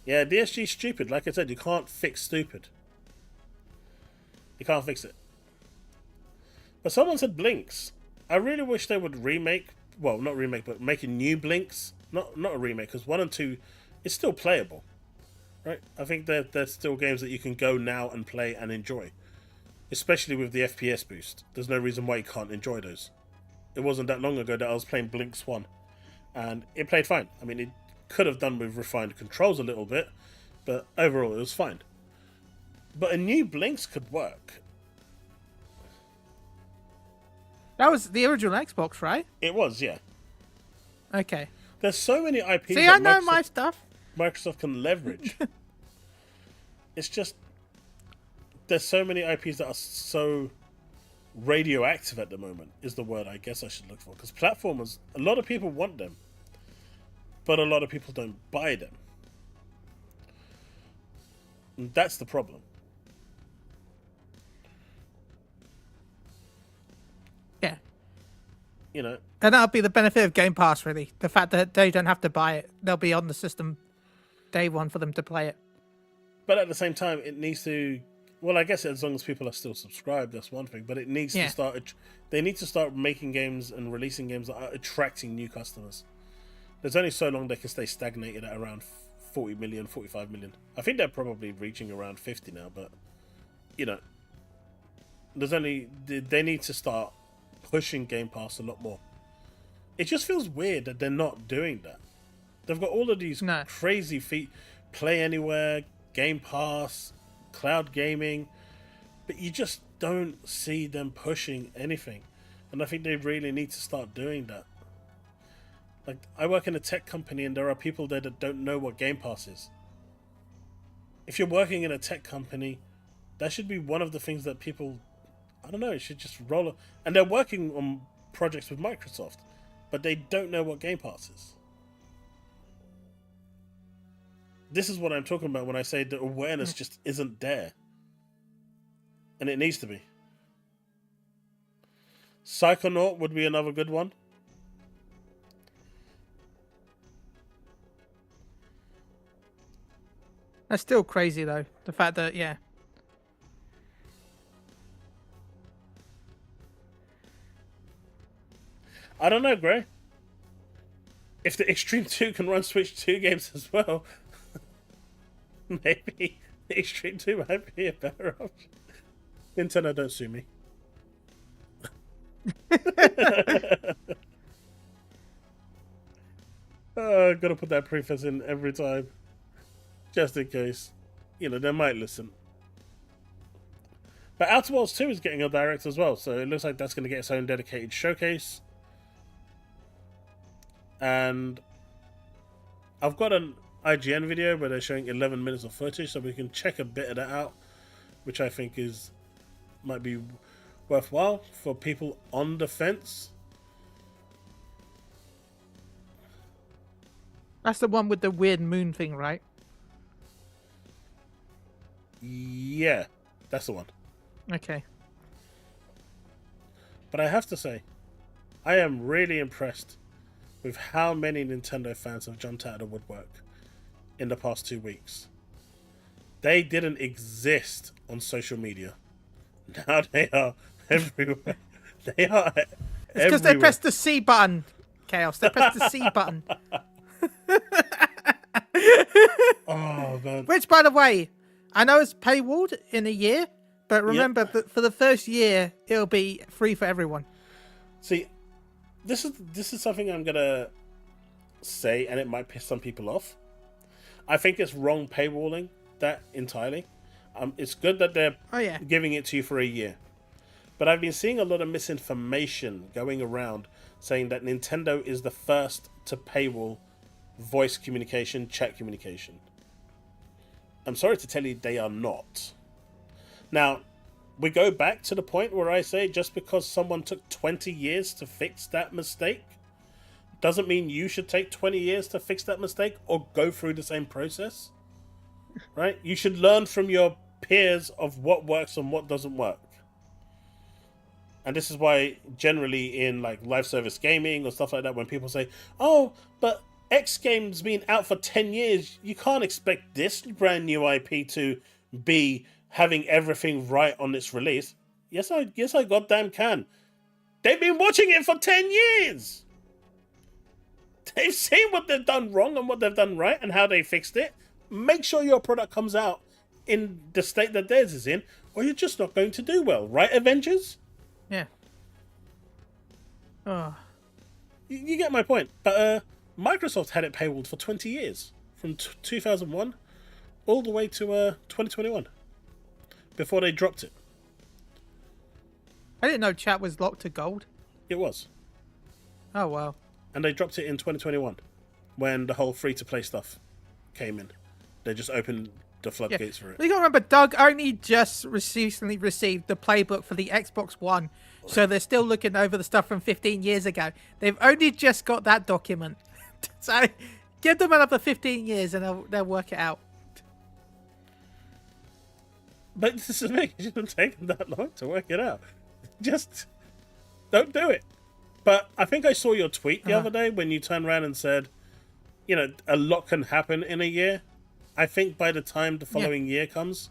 Yeah, DSG is stupid. Like I said, you can't fix stupid. You can't fix it. But someone said Blinks. I really wish they would remake, well, not remake, but make a new Blinks. Not a remake, because 1 and 2 is still playable. Right? I think they're still games that you can go now and play and enjoy. Especially with the FPS boost. There's no reason why you can't enjoy those. It wasn't that long ago that I was playing Blinks 1. And it played fine. I mean, it could have done with refined controls a little bit. But overall, it was fine. But a new Blinks could work. That was the original Xbox, right? It was, yeah. Okay. There's so many IPs See, that I know my stuff. Microsoft can leverage. It's just there's so many IPs that are so radioactive at the moment is the word I guess I should look for. Because platformers, a lot of people want them, but a lot of people don't buy them. And that's the problem. Yeah. You know, And that'll be the benefit of Game Pass, really. The fact that they don't have to buy it. They'll be on the system day one for them to play it. but at the same time, it needs to. Well, I guess as long as people are still subscribed, that's one thing. But it needs to start. They need to start making games and releasing games that are attracting new customers. There's only so long they can stay stagnated at around 40 million, 45 million. I think they're probably reaching around 50 now. But you know, they need to start pushing Game Pass a lot more. It just feels weird that they're not doing that. They've got all of these crazy Play Anywhere, Game Pass, cloud gaming, but you just don't see them pushing anything. And I think they really need to start doing that. Like, I work in a tech company and there are people there that don't know what Game Pass is. If you're working in a tech company, that should be one of the things that people, I don't know, it should just roll. And they're working on projects with Microsoft, but they don't know what Game Pass is. This is what I'm talking about when I say the awareness just isn't there. And it needs to be. Psychonaut would be another good one. That's still crazy, though. The fact that, I don't know, Gray. If the Extreme 2 can run Switch 2 games as well, maybe the Extreme 2 might be a better option. Nintendo, don't sue me. I've got to put that preface in every time. Just in case. You know, they might listen. But OuterWorlds 2 is getting a direct as well, so it looks like that's going to get its own dedicated showcase. And I've got an IGN video where they're showing 11 minutes of footage, so we can check a bit of that out, which I think might be worthwhile for people on the fence. that's the one with the weird moon thing, right? Yeah, that's the one. Okay. But I have to say, I am really impressed with how many Nintendo fans have jumped out of the woodwork in the past 2 weeks. They didn't exist on social media. Now they are everywhere. They are It's because they pressed the C button, Chaos. They pressed the C button. Oh, man. Which, by the way, I know it's paywalled in a year, but remember that for the first year, it'll be free for everyone. See, this is something I'm gonna say, and it might piss some people off. I think it's wrong paywalling that entirely. It's good that they're giving it to you for a year, but I've been seeing a lot of misinformation going around saying that Nintendo is the first to paywall voice communication, chat communication. I'm sorry to tell you, they are not. Now, we go back to the point where I say just because someone took 20 years to fix that mistake doesn't mean you should take 20 years to fix that mistake or go through the same process. Right? You should learn from your peers of what works and what doesn't work. And this is why generally in like live service gaming or stuff like that, when people say, oh, but X game's been out for 10 years, you can't expect this brand new IP to be having everything right on its release. Yes, I goddamn can. They've been watching it for 10 years. They've seen what they've done wrong and what they've done right and how they fixed it. Make sure your product comes out in the state that theirs is in, or you're just not going to do well. Right, Avengers? Yeah. Oh. You get my point. But Microsoft had it paywalled for 20 years. From 2001 all the way to 2021. before they dropped it. I didn't know chat was locked to gold. It was. Oh, wow. And they dropped it in 2021 when the whole free-to-play stuff came in. They just opened the floodgates for it. You got to remember, Doug only just recently received the playbook for the Xbox One, so they're still looking over the stuff from 15 years ago. They've only just got that document. So give them another 15 years and they'll work it out. But this is me. It shouldn't have taken that long to work it out. Just don't do it. But I think I saw your tweet the other day when you turned around and said, you know, a lot can happen in a year. I think by the time the following year comes,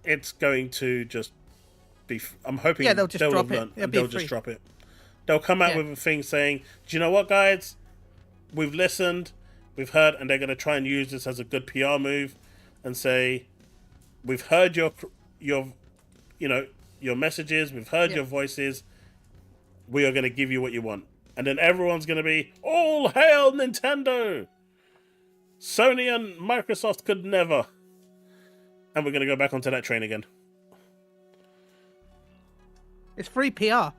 it's going to just be... I'm hoping they'll just drop it. They'll just drop it. They'll come out with a thing saying, do you know what, guys? We've listened, we've heard, and they're going to try and use this as a good PR move and say, we've heard your messages, we've heard your voices, we are going to give you what you want. And then everyone's going to be, all hail Nintendo! Sony and Microsoft could never. And we're going to go back onto that train again. It's free PR.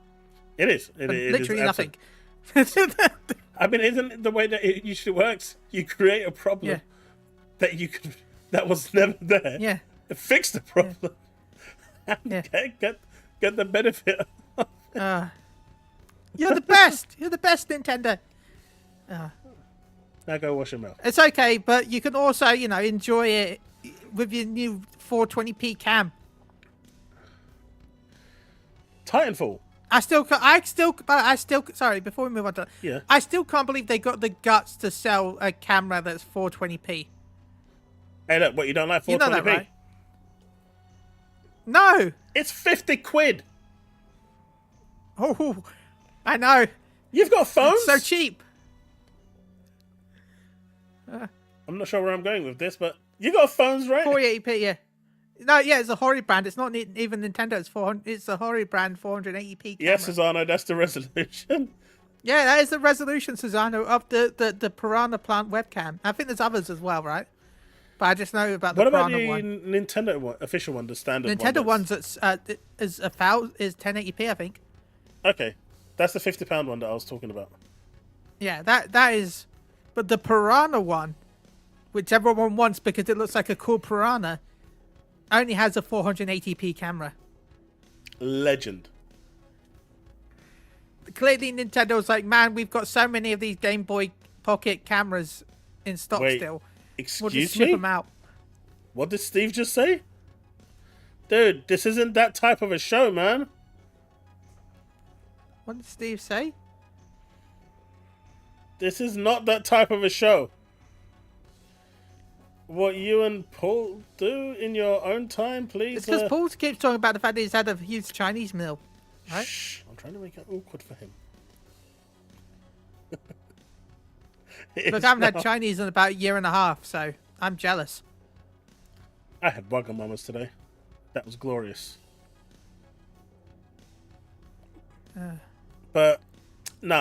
It is. Literally nothing. I mean, isn't it the way that it usually works? You create a problem that was never there. Yeah. Fix the problem. And get the benefit. You're the best. You're the best, Nintendo. Now go wash your mouth. It's okay, but you can also, enjoy it with your new 420p cam. Titanfall. Sorry, before we move on to Yeah. I still can't believe they got the guts to sell a camera that's 420p. Hey, look, what, you don't like 420p? You know that, right? No. It's 50 quid. Oh, I know. You've got phones? It's so cheap. I'm not sure where I'm going with this, but you got phones, right? 480p, yeah. No, yeah, it's a Hori brand. It's not even Nintendo. It's a Hori brand 480p camera. Yes, Susano, that's the resolution. Yeah, that is the resolution, Susano, of the Piranha Plant webcam. I think there's others as well, right? But I just know about the Piranha one. What about the Nintendo one, official one, the standard Nintendo one? one's is 1080p, I think. Okay, that's the £50 one that I was talking about. Yeah, that is. But the Piranha one, which everyone wants because it looks like a cool piranha, only has a 480p camera. Legend. Clearly, Nintendo's like, man, we've got so many of these Game Boy Pocket cameras in stock still. We'll just ship them out. What did Steve just say? Dude, this isn't that type of a show, man. What did Steve say? This is not that type of a show. What you and Paul do in your own time, please. It's because Paul keeps talking about the fact that he's had a huge Chinese meal. Right? Shh, I'm trying to make it awkward for him. Look, I haven't had Chinese in about a year and a half, so I'm jealous. I had Wagamamas today. That was glorious. But no,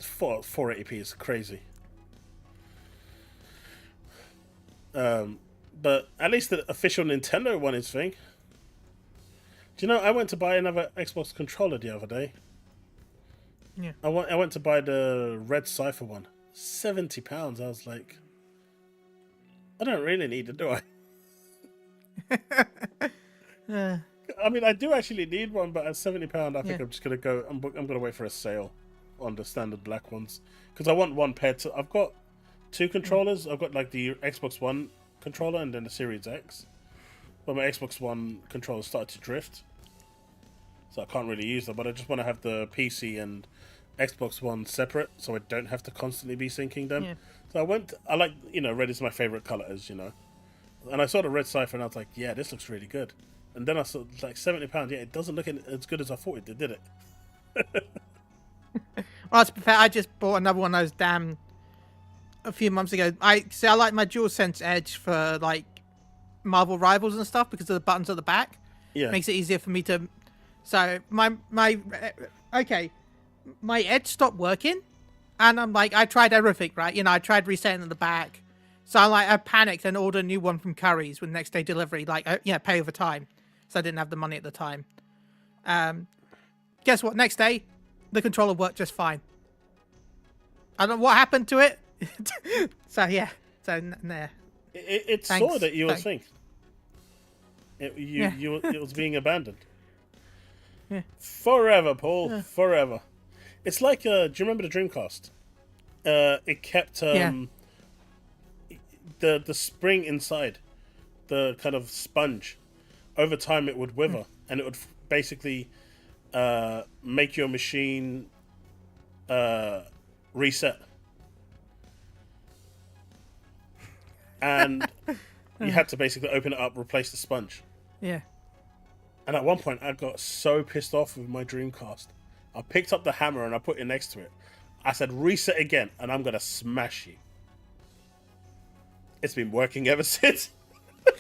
480p is crazy. But at least the official Nintendo one is thing. Do you know, I went to buy another Xbox controller the other day. Yeah. I went to buy the Red Cypher one. £70. I was like, I don't really need it, do I? I mean, I do actually need one, but at £70, I think I'm just gonna go. I'm gonna wait for a sale on the standard black ones because I want one pair. I've got two controllers. I've got like the Xbox One controller and then the Series X. But my Xbox One controller started to drift, so I can't really use them. But I just want to have the PC and Xbox One separate, so I don't have to constantly be syncing them. Yeah. So I like, red is my favorite color, and I saw the Red Cypher and I was like, yeah, this looks really good. And then I saw like £70. Yeah, it doesn't look as good as I thought it did it? Well, to be fair, I just bought another one of those a few months ago. I like my DualSense Edge for like Marvel Rivals and stuff because of the buttons at the back. Yeah, makes it easier for me to. So my Edge stopped working, and I'm like, I tried everything, right? I tried resetting at the back, So I panicked and ordered a new one from Curry's with next day delivery. Pay over time, so I didn't have the money at the time. Guess what? Next day, the controller worked just fine. I don't know what happened to it. So yeah, nah. It Thanks. saw that you were Thanks. synced. It was being abandoned. Yeah. Forever, Paul. Forever. It's like, do you remember the Dreamcast? It kept the spring inside, the kind of sponge. Over time, it would wither, and it would basically make your machine reset. And you had to basically open it up, replace the sponge. Yeah. And at one point, I got so pissed off with my Dreamcast. I picked up the hammer and I put it next to it. I said, reset again, and I'm going to smash you. It's been working ever since.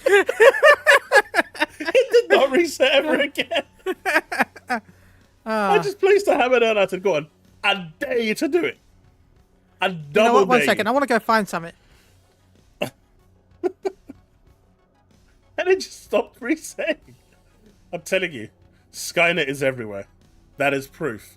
It did not reset ever again. I just placed the hammer there and I said, go on. I dare you to do it. I double You know what? One dare second. you. I want to go find something. And it just stopped resetting. I'm telling you, Skynet is everywhere. That is proof.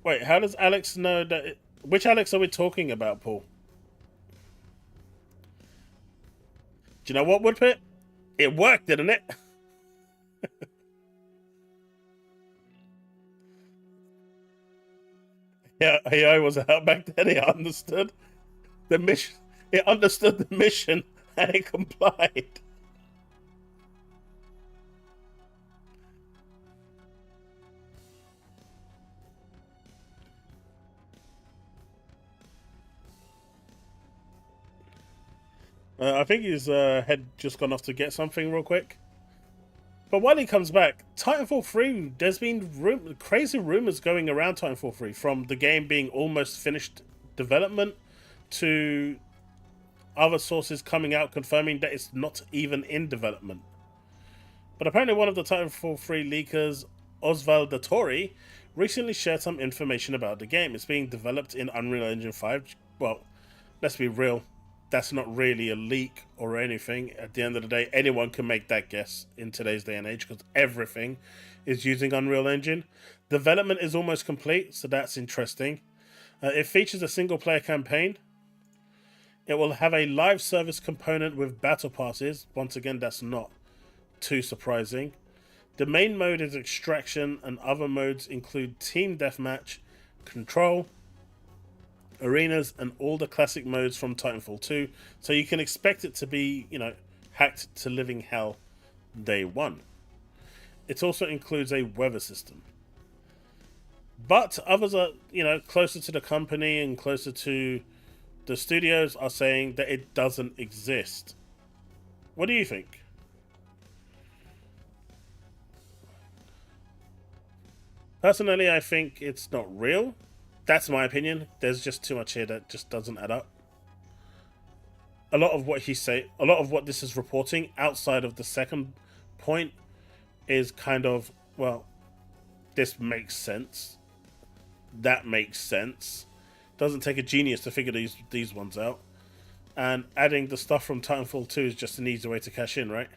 Wait, how does Alex know that... Which Alex are we talking about, Paul? Do you know what, Woodpit? It worked, didn't it? Yeah, AI was out back then. It understood the mission. It understood the mission and it complied. I think his head just gone off to get something real quick. But while he comes back, Titanfall 3, there's been crazy rumors going around Titanfall 3, from the game being almost finished development to other sources coming out confirming that it's not even in development. But apparently one of the Titanfall 3 leakers, Oddworld, recently shared some information about the game. It's being developed in Unreal Engine 5. Well, let's be real. That's not really a leak or anything. At the end of the day, anyone can make that guess in today's day and age because everything is using Unreal Engine. Development is almost complete, so that's interesting. It features a single-player campaign. It will have a live service component with battle passes. Once again, that's not too surprising. The main mode is extraction, and other modes include team deathmatch, control, arenas, and all the classic modes from Titanfall 2. So you can expect it to be, hacked to living hell day one. It also includes a weather system. But others are, closer to the company and closer to the studios are saying that it doesn't exist. What do you think? Personally, I think it's not real. That's my opinion. There's just too much here that just doesn't add up. A lot of what this is reporting outside of the second point is kind of, well, this makes sense. That makes sense. Doesn't take a genius to figure these ones out. And adding the stuff from Titanfall 2 is just an easy way to cash in, right?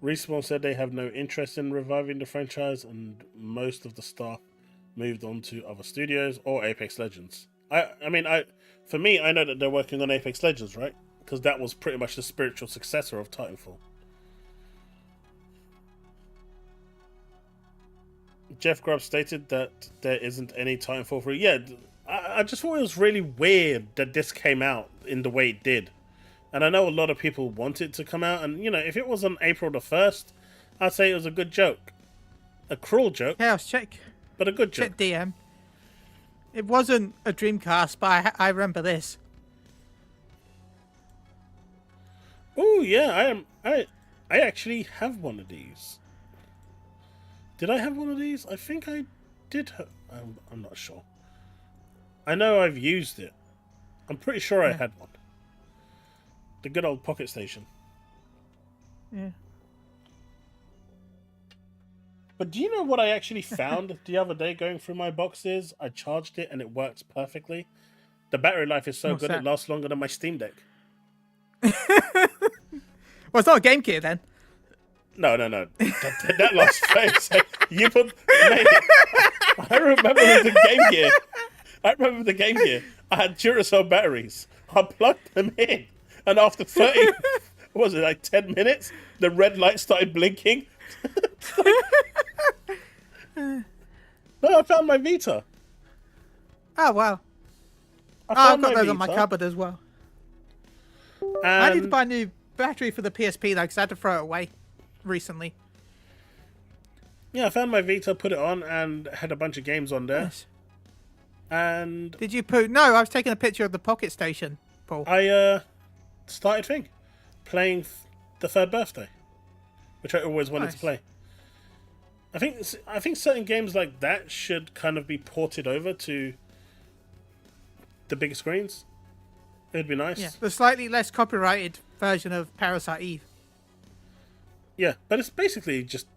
Respawn said they have no interest in reviving the franchise, and most of the staff moved on to other studios or Apex Legends. For me, I know that they're working on Apex Legends, right? Because that was pretty much the spiritual successor of Titanfall. Jeff Grubb stated that there isn't any Titanfall 3. Yeah, I just thought it was really weird that this came out in the way it did. And I know a lot of people want it to come out. And, if it was on April the 1st, I'd say it was a good joke. A cruel joke. Chaos check. but a good joke. Shit, DM. It wasn't a Dreamcast, but I remember this. Oh yeah, I actually have one of these. Did I have one of these? I think I did. I'm not sure. I know I've used it. I'm pretty sure I had one. The good old Pocket Station. Yeah. But do you know what I actually found the other day going through my boxes? I charged it and it works perfectly. The battery life is so What's good that? it lasts longer than my Steam Deck. Well, it's not a Game Gear then. No. That lost face. You put. Mate, I remember the Game Gear. I remember the Game Gear. I had Duracell batteries. I plugged them in, and after 30, what was it, like 10 minutes, the red light started blinking. No, I found my Vita. Oh, wow. I I've found got those Vita, on my cupboard as well. and I need to buy a new battery for the PSP, though, because I had to throw it away recently. Yeah, I found my Vita, put it on, and had a bunch of games on there. Yes. And Did you put... No, I was taking a picture of the Pocket Station, Paul. I started playing the Third Birthday, which I always wanted to Nice. play. I think certain games like that should kind of be ported over to the bigger screens. It'd be nice. Yeah, the slightly less copyrighted version of Parasite Eve. Yeah, but it's basically just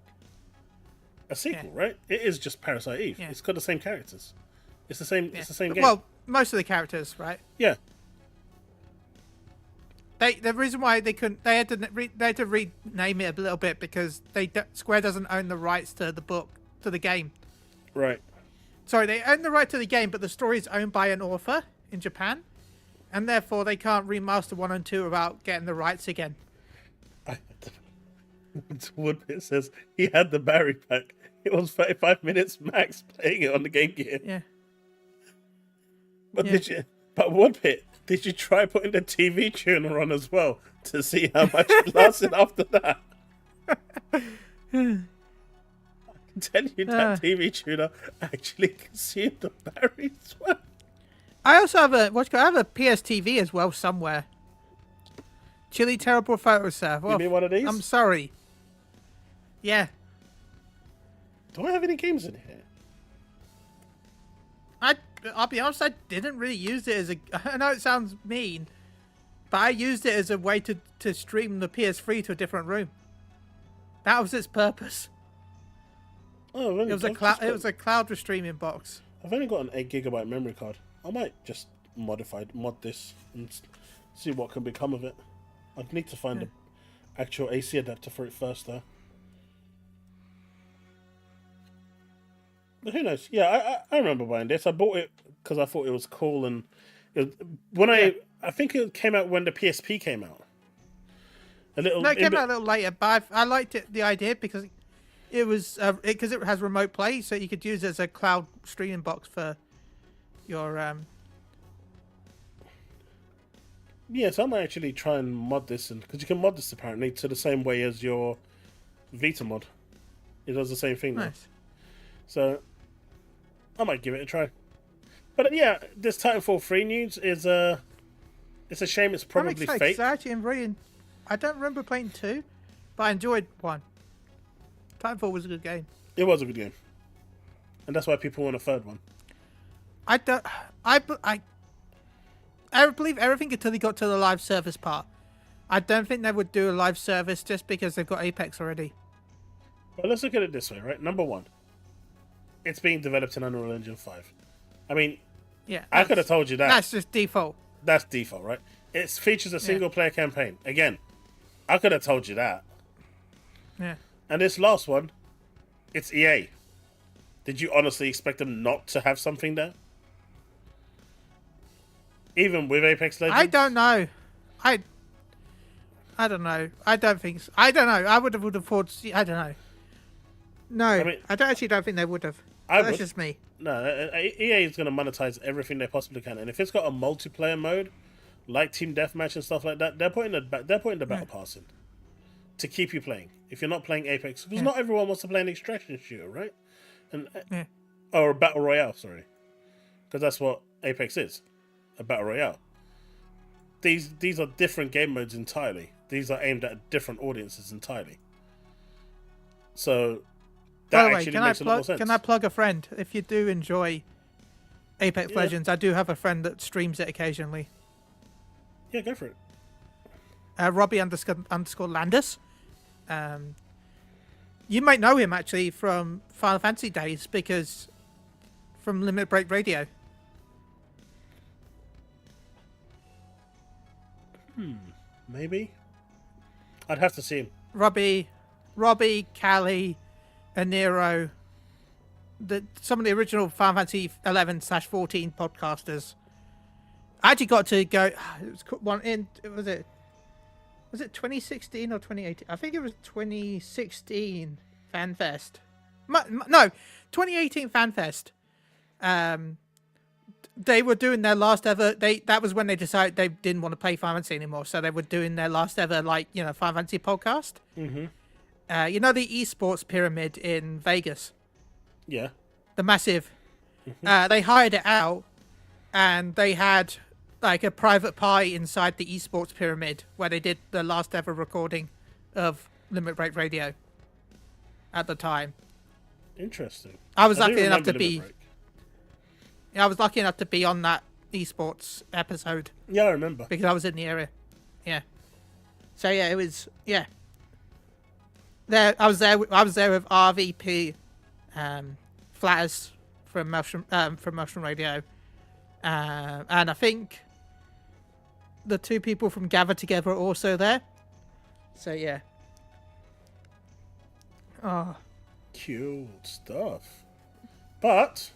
a sequel, Yeah. right? It is just Parasite Eve. Yeah. It's got the same characters. It's the same. Yeah. It's the same game. Well, most of the characters, right? yeah. The reason why they couldn't, they had to rename it a little bit because Square doesn't own the rights to the book, to the game. Right. Sorry, they own the right to the game, but the story is owned by an author in Japan, and therefore they can't remaster 1 and 2 without getting the rights again. Woodpit says he had the battery pack. It was 35 minutes max playing it on the Game Gear. Yeah. But Yeah. But Woodpit, did you try putting the TV tuner on as well to see how much it lasted after that? I can tell you that TV tuner actually consumed the battery as well. I also have I have a PS TV as well somewhere. Chille terrible photo, sir. You mean one of these? I'm sorry. Yeah. Do I have any games in here? I'll be honest, I didn't really use it as a... I know it sounds mean, but I used it as a way to stream the PS3 to a different room. That was its purpose. Oh, It was a cloud streaming box. I've only got an 8GB memory card. I might just mod this and see what can become of it. I'd need to find the actual AC adapter for it first, though. But who knows? Yeah, I remember buying this. I bought it because I thought it was cool, and I think it came out when the PSP came out. No, it came out a little later, but I liked the idea because it was because it has remote play, so you could use it as a cloud streaming box for your Yeah, so I might actually try and mod this, because you can mod this apparently to the same way as your Vita mod. It does the same thing now. Nice. So I might give it a try. But yeah, this Titanfall 3 news is it's a shame it's probably I'm fake. excited and really. I don't remember playing 2, but I enjoyed 1. Titanfall was a good game. It was a good game, and that's why people want a third one. I believe everything until they got to the live service part. I don't think they would do a live service just because they've got Apex already. Well, let's look at it this way, right? Number one, it's being developed in Unreal Engine 5. I mean, Yeah, I could have told you that. That's just default. That's default, right? It features a single-player campaign. Again, I could have told you that. Yeah. And this last one, it's EA. Did you honestly expect them not to have something there? Even with Apex Legends? I don't know. I don't know. I don't think so. I don't know. I would have thought. I don't know. No, I mean, don't think they would have. I That's would. just me. No, EA is going to monetize everything they possibly can, and if it's got a multiplayer mode, like Team Deathmatch and stuff like that, they're putting the battle pass in to keep you playing. If you're not playing Apex, because not everyone wants to play an extraction shooter, right? And Or a battle royale, sorry. Because that's what Apex is. A battle royale. These are different game modes entirely. These are aimed at different audiences entirely. So that By the way, actually makes a lot more sense. can I plug a friend? If you do enjoy Apex Legends, I do have a friend that streams it occasionally. Yeah, go for it. Robbie underscore Landis. You might know him actually from Final Fantasy days because from Limit Break Radio. Maybe. I'd have to see him. Robbie, Callie, and Nero. Some of the original Final Fantasy 11/14 podcasters. I actually got to go. It was one in. Was it 2016 or 2018? I think it was 2016 FanFest. No, 2018 FanFest. They were doing their last ever. That was when they decided they didn't want to play Final Fantasy anymore, so they were doing their last ever Final Fantasy podcast. Mm-hmm. The esports pyramid in Vegas. Yeah. The massive. They hired it out, and they had like a private party inside the esports pyramid where they did the last ever recording of Limit Break Radio. At the time. Interesting. I was do lucky enough to remember be. Limit Break. Yeah, I was lucky enough to be on that esports episode Yeah, I remember. because I was in the area. Yeah. So yeah, it was There, I was there with RVP, Flatters from Motion Radio, and I think the two people from Gather Together are also there. So yeah. Oh. Cool stuff. But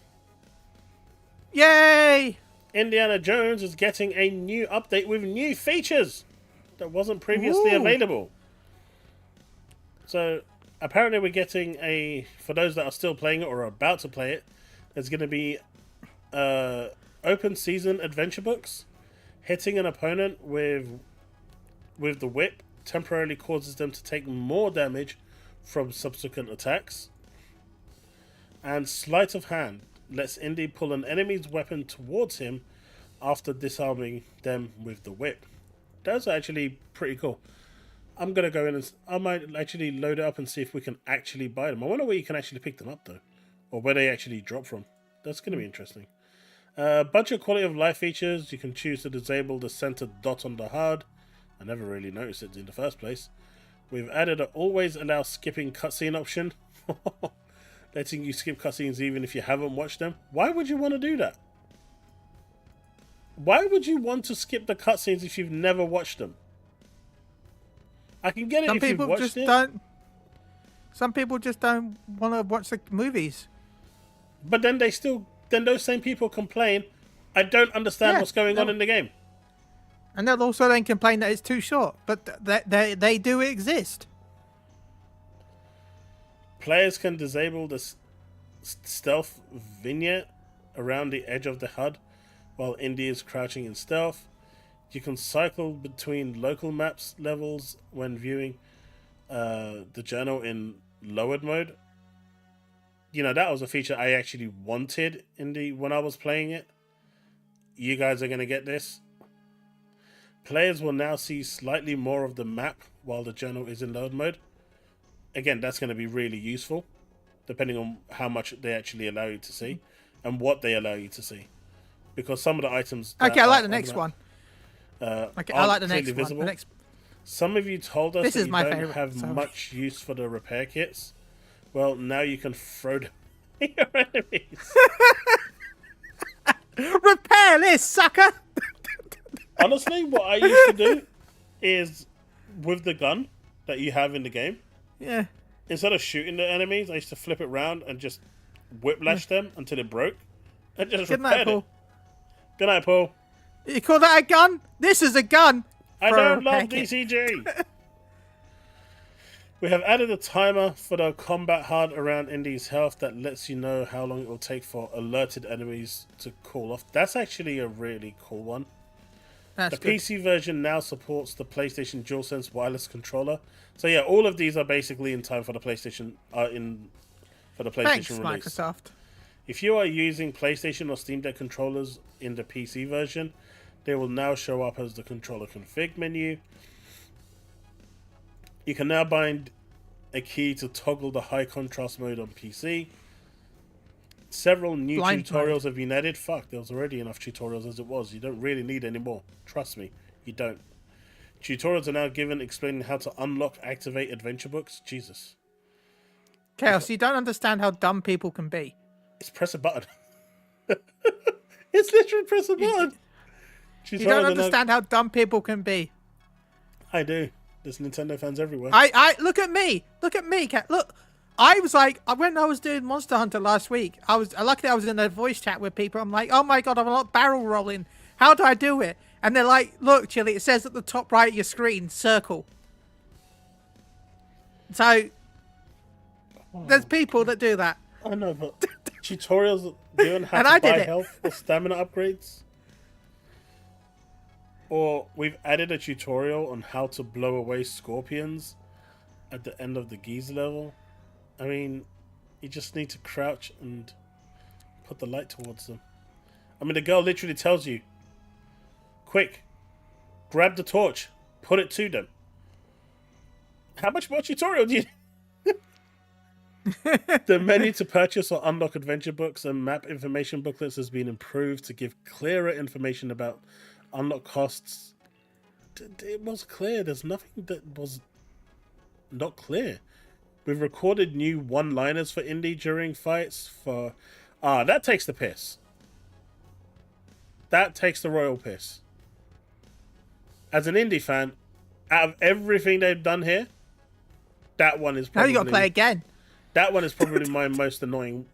Yay! Indiana Jones is getting a new update with new features that wasn't previously Ooh. available. So apparently we're getting for those that are still playing it or are about to play it, there's going to be open season adventure books. Hitting an opponent with the whip temporarily causes them to take more damage from subsequent attacks. And sleight of hand lets Indy pull an enemy's weapon towards him after disarming them with the whip. Those are actually pretty cool. I'm going to go in and I might actually load it up and see if we can actually buy them. I wonder where you can actually pick them up though, or where they actually drop from. That's going to be interesting. A bunch of quality of life features. You can choose to disable the centered dot on the HUD. I never really noticed it in the first place. We've added an always allow skipping cutscene option. Letting you skip cutscenes even if you haven't watched them. Why would you want to do that? Why would you want to skip the cutscenes if you've never watched them? I can get it if you've watched it. Some people just don't want to watch the movies. But then those same people complain, I don't understand what's going on in the game. And they'll also then complain that it's too short. But they do exist. Players can disable the stealth vignette around the edge of the HUD while Indy is crouching in stealth. You can cycle between local maps levels when viewing the journal in lowered mode. That was a feature I actually wanted when I was playing it. You guys are going to get this. Players will now see slightly more of the map while the journal is in load mode. Again, that's going to be really useful, depending on how much they actually allow you to see and what they allow you to see. Because some of the items... Okay, I like the next one. I like the next one. Some of you told us that you don't have Sorry. much use for the repair kits. Well, now you can throw them at your enemies. Repair this, sucker! Honestly, what I used to do is, with the gun that you have in the game, yeah. Instead of shooting the enemies, I used to flip it round and just whiplash them until it broke. And just repaired it. Good night, Paul. You call that a gun? This is a gun! I don't love DCG! We have added a timer for the combat HUD around Indy's health that lets you know how long it will take for alerted enemies to call off. That's actually a really cool one. That's the PC version now supports the PlayStation DualSense wireless controller. So yeah, all of these are basically in time for the PlayStation Thanks, release. Microsoft. If you are using PlayStation or Steam Deck controllers in the PC version, they will now show up as the controller config menu. You can now bind a key to toggle the high contrast mode on PC. Several new Blind tutorials mode. have been added. Fuck, there was already enough tutorials as it was. You don't really need any more. Trust me, you don't. Tutorials are now given explaining how to unlock, activate adventure books. Jesus. Chaos, you don't understand how dumb people can be. It's press a button. It's literally press a button. You don't understand how dumb people can be. I do. There's Nintendo fans everywhere. I look at me, Cat. Look, I was like, when I was doing Monster Hunter last week, luckily I was in a voice chat with people. I'm like, oh my god, I'm not barrel rolling. How do I do it? And they're like, look, Chille, it says at the top right of your screen, circle. So there's people that do that. I know, but tutorials doing how And to I did buy it. health or stamina upgrades. Or we've added a tutorial on how to blow away scorpions at the end of the Giza level. I mean, you just need to crouch and put the light towards them. I mean, the girl literally tells you, quick, grab the torch, put it to them. How much more tutorial do you The menu to purchase or unlock adventure books and map information booklets has been improved to give clearer information about unlock costs. It was clear. There's nothing that was not clear. We've recorded new one-liners for Indy during fights for... that takes the piss. That takes the royal piss. As an Indy fan, out of everything they've done here, that one is Now probably... you got to play again. That one is probably my most annoying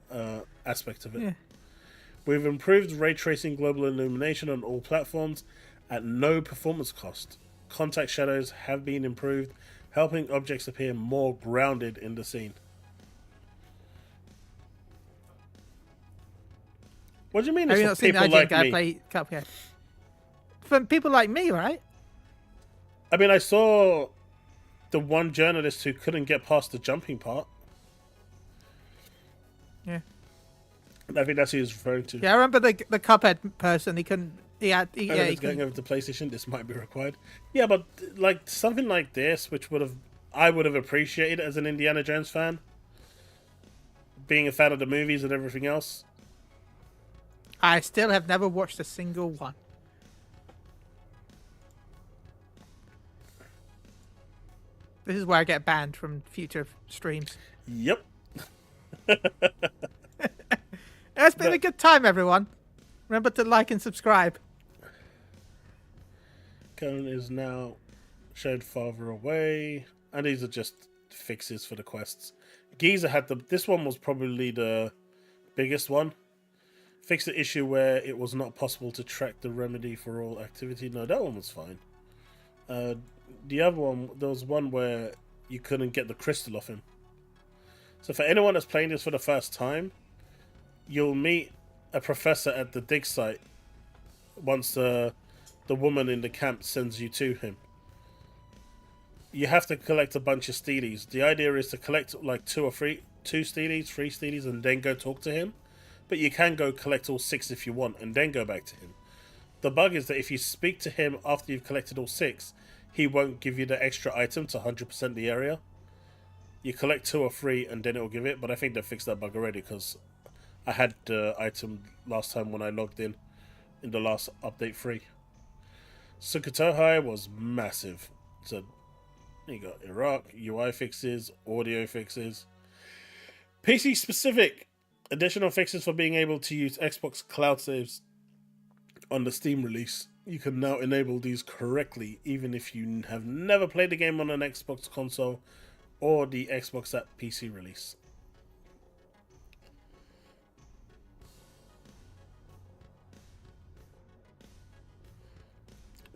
aspect of it. Yeah. We've improved ray tracing global illumination on all platforms at no performance cost. Contact shadows have been improved, helping objects appear more grounded in the scene. What do you mean Have you not it's for seen the people IGN like guy me? play Cuphead? For people like me, right? I mean, I saw the one journalist who couldn't get past the jumping part. Yeah. I think that's who he was referring to. Yeah, I remember the Cuphead person. He couldn't. He Going couldn't. over to PlayStation, this might be required. Yeah, but like something like this, which I would have appreciated as an Indiana Jones fan, being a fan of the movies and everything else. I still have never watched a single one. This is where I get banned from future streams. Yep. It's been a good time, everyone. Remember to like and subscribe. Cone is now shown farther away, and these are just fixes for the quests. Giza had this one was probably the biggest one. Fix the issue where it was not possible to track the remedy for all activity. No, that one was fine. The other one, there was one where you couldn't get the crystal off him. So for anyone that's playing this for the first time, you'll meet a professor at the dig site once the woman in the camp sends you to him. You have to collect a bunch of steelies. The idea is to collect like two steelies, 3 steelies, and then go talk to him. But you can go collect all 6 if you want, and then go back to him. The bug is that if you speak to him after you've collected all 6, he won't give you the extra item to 100% the area. You collect 2 or 3, and then it'll give it. But I think they fixed that bug already, because I had the item last time when I logged in the last update 3. Sukutohai was massive. So you got Iraq, UI fixes, audio fixes, PC specific. Additional fixes for being able to use Xbox cloud saves on the Steam release. You can now enable these correctly, even if you have never played the game on an Xbox console or the Xbox at PC release.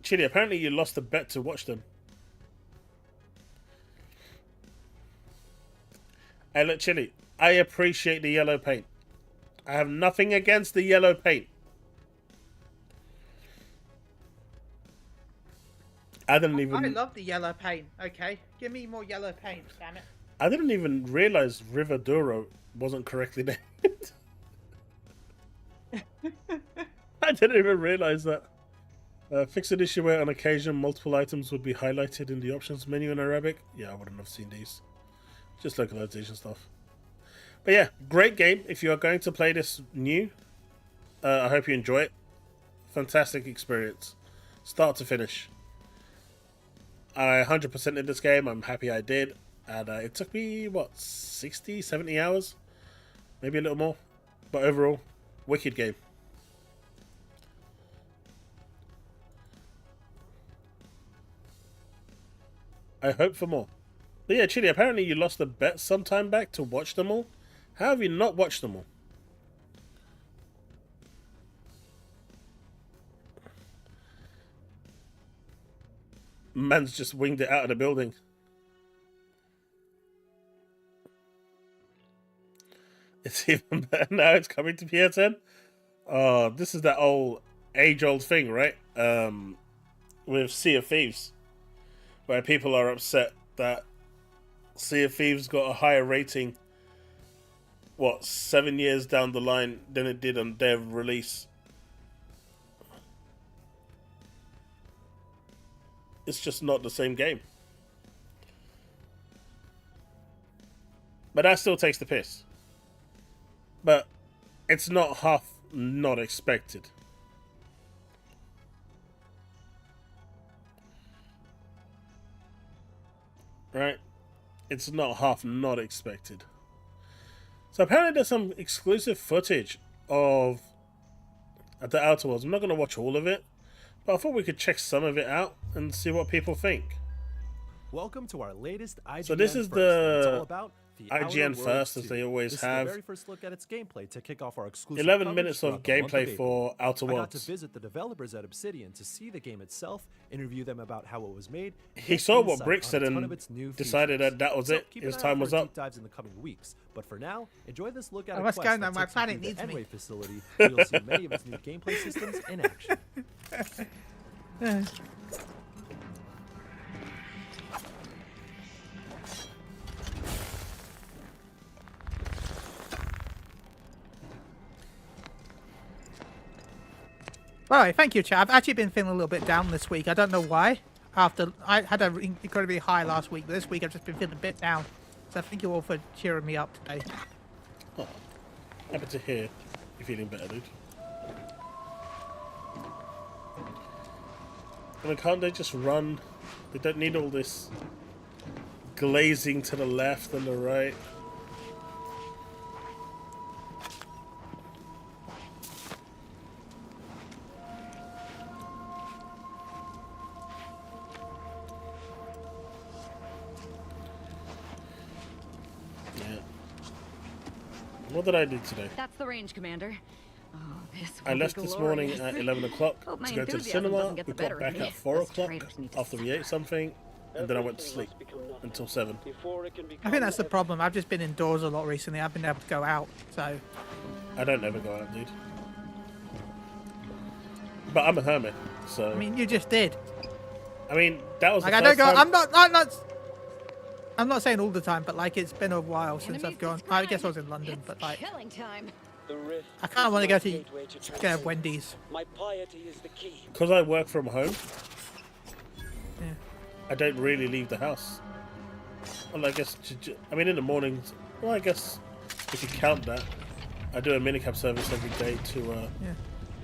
Chille, apparently you lost a bet to watch them. Hey, look, Chille, I appreciate the yellow paint. I have nothing against the yellow paint. I love the yellow paint. Okay, give me more yellow paint, damn it. I didn't even realize River Douro wasn't correctly named. I didn't even realize that. Fix an issue where on occasion multiple items would be highlighted in the options menu in Arabic. Yeah, I wouldn't have seen these. Just localization stuff. But yeah, great game. If you are going to play this new, I hope you enjoy it. Fantastic experience. Start to finish. I 100% in this game. I'm happy I did. And it took me, what, 60, 70 hours? Maybe a little more. But overall, wicked game. I hope for more. But yeah, Chille, apparently you lost a bet some time back to watch them all. How have you not watched them all? Man's just winged it out of the building. It's even better now. It's coming to PS10. Oh, this is that age-old thing, right? With Sea of Thieves, where people are upset that Sea of Thieves got a higher rating, 7 years down the line than it did on dev release. It's just not the same game. But that still takes the piss. But it's not half not expected. Right? It's not half not expected. So apparently there's some exclusive footage of the OuterWorlds. I'm not going to watch all of it, but I thought we could check some of it out and see what people think. Welcome to our latest IGN. So this is First, and it's all the about the IGN OuterWorlds First, as 2. they always This have. Is the very first look at its gameplay to kick off our exclusive 11 coverage minutes of throughout the month gameplay April. for I got to OuterWorlds. visit the developers at Obsidian to see the game itself, interview them about how it was made. and He get saw what insight Brick on said a ton and of its new decided features. that that was So it. keep His an eye time out was for up. deep dives in the coming weeks. But for now, enjoy this look at Oh, a what's quest going that on? My takes you planet through needs the me. Enway facility, where you'll see many of its new gameplay systems in action. Well, thank you, Chad. I've actually been feeling a little bit down this week. I don't know why. After I had a incredibly high last week, but this week I've just been feeling a bit down. So thank you all for cheering me up today. Oh, happy to hear you're feeling better, dude. I mean, can't they just run? They don't need all this glazing to the left and the right. What did I do today? That's the range, Commander. Oh, this I will be left this morning glorious. at 11 o'clock Hope my to go to the enthusiasm cinema. doesn't get We the better got of back me. at 4 Those o'clock traitors need to after we ate something, and then I went to sleep until 7. I think that's the problem. I've just been indoors a lot recently. I've been able to go out, so I don't ever go out, dude. But I'm a hermit, so... I mean, you just did. I mean, that was Like the I don't first go. time... I'm not saying all the time, but like it's been a while since Enemies I've gone. I described. guess I was in London, It's but like killing time. I kind of want to go to Wendy's. My piety is the key. Because I work from home, Yeah. I don't really leave the house. Well, I guess... I mean, in the mornings... Well, I guess if you count that, I do a minicab service every day to Yeah.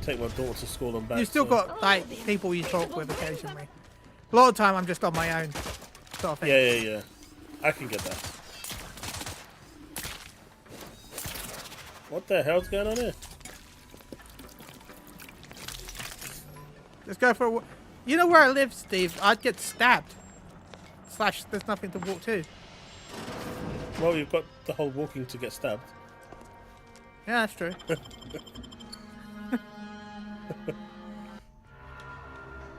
take my daughter to school and back. You still so- got like people you talk with occasionally. A lot of the time, I'm just on my own, sort of thing. Yeah. I can get that. What the hell's going on here? Let's go for a. You know where I live, Steve? I'd get stabbed. / there's nothing to walk to. Well, you've got the whole walking to get stabbed. Yeah, that's true.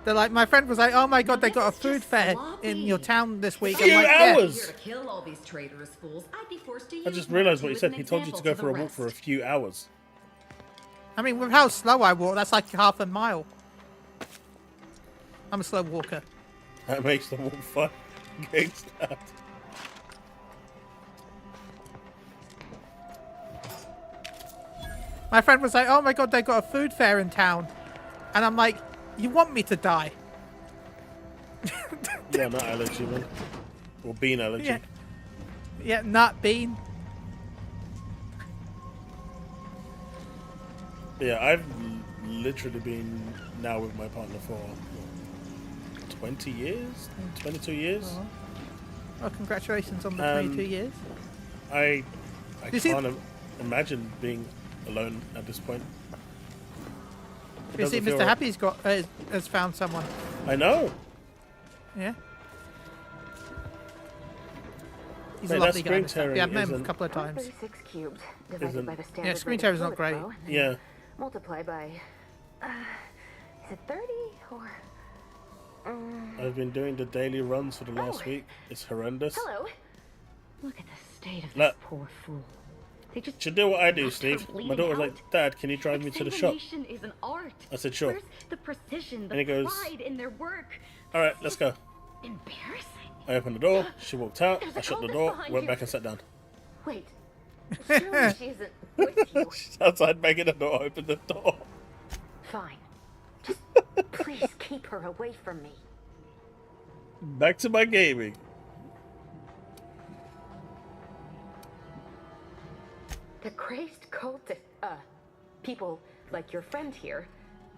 They're like, my friend was like, oh my god, they got a food fair in your town this week. Few I'm like, yeah. hours! Here to kill all these traitorous fools, I'd be forced to I use just my realised what two he as said. an He told you to example go for a the walk for a rest. few hours. I mean, with how slow I walk, that's like half a mile. I'm a slow walker. That makes the walk fun. Getting stabbed. My friend was like, "Oh my god, they got a food fair in town," and I'm like, "You want me to die?" Yeah, not allergy, man. Or bean allergy. Yeah. Yeah, not bean. Yeah, I've literally been now with my partner for 20 years, 22 years. Oh, congratulations on the 22 years. I You see- can't imagine being alone at this point. It You see, doesn't feel Mr. right. Happy's got has found someone. I know. Yeah. He's Mate, a that lovely guy. screen Mr. Happy. tearing I've met him a isn't- couple of times. 36 cubed divided Isn't- by the standard Yeah, screen rate of tearing's not fluid great. flow, and then Yeah. multiply by is it 30 or I've been doing the daily runs for the last week. It's horrendous. hello? Look at the state of Look. this poor fool. They just Should do what I do, left her Steve. My bleeding daughter's out. like, Dad, can you drive me to the shop? Examination is an art. I said, sure. Where's the precision, the And he goes, pride in their work? All right, let's go. Embarrassing. I opened the door. She walked out. There's I a shut the cultist door. behind Went you. back and sat down. Wait. Surely she isn't with you. She's outside banging the door. Opened the door. Fine. Just please keep her away from me. Back to my gaming. The crazed cultist, people like your friend here,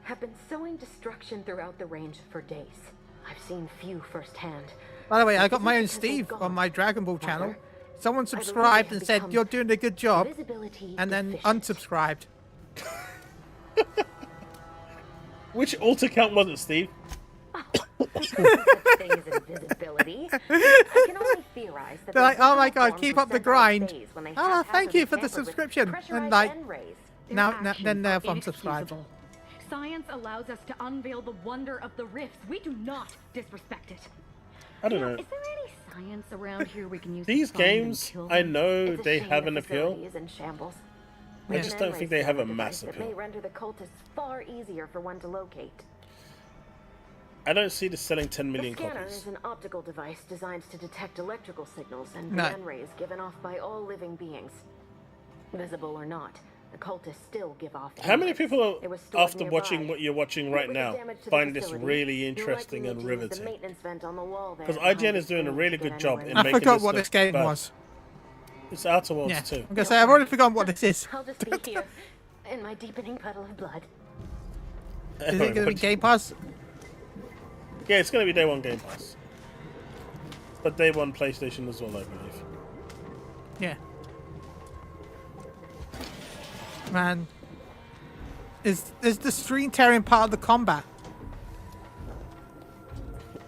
have been sowing destruction throughout the range for days. I've seen few firsthand. By the way, I got my own Because they've Steve gone. on my Dragon Ball channel. Rather, Someone I believe subscribed they and have said, become "You're doing a good job," visibility and then deficient. unsubscribed. Which alt account was it, Steve? There's no such thing as invisibility. I can only theorize that They're like, those "Oh my visible god, forms keep were up the sent out grind." days when they Oh, thank haphazardly you for the tampered with subscription. And pressurized like, N-rays. Their now, actions then are they've unsubscribed. inexcusable. Science allows us to unveil the wonder of the rifts. We do not disrespect it. I don't Now, know. is there any science around here we can use These to find and games, kill I them? know It's a they shame have the an appeal. facility is in shambles. I With just an don't N-ray think they have a scanner mass device, it may appeal. render the cultists far easier for one to locate. I don't see this selling 10 million The scanner copies. is an optical device designed to detect electrical signals and No. the N-rays given off by all living beings. Visible or not, the cultists still give off How many N-rays. people, It was stored after watching nearby. what you're watching But right with the now, damage to the find this facility, really you'll interesting likely and need to use the riveting? maintenance vent on the wall there Because behind IGN the is doing a screen really to good get job anyone in I making forgot this what look this game bad. was. It's OuterWorlds Yeah, too. I'm gonna say I've already forgotten what this is. I'll just be here in my deepening puddle of blood. Is it gonna be Game Pass? Yeah, it's going to be day one Game Pass. But day one PlayStation as well, I believe. Yeah. Man, is the screen tearing part of the combat?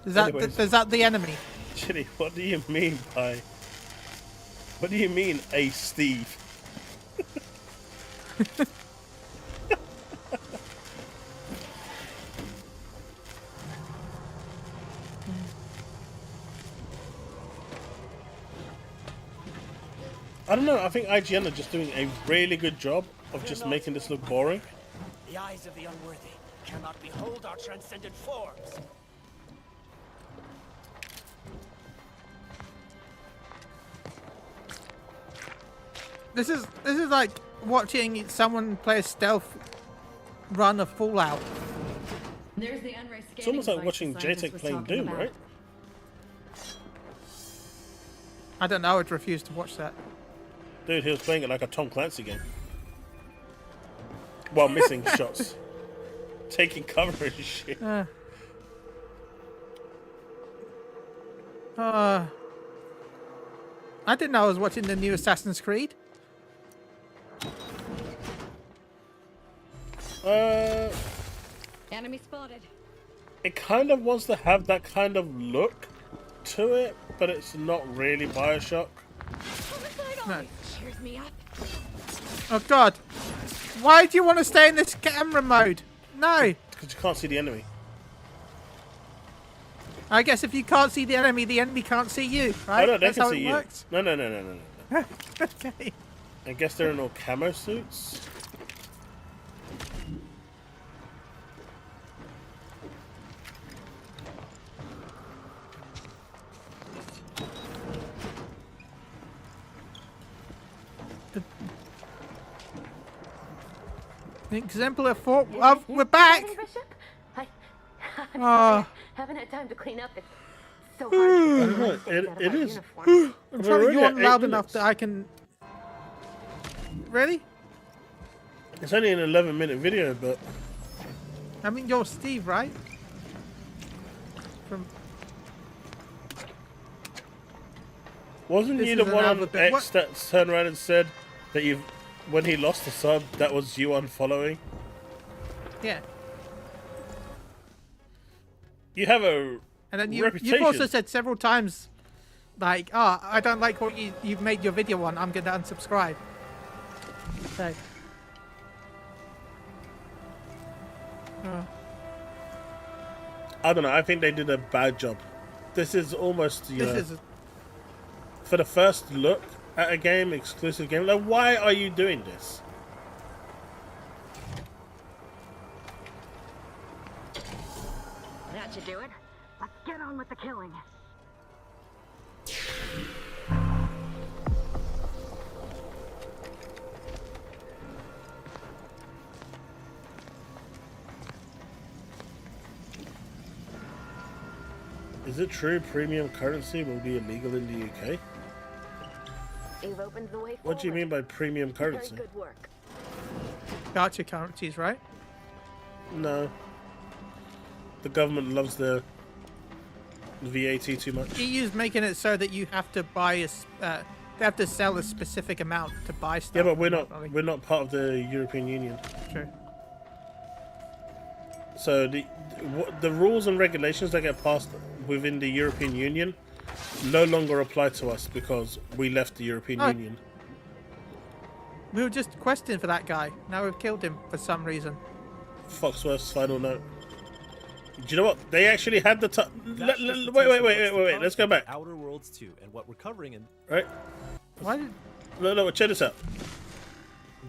Is that Anyways. is that the enemy? Chille, what do you mean by... What do you mean, a Steve? I don't know, I think IGN are just doing a really good job of just making this look boring. The eyes of the unworthy cannot behold our transcendent forms. This is like watching someone play a stealth run of Fallout. There's the N-ray It's almost like scanning watching device the scientist JTech was playing talking Doom, about. right? I don't know. I would refuse to watch that. Dude, he was playing it like a Tom Clancy game. While missing shots. Taking cover and shit. I didn't know I was watching the new Assassin's Creed. Enemy spotted. It kind of wants to have that kind of look to it, but it's not really Bioshock. No. Cheers me up. Oh God! Why do you want to stay in this camera mode? No. Because you can't see the enemy. I guess if you can't see the enemy can't see you, right? Oh no, they That's can how see it you. works. No. Okay. I guess they're in all camo suits. Exemplar 4. We're back. Bishop? I'm Oh. sorry. Haven't had time to clean up. It's so hard to get my It is. uniform. I'm We're trying to already yawn at 8 loud enough minutes. that I can. Really? It's only an 11-minute video, but I mean, you're Steve, right? From. wasn't This you is the an one on alphabet. X that turned around and said that when he lost the sub, that was you unfollowing? Yeah. You have a And then reputation. you've also said several times, like, "Oh, I don't like what you've made your video on. I'm going to unsubscribe." So. I don't know. I think they did a bad job. This is almost, you know, This is. for the first look at a game, exclusive game. Like, why are you doing this? That should do it. Let's get on with the killing. Is it true premium currency will be illegal in the UK? You've opened the way What do you mean by premium Very currency? good work. Gacha currencies, right? No. The government loves their VAT too much. EU's making it so that you have to buy they have to sell a specific amount to buy stuff. Yeah, but we're not part of the European Union. True. So the rules and regulations that get passed within the European Union no longer apply to us because we left the European Oh. Union. We were just questing for that guy. Now we've killed him for some reason. Foxworth's final note. Do you know what? They actually had the time. That's just the Wait. teaser of what's to Let's go come back. in OuterWorlds 2 and what we're covering in. Right? Why did? No, check this out.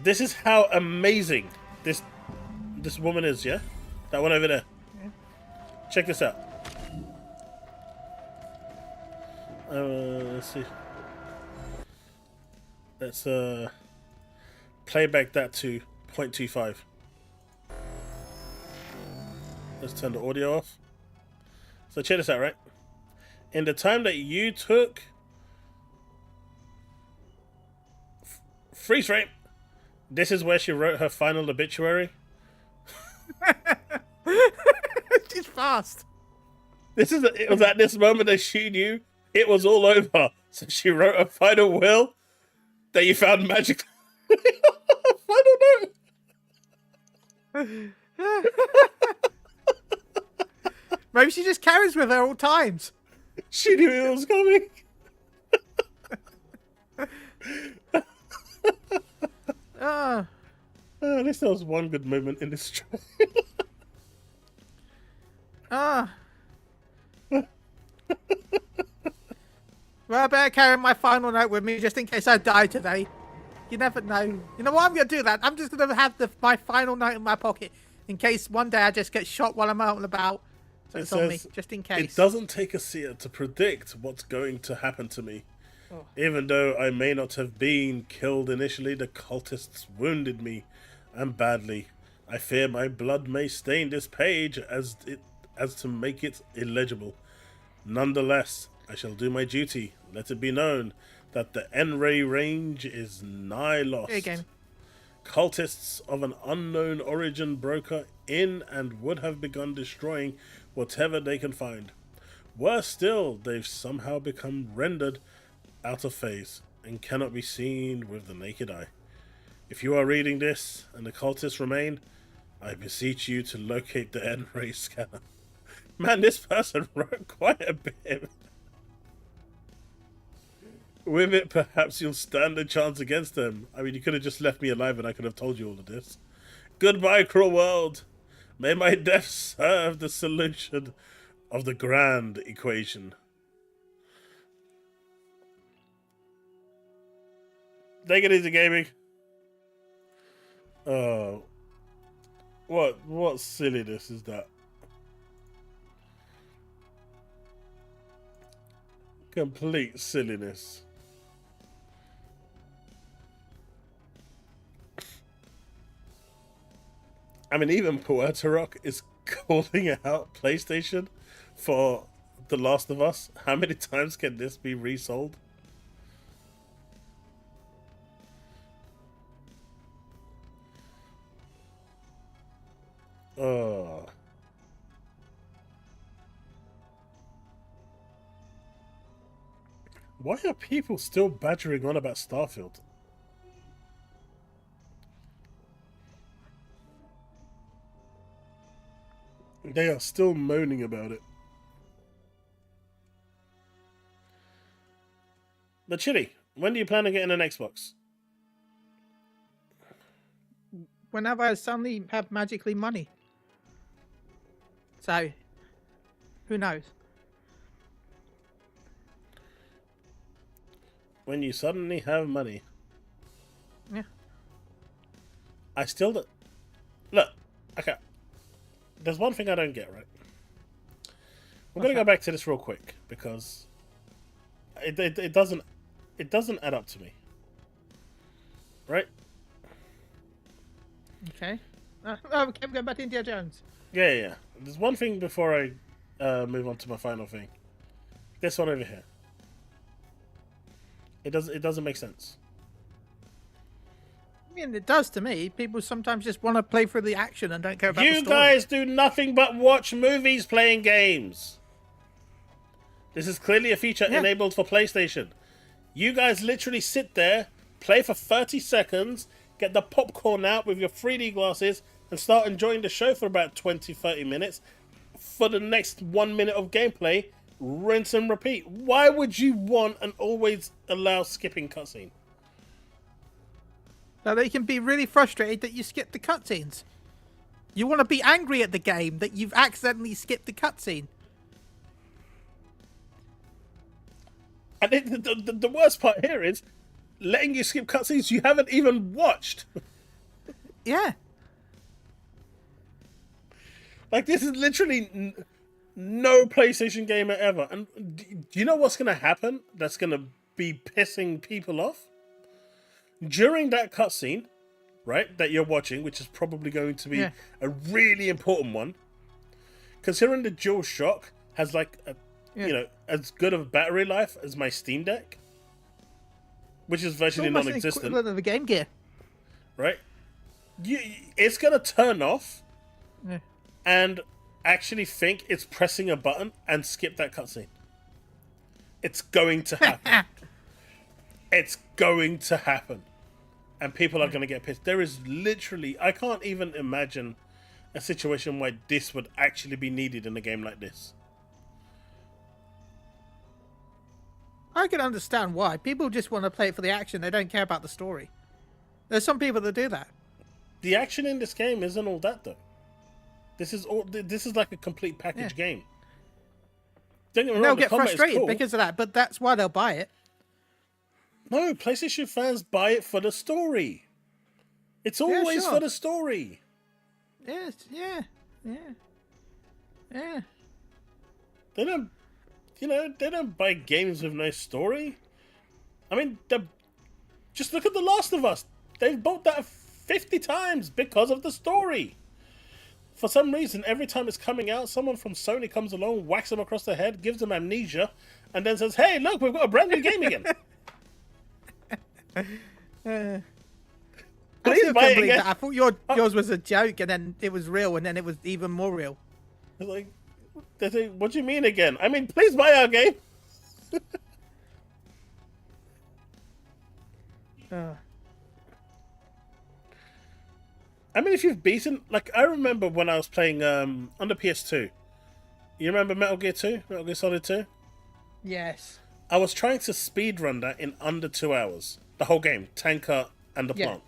This is how amazing this woman is, yeah? That one over there. Yeah. Check this out. Let's see. Let's play back that to 0.25. Let's turn the audio off. So check this out, right? In the time that you took... Freeze frame! This is where she wrote her final obituary. She's fast. It was at this moment that she knew it was all over. So she wrote a final will that you found magic. Final note. Maybe she just carries with her all times. She knew it was coming. At least there was one good moment in this trailer. Well, I better carry my final note with me just in case I die today. You never know. You know what? I'm going to do that. I'm just going to have my final note in my pocket in case one day I just get shot while I'm out and about. So it's on me, just in case. It doesn't take a seer to predict what's going to happen to me. Oh. Even though I may not have been killed initially, the cultists wounded me, and badly. I fear my blood may stain this page as to make it illegible. Nonetheless, I shall do my duty. Let it be known that the N-Ray range is nigh lost. Here, game. Cultists of an unknown origin broke in and would have begun destroying whatever they can find. Worse still, they've somehow become rendered out of phase and cannot be seen with the naked eye. If you are reading this and the cultists remain, I beseech you to locate the N-Ray scanner. Man, this person wrote quite a bit. With it, perhaps you'll stand a chance against them. I mean, you could have just left me alive and I could have told you all of this. Goodbye, cruel world. May my death serve the solution of the grand equation. Take it easy, gaming. Oh. What silliness is that? Complete silliness. I mean, even Puerto Rock is calling out PlayStation for The Last of Us. How many times can this be resold? Oh. Why are people still badgering on about Starfield? They are still moaning about it. But Chille, when do you plan on getting an Xbox? Whenever I suddenly have magically money. So, who knows? When you suddenly have money. Yeah. I still don't... Look, okay. There's one thing I don't get, right? I'm going to go back to this real quick because it doesn't add up to me. Right? Okay. Oh, okay, we're going back to Indiana Jones. Yeah. There's one thing before I move on to my final thing. This one over here. It doesn't make sense. I mean, it does to me. People sometimes just want to play for the action and don't care about the You story. guys do nothing but watch movies playing games. This is clearly a feature enabled for PlayStation. You guys literally sit there, play for 30 seconds, get the popcorn out with your 3D glasses, and start enjoying the show for about 20-30 minutes. For the next 1 minute of gameplay, rinse and repeat. Why would you want and always allow skipping cutscene? Now they can be really frustrated that you skipped the cutscenes. You want to be angry at the game that you've accidentally skipped the cutscene. And the worst part here is letting you skip cutscenes you haven't even watched. Yeah. Like, this is literally no PlayStation gamer ever. And do you know what's going to happen that's going to be pissing people off? During that cutscene, right, that you're watching, which is probably going to be a really important one, considering the DualShock has, like, you know, as good of a battery life as my Steam Deck, which is virtually non-existent. Equivalent of a Game Gear. Right? It's going to turn off and actually think it's pressing a button and skip that cutscene. It's going to happen. It's going to happen. And people are going to get pissed. There is literally... I can't even imagine a situation where this would actually be needed in a game like this. I can understand why. People just want to play it for the action. They don't care about the story. There's some people that do that. The action in this game isn't all that, though. This is like a complete package game. Don't get me wrong, they'll get frustrated because of that, but that's why they'll buy it. No, PlayStation fans buy it for the story. It's always for the story. Yes, yeah. They don't, they don't buy games with no story. I mean, just look at The Last of Us. They've bought that 50 times because of the story. For some reason, every time it's coming out, someone from Sony comes along, whacks them across the head, gives them amnesia, and then says, "Hey, look, we've got a brand new game again." Please buy it again. I thought yours was a joke, and then it was real, and then it was even more real. Like, they say, "What do you mean again?" I mean, please buy our game. I mean, if you've beaten... Like, I remember when I was playing on the PS2. You remember Metal Gear 2? Metal Gear Solid 2? Yes. I was trying to speedrun that in under 2 hours. The whole game. Tanker and the plant.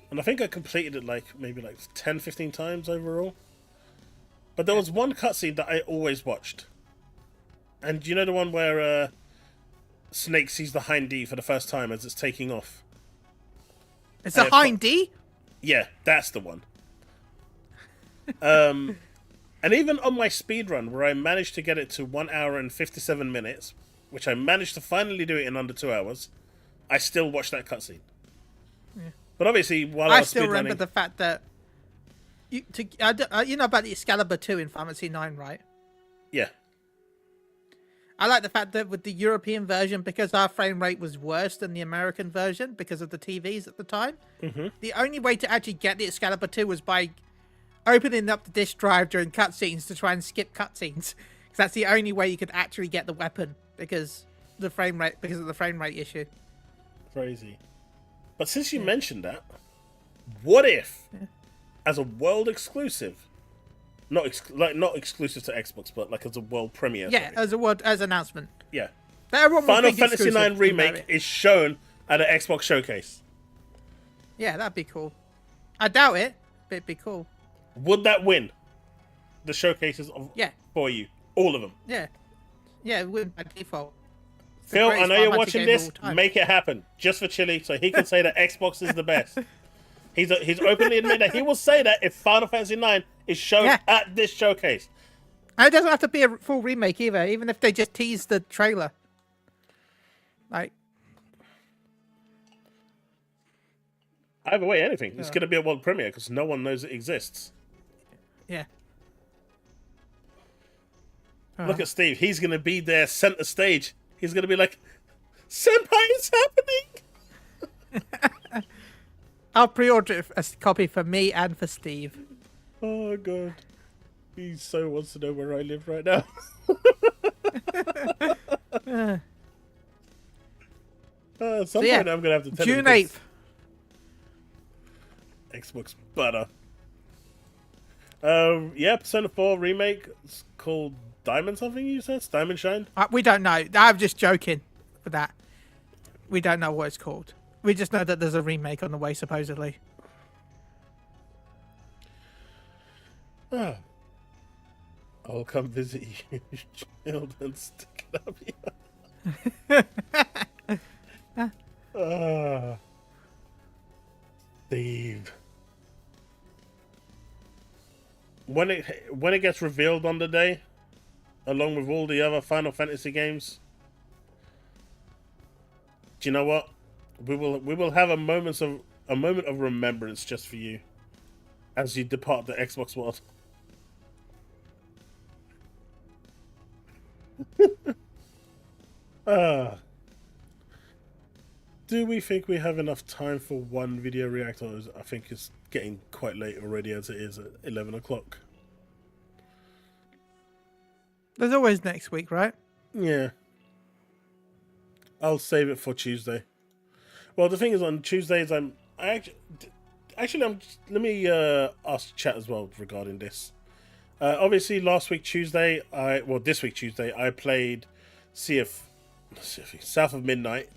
And I think I completed it maybe 10, 15 times overall. But there was one cutscene that I always watched. And you know the one where Snake sees the Hind D for the first time as it's taking off? It's a Hind D? Yeah, that's the one. And even on my speedrun, where I managed to get it to 1 hour and 57 minutes, which I managed to finally do it in under 2 hours, I still watched that cutscene. Yeah. But obviously, while I was still speedrunning... remember the fact that you know about the Excalibur 2 in Fantasy 9, right? Yeah. I like the fact that with the European version, because our frame rate was worse than the American version because of the TVs at the time, the only way to actually get the Excalibur 2 was by opening up the disk drive during cutscenes to try and skip cutscenes. Because that's the only way you could actually get the weapon because of the frame rate issue. Crazy. But since you mentioned that, what if, as a world exclusive, not exclusive to Xbox, but like as a world premiere? Yeah, sorry. as announcement. Yeah. Everyone will Final think Fantasy IX exclusive, Remake is shown at an Xbox showcase. Yeah, that'd be cool. I doubt it, but it'd be cool. Would that win the showcases for you? All of them? Yeah. Yeah, it would by default. Phil, I know you're watching this. Make it happen. Just for Chille, so he can say that Xbox is the best. He's openly admitted that he will say that if Final Fantasy IX is shown at this showcase. And it doesn't have to be a full remake either, even if they just tease the trailer. Like, either way, anything. It's going to be a world premiere because no one knows it exists. Yeah. Look at Steve. He's going to be there center stage. He's going to be like, Senpai, it's happening! I'll pre-order a copy for me and for Steve. Oh, God. He so wants to know where I live right now. At some point, I'm going to have to tell June him 8th. Xbox butter. Persona 4 remake. It's called Diamond something, you said? Diamond Shine? We don't know. I'm just joking for that. We don't know what it's called. We just know that there's a remake on the way, supposedly. I'll come visit you, child, and stick it up here. Steve. When it gets revealed on the day, along with all the other Final Fantasy games, do you know what? We will have a moment of remembrance just for you as you depart the Xbox world. Do we think we have enough time for one video react? Or I think it's getting quite late already as it is at 11 o'clock. There's always next week, right? Yeah. I'll save it for Tuesday. Well, the thing is, on Tuesdays, let me ask chat as well regarding this. Obviously, this week Tuesday, I played South of Midnight,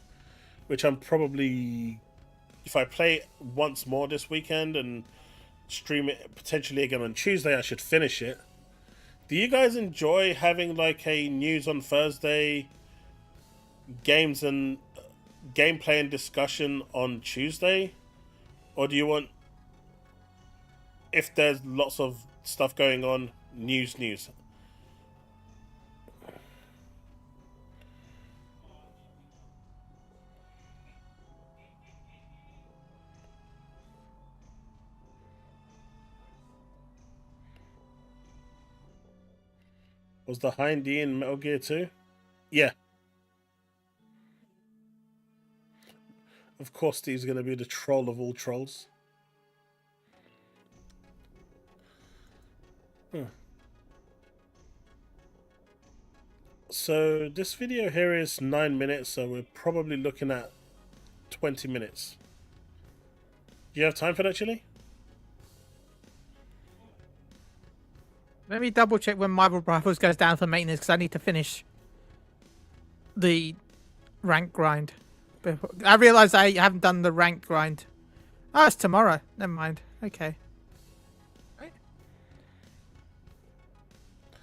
which I'm probably, if I play it once more this weekend and stream it potentially again on Tuesday, I should finish it. Do you guys enjoy having like a news on Thursday, games and gameplay and discussion on Tuesday? Or do you want, if there's lots of stuff going on, news? Was the Hind D in Metal Gear 2? Yeah. Of course, Steve's going to be the troll of all trolls. So this video here is 9 minutes, so we're probably looking at 20 minutes. Do you have time for that, Chille? Let me double check when Marvel Rivals goes down for maintenance because I need to finish the rank grind. I realise I haven't done the rank grind. Oh, it's tomorrow. Never mind. Okay.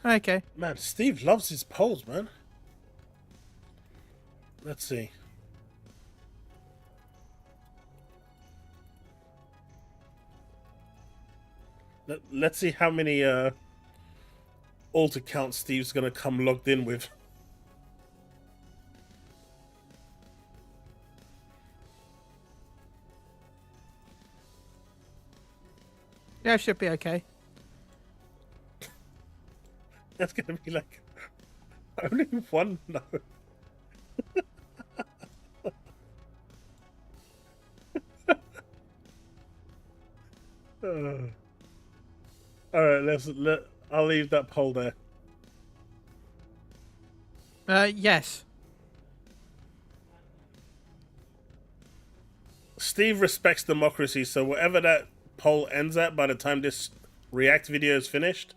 Okay. Man, Steve loves his polls, man. Let's see. Let's see how many alt accounts Steve's gonna come logged in with. Yeah, it should be okay. That's gonna be like only one no. All right, I'll leave that poll there. Yes. Steve respects democracy, so whatever that poll ends at by the time this React video is finished,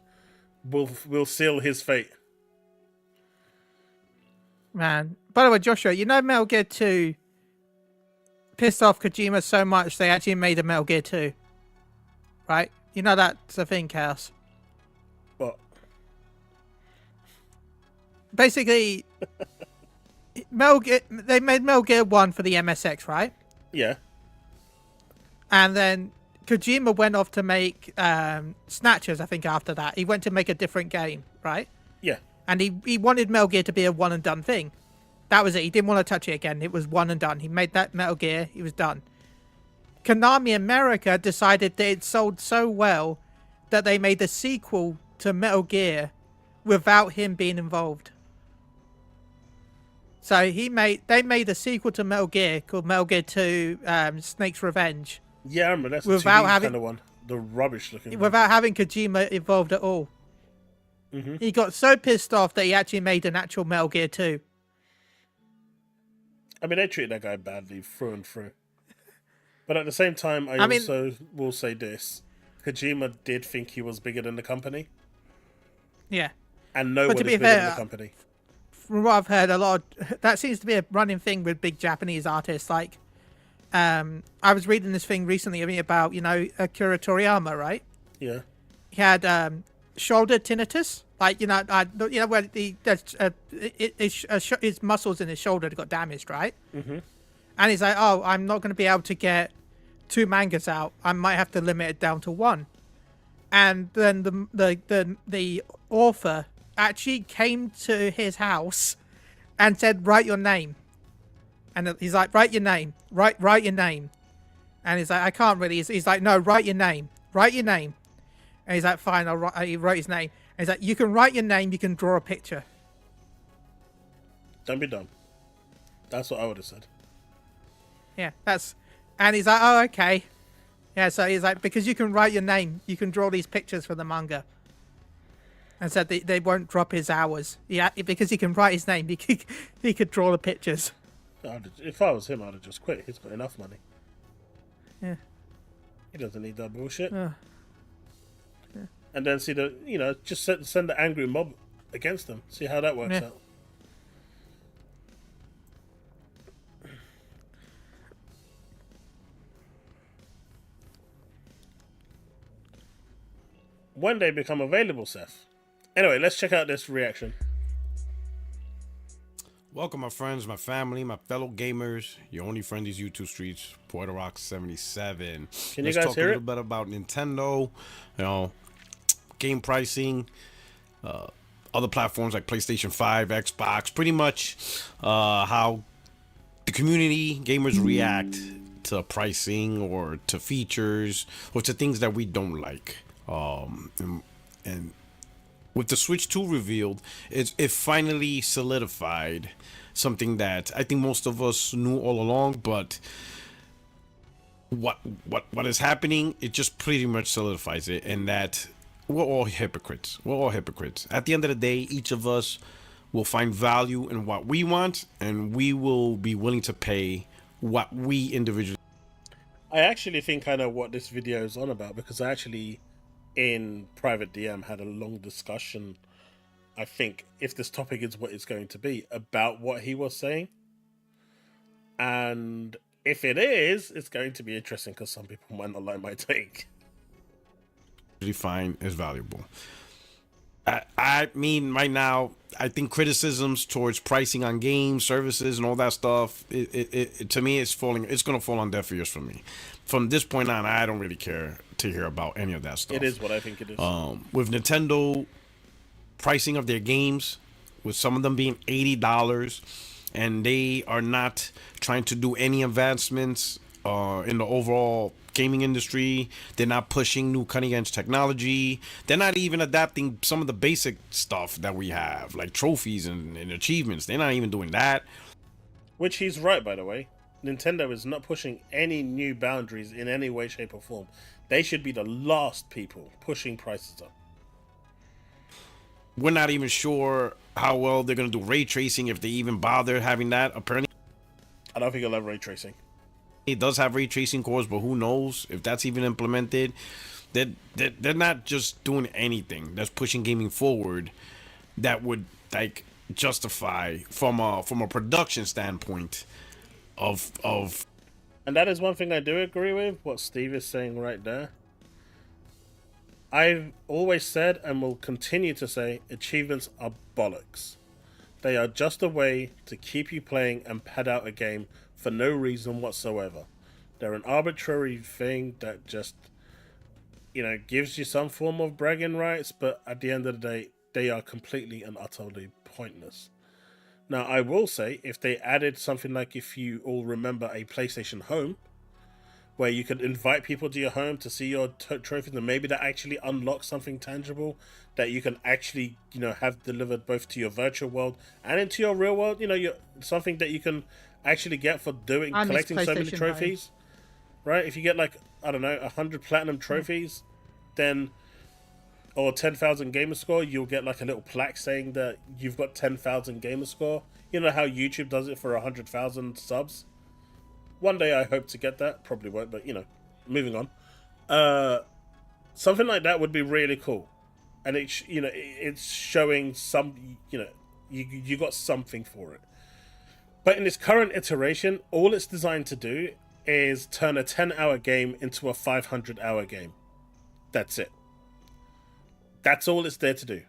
will seal his fate. Man. By the way, Joshua, you know Metal Gear 2 pissed off Kojima so much they actually made a Metal Gear 2. Right? You know that's a thing, Chaos. What? Basically, they made Metal Gear 1 for the MSX, right? Yeah. And then Kojima went off to make Snatchers, I think, after that. He went to make a different game, right? Yeah. And he wanted Metal Gear to be a one and done thing. That was it. He didn't want to touch it again. It was one and done. He made that Metal Gear. He was done. Konami America decided that it sold so well that they made a sequel to Metal Gear without him being involved. So they made a sequel to Metal Gear called Metal Gear 2 Snake's Revenge. Yeah, I remember that's without the 2D having kind of one. The rubbish looking one. Without having Kojima involved at all. Mm-hmm. He got so pissed off that he actually made an actual Metal Gear 2. I mean, they treated that guy badly through and through. But at the same time, I also will say this. Kojima did think he was bigger than the company. Yeah. And no one is bigger than the company. From what I've heard, that seems to be a running thing with big Japanese artists. Like, I was reading this thing recently about, Akira Toriyama, right? Yeah. He had shoulder tinnitus. Like, where his muscles in his shoulder got damaged, right? Mm-hmm. And he's like, oh, I'm not going to be able to get 2 mangas out. I might have to limit it down to 1. And then the author actually came to his house and said, write your name. And he's like, write your name. Write your name. And he's like, I can't really. He's like, no, write your name. Write your name. And he's like, fine, he wrote his name. And he's like, you can write your name, you can draw a picture. Don't be dumb. That's what I would have said. Yeah, and he's like, oh, okay. Yeah, so he's like, because you can write your name, you can draw these pictures for the manga. And said they won't drop his hours. Yeah, because he can write his name, he could draw the pictures. If I was him, I'd have just quit. He's got enough money. Yeah. He doesn't need that bullshit. Yeah. And then see just send the angry mob against them. See how that works out. When they become available, Seth. Anyway, let's check out this reaction. Welcome, my friends, my family, my fellow gamers. Your only friend these YouTube streets, Puerto Rock 77. Can Let's you guys talk hear a little it? bit about Nintendo, game pricing, other platforms like PlayStation 5, Xbox, pretty much how the community gamers react to pricing or to features or to things that we don't like. And with the Switch 2 revealed, it finally solidified something that I think most of us knew all along, but what is happening, it just pretty much solidifies it, and that we're all hypocrites. We're all hypocrites. At the end of the day, each of us will find value in what we want, and we will be willing to pay what we individually. I actually think I know what this video is on about, because I actually, in private DM, had a long discussion, I think, if this topic is what it's going to be, about what he was saying. And if it is, it's going to be interesting, because some people might not like my take. Find is valuable. I mean, right now, I think criticisms towards pricing on games, services, and all that stuff, it to me, it's going to fall on deaf ears for me. From this point on, I don't really care to hear about any of that stuff. It is what I think it is. With Nintendo pricing of their games, with some of them being $80, and they are not trying to do any advancements in the overall gaming industry. They're not pushing new cutting edge technology. They're not even adapting some of the basic stuff that we have, like trophies and achievements. They're not even doing that. Which he's right, by the way. Nintendo is not pushing any new boundaries in any way, shape, or form. They should be the last people pushing prices up. We're not even sure how well they're going to do ray tracing, if they even bother having that. Apparently, I don't think it'll have ray tracing. it does have ray tracing cores, but who knows if that's even implemented. They're not just doing anything that's pushing gaming forward that would like justify from a production standpoint of And that is one thing I do agree with, what Steve is saying right there. I've always said and will continue to say achievements are bollocks. They are just a way to keep you playing and pad out a game for no reason whatsoever. They're an arbitrary thing that just, gives you some form of bragging rights, but at the end of the day, they are completely and utterly pointless. Now, I will say, if they added something like, if you all remember, a PlayStation Home, where you could invite people to your home to see your trophies, and maybe that actually unlocks something tangible that you can actually, have delivered both to your virtual world and into your real world. Something that you can actually get for collecting so many trophies, right? If you get 100 platinum trophies, then or 10,000 gamer score, you'll get a little plaque saying that you've got 10,000 gamer score. You know how YouTube does it for 100,000 subs. One day I hope to get that. Probably won't, but moving on. Something like that would be really cool, and it's showing some, you got something for it. But in this current iteration, all it's designed to do is turn a 10-hour game into a 500-hour game. That's it. That's all it's there to do.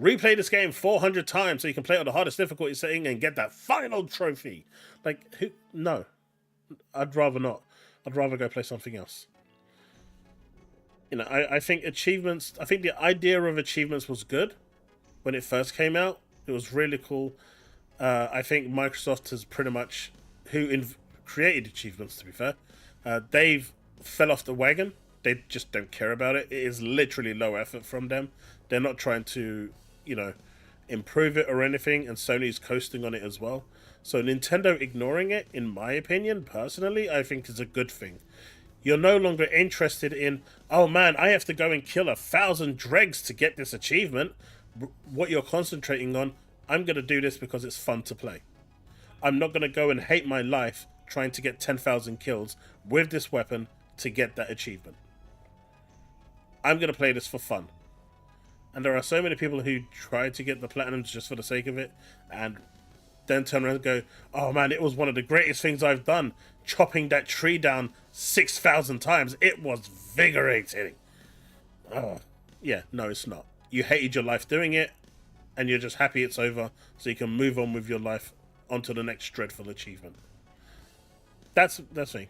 Replay this game 400 times so you can play it on the hardest difficulty setting and get that final trophy. No. I'd rather not. I'd rather go play something else. I think achievements... I think the idea of achievements was good when it first came out. It was really cool. I think Microsoft has pretty much... created achievements, to be fair. They've fell off the wagon. They just don't care about it. It is literally low effort from them. They're not trying to, improve it or anything, and Sony's coasting on it as well. So Nintendo ignoring it, in my opinion, personally, I think is a good thing. You're no longer interested in, oh man, I have to go and kill 1,000 dregs to get this achievement. What you're concentrating on, I'm going to do this because it's fun to play. I'm not going to go and hate my life trying to get 10,000 kills with this weapon to get that achievement. I'm going to play this for fun. And there are so many people who try to get the platinums just for the sake of it, and then turn around and go, oh man, it was one of the greatest things I've done, chopping that tree down 6,000 times. It was vigorating. Oh, yeah, no, it's not. You hated your life doing it, and you're just happy it's over, so you can move on with your life onto the next dreadful achievement. That's me.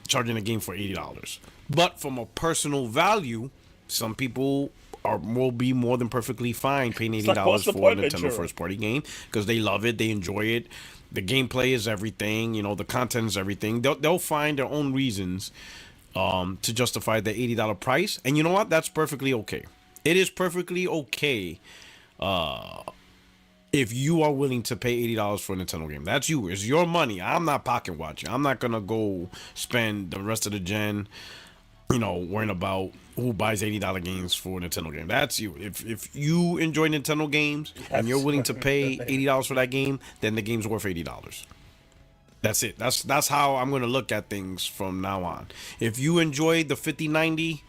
charging a game for $80. But from a personal value, some people will be more than perfectly fine paying $80 for a Nintendo first-party game because they love it, they enjoy it. The gameplay is everything, you know, the content is everything. They'll find their own reasons to justify the $80 price, and you know what? That's perfectly okay. It is perfectly okay if you are willing to pay $80 for a Nintendo game. That's you. It's your money. I'm not pocket watching. I'm not gonna go spend the rest of the gen, you know, worrying about who buys $80 games for a Nintendo game. That's you. If you enjoy Nintendo games and you're willing to pay $80 for that game, then the game's worth $80. That's it. That's how I'm gonna look at things from now on. If you enjoy the 5090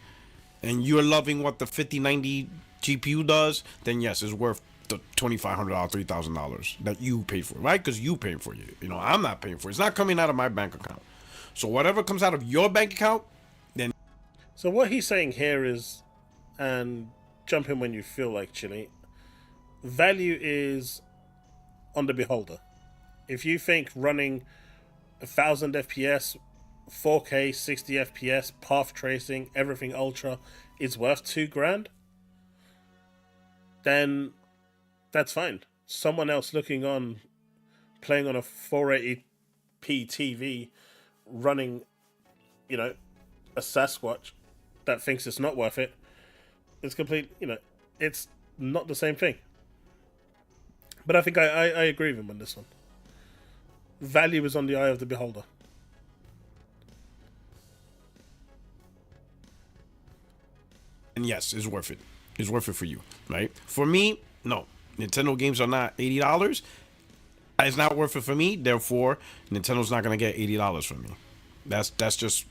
and you're loving what the 5090 GPU does, then yes, it's worth the $2,500, $3,000 that you paid for, right? Because you paid for it. You know, I'm not paying for it. It's not coming out of my bank account. So whatever comes out of your bank account, then. So what he's saying here is, and jump in when you feel like, Chille, value is on the beholder. If you think running 1,000 FPS, 4K, 60 FPS, path tracing, everything ultra is worth $2,000, then that's fine. Someone else looking on, playing on a 480p TV, running, you know, a Sasquatch that thinks it's not worth it. It's complete, you know, it's not the same thing. But I think I agree with him on this one. Value is on the eye of the beholder. And yes, it's worth it. It's worth it for you, right? For me, no. Nintendo games are not $80. It's not worth it for me. Therefore, Nintendo's not gonna get $80 from me. That's just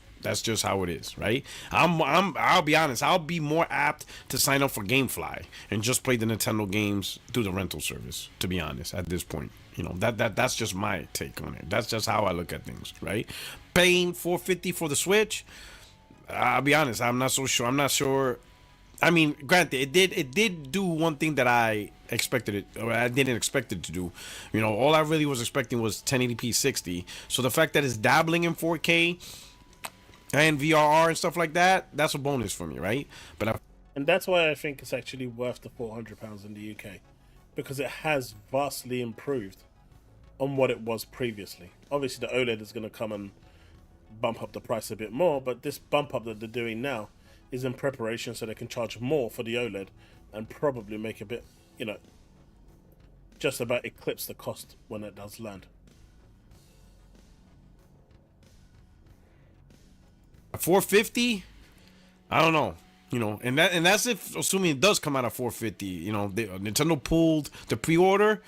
how it is, right? I'll be honest. I'll be more apt to sign up for GameFly and just play the Nintendo games through the rental service. To be honest, at this point, you know, that's just my take on it. That's just how I look at things, right? Paying $450 for the Switch. I'll be honest. I'm not so sure. I'm not sure. I mean, granted, it did do one thing that I expected it, or I didn't expect it to do. You know, all I really was expecting was 1080p 60. So the fact that it's dabbling in 4K and VRR and stuff like that, that's a bonus for me, right? And that's why I think it's actually worth the £400 in the UK, because it has vastly improved on what it was previously. Obviously, the OLED is going to come and bump up the price a bit more, but this bump up that they're doing now is in preparation so they can charge more for the OLED and probably make a bit, you know, just about eclipse the cost when it does land. $450, I don't know, you know, and that's if assuming it does come out at $450. You know, Nintendo pulled the pre-order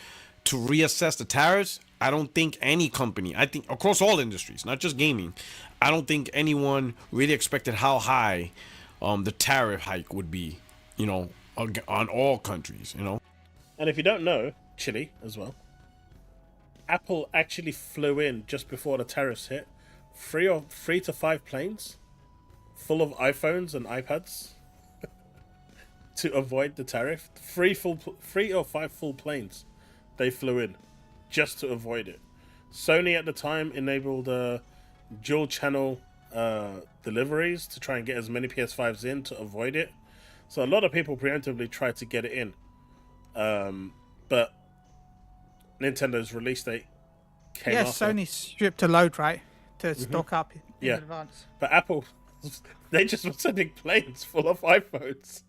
to reassess the tariffs. I don't think any company, I think across all industries, not just gaming, I don't think anyone really expected how high the tariff hike would be, you know, on all countries, you know. And if you don't know, Chille as well, Apple actually flew in just before the tariffs hit, 3 to 5 planes full of iPhones and iPads to avoid the tariff. 3 or 5 full planes they flew in just to avoid it. Sony at the time enabled dual channel deliveries to try and get as many PS5s in to avoid it. So a lot of people preemptively tried to get it in. But Nintendo's release date came after. Sony stripped a load, right? To stock up in advance. But Apple, they just were sending planes full of iPhones.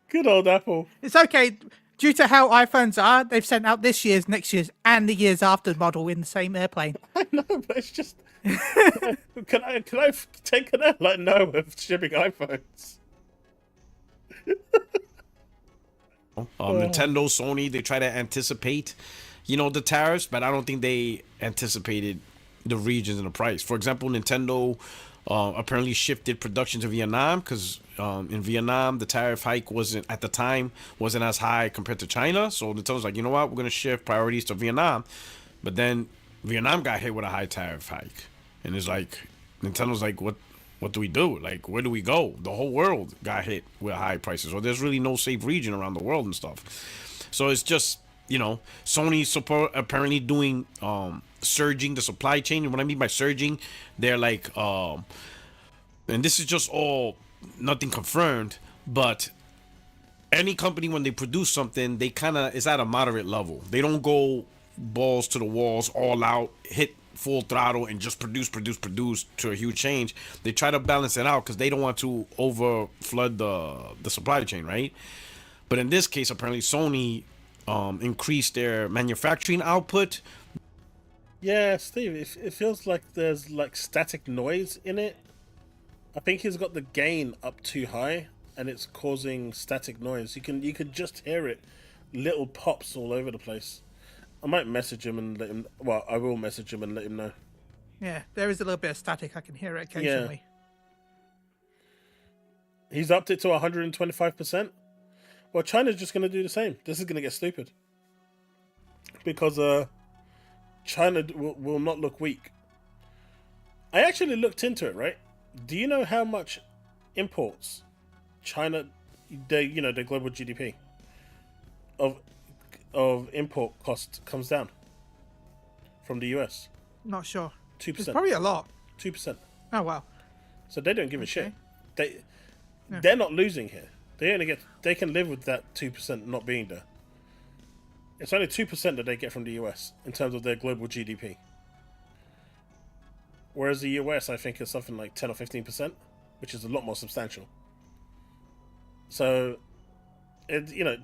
Good old Apple. It's okay. Due to how iPhones are, they've sent out this year's, next year's, and the year's after model in the same airplane. I know, but it's just... can I take an airline now with shipping iPhones? Nintendo, Sony, they try to anticipate, you know, the tariffs, but I don't think they anticipated the regions and the price. For example, Nintendo apparently shifted production to Vietnam because in Vietnam the tariff hike wasn't as high compared to China. So Nintendo's like, you know what, we're gonna shift priorities to Vietnam. But then Vietnam got hit with a high tariff hike, and it's like Nintendo's like, what do we do? Like, where do we go? The whole world got hit with high prices, or there's really no safe region around the world and stuff. So it's just, you know, Sony's apparently doing surging the supply chain. And what I mean by surging, they're like and this is just all nothing confirmed, but any company, when they produce something, they kind of is at a moderate level. They don't go balls to the walls, all out, hit full throttle and just produce to a huge change. They try to balance it out because they don't want to over flood the supply chain, right? But in this case, apparently Sony increased their manufacturing output. Yeah, Steve, it feels like there's like static noise in it. I think he's got the gain up too high and it's causing static noise. You could just hear it, little pops all over the place. I might message him and let him. Well, I will message him and let him know. Yeah, there is a little bit of static. I can hear it occasionally. Yeah. He's upped it to 125%. Well, China's just going to do the same. This is going to get stupid. Because China will not look weak. I actually looked into it, right? Do you know how much imports China, their global GDP of import cost comes down from the US? Not sure. 2%. It's probably a lot. 2%. Oh wow. So they don't give a shit. They're not losing here. They can live with that 2% not being there. It's only 2% that they get from the US in terms of their global GDP. Whereas the US, I think, is something like 10 or 15%, which is a lot more substantial. So,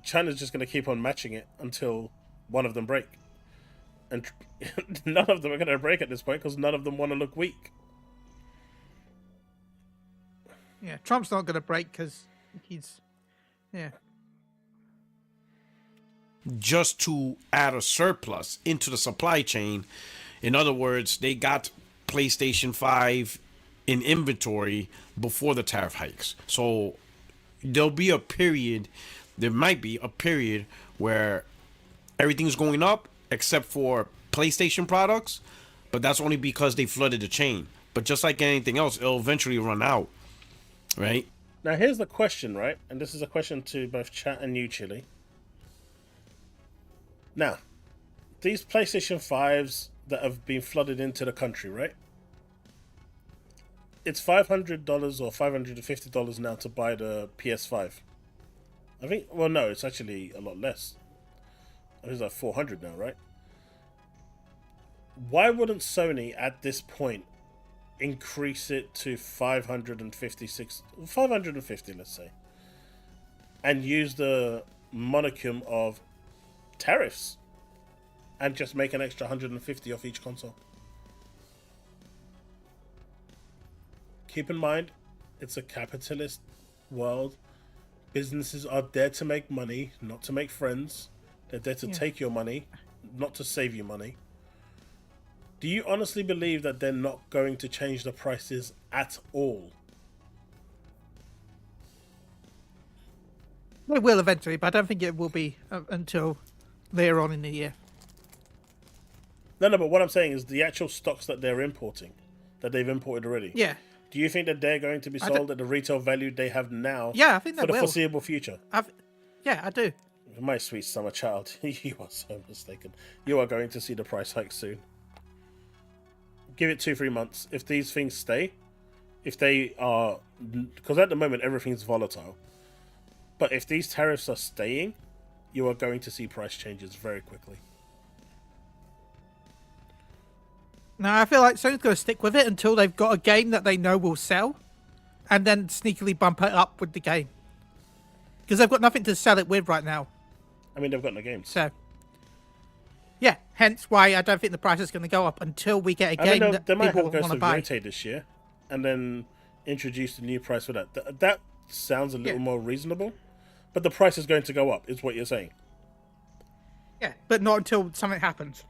China's just going to keep on matching it until one of them break. And none of them are going to break at this point because none of them want to look weak. Yeah, Trump's not going to break because he's... Yeah. Just to add a surplus into the supply chain. In other words, they got PlayStation 5 in inventory before the tariff hikes. So there might be a period where everything's going up except for PlayStation products, but that's only because they flooded the chain. But just like anything else, it'll eventually run out, right? Now here's the question, right? And this is a question to both chat and you, Chille. Now, these PlayStation 5s that have been flooded into the country, right? It's $500 or $550 now to buy the PS5. I think, well, no, it's actually a lot less. I think it's like $400 now, right? Why wouldn't Sony at this point increase it to 550, let's say, and use the monicum of tariffs and just make an extra 150 off each console? Keep in mind, it's a capitalist world. Businesses are there to make money, not to make friends. They're there to take your money, not to save you money. Do you honestly believe that they're not going to change the prices at all? They will eventually, but I don't think it will be until later on in the year. No, but what I'm saying is the actual stocks that they're importing, that they've imported already. Yeah. Do you think that they're going to be sold at the retail value they have now? Yeah, I think they for the will. foreseeable future. Yeah, I do. My sweet summer child, you are so mistaken. You are going to see the price hike soon. Give it 2-3 months. If these things stay, if they are, because at the moment everything's volatile, but if these tariffs are staying, you are going to see price changes very quickly. Now, I feel like Sony's going to stick with it until they've got a game that they know will sell, and then sneakily bump it up with the game. Because they've got nothing to sell it with right now. I mean, they've got no games. So, yeah, hence why I don't think the price is going to go up until we get a game that they might people have Ghost want to of buy. Yotei this year, and then introduce a new price for that. That sounds a little more reasonable, but the price is going to go up, is what you're saying. Yeah, but not until something happens.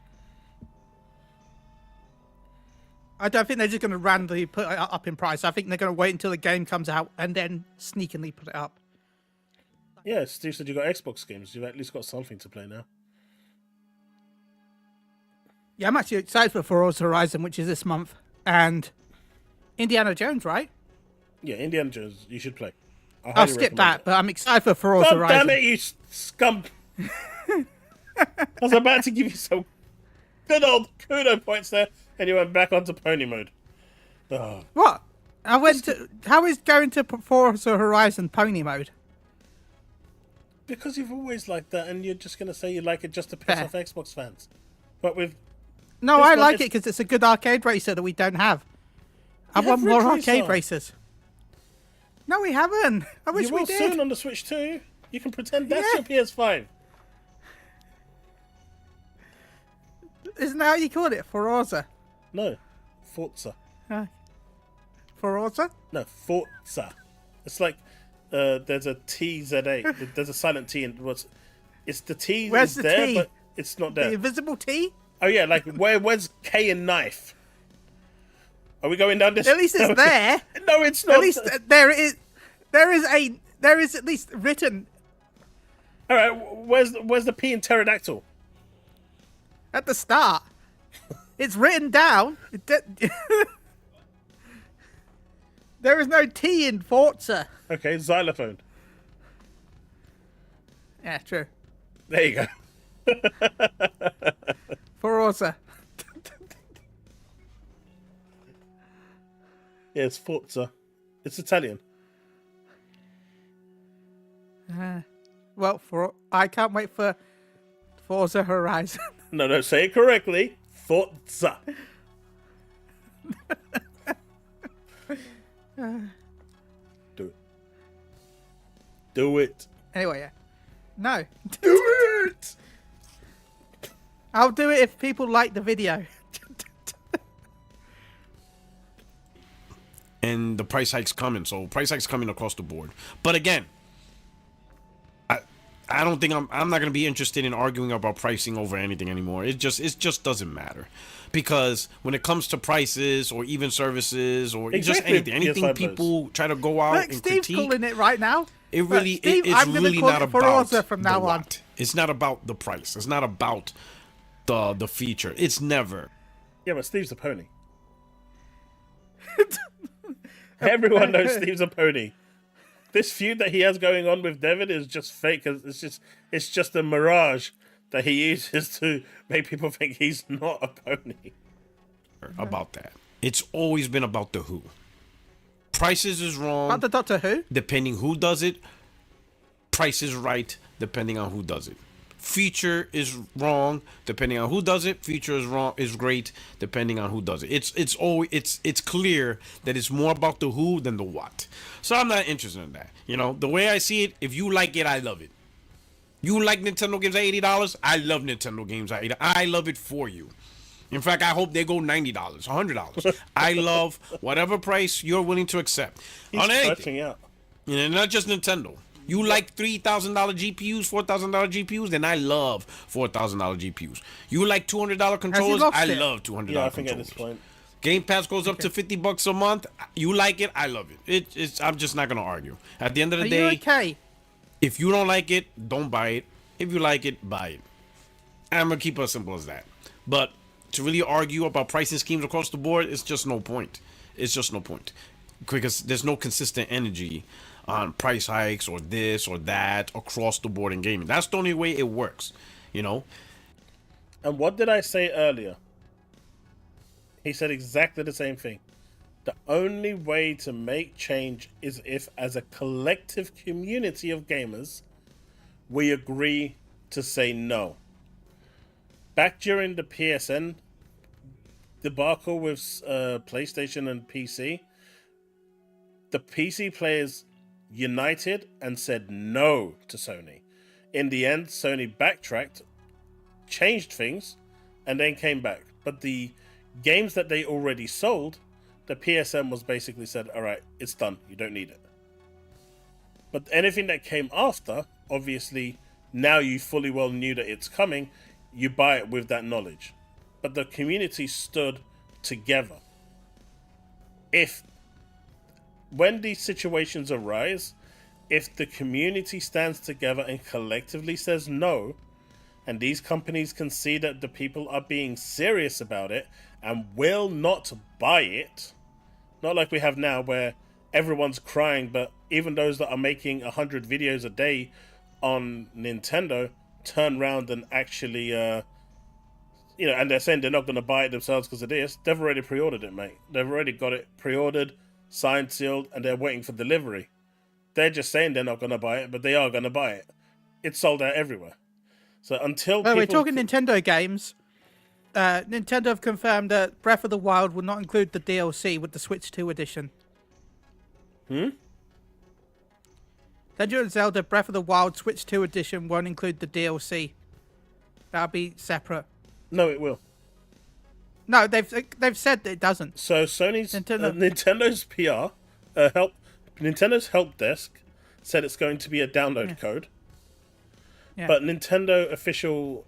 I don't think they're just going to randomly put it up in price. I think they're going to wait until the game comes out and then sneakily put it up. Yeah, Steve said you got Xbox games. You've at least got something to play now. Yeah, I'm actually excited for Forza Horizon, which is this month, and Indiana Jones, right? Yeah, Indiana Jones, you should play. I'll skip that, but I'm excited for Forza God Horizon. Damn it, you scum! I was about to give you some good old kudo points there, and you went back onto pony mode. Oh. What? I went to. How is going to Forza Horizon pony mode? Because you've always liked that, and you're just going to say you like it just to piss off Xbox fans. But with no, I like it because it's a good arcade racer that we don't have. I want more arcade racers. No, we haven't. I wish we did. Soon on the Switch too. You can pretend that's your PS5. Isn't that how you call it? Forza? No, Forza. Forza? No, Forza. It's like there's a TZA. There's a silent T, and it's the T. Where's the there, T? but it's not there. The invisible T? Oh yeah, like where's K and knife? Are we going down this? At least it's there. No, it's not. At least there is. There is at least written. All right, where's the P in pterodactyl? At the start. It's written down. There is no T in Forza. Okay, xylophone. Yeah, true. There you go. Forza. Yeah, it's Forza. It's Italian. Well, I can't wait for Forza Horizon. No, say it correctly. Forza. Do it. Do it. Anyway, yeah. No. Do it! I'll do it if people like the video. And the price hike's coming, so price hike's coming across the board. But again, I don't think I'm not gonna be interested in arguing about pricing over anything anymore. It just doesn't matter, because when it comes to prices or even services or just anything people try to go out and Steve's critique. calling it right now. It really Steve, it's I'm really call not it about Forza from the now on. what. It's not about the price. It's not about the feature. It's never. Yeah, but Steve's a pony. Everyone knows Steve's a pony. This feud that he has going on with Devin is just fake. It's just a mirage that he uses to make people think he's not a pony. About that. It's always been about the who. Prices is wrong. About the Doctor Who? Depending who does it. Price is right depending on who does it. Feature is wrong depending on who does it. Feature is wrong is great depending on who does it. It's clear that it's more about the who than the what. So I'm not interested in that. You know, the way I see it, if you like it, I love it. You like Nintendo games at $80? I love Nintendo games at $80. I love it for you. In fact, I hope they go $90, $100. I love whatever price you're willing to accept. He's on anything. stretching out. You know, not just Nintendo. You like $3,000 GPUs, $4,000 GPUs, then I love $4,000 GPUs. You like $200 controllers, I love $200 yeah, I controllers. think at this point. Game Pass goes up to $50 a month. You like it, I love it. I'm just not gonna argue. At the end of the day, okay? If you don't like it, don't buy it. If you like it, buy it. I'm gonna keep it as simple as that. But to really argue about pricing schemes across the board, it's just no point. It's just no point, because there's no consistent energy on price hikes or this or that across the board in gaming. That's the only way it works, you know. And what did I say earlier? He said exactly the same thing. The only way to make change is if, as a collective community of gamers, we agree to say no. Back during the PSN debacle with PlayStation and PC, the PC players united and said no to Sony. In the end, Sony backtracked, changed things, and then came back. But the games that they already sold, the PSN was basically said, all right, it's done. You don't need it. But anything that came after, obviously, now you fully well knew that it's coming, you buy it with that knowledge. But the community stood together. When these situations arise, if the community stands together and collectively says no, and these companies can see that the people are being serious about it and will not buy it, not like we have now where everyone's crying, but even those that are making 100 videos a day on Nintendo turn around and actually, and they're saying they're not going to buy it themselves because of this. They've already pre-ordered it, mate. They've already got it pre-ordered, signed, sealed, and they're waiting for delivery. They're just saying they're not going to buy it, but they are going to buy it. It's sold out everywhere. So until we're talking Nintendo games. Nintendo have confirmed that Breath of the Wild will not include the DLC with the Switch 2 edition. Legend of Zelda Breath of the Wild Switch 2 edition won't include the DLC. That'll be separate. No, it will. No, they've said that it doesn't. So Nintendo's PR Nintendo's help desk said it's going to be a download code. Yeah. But Nintendo official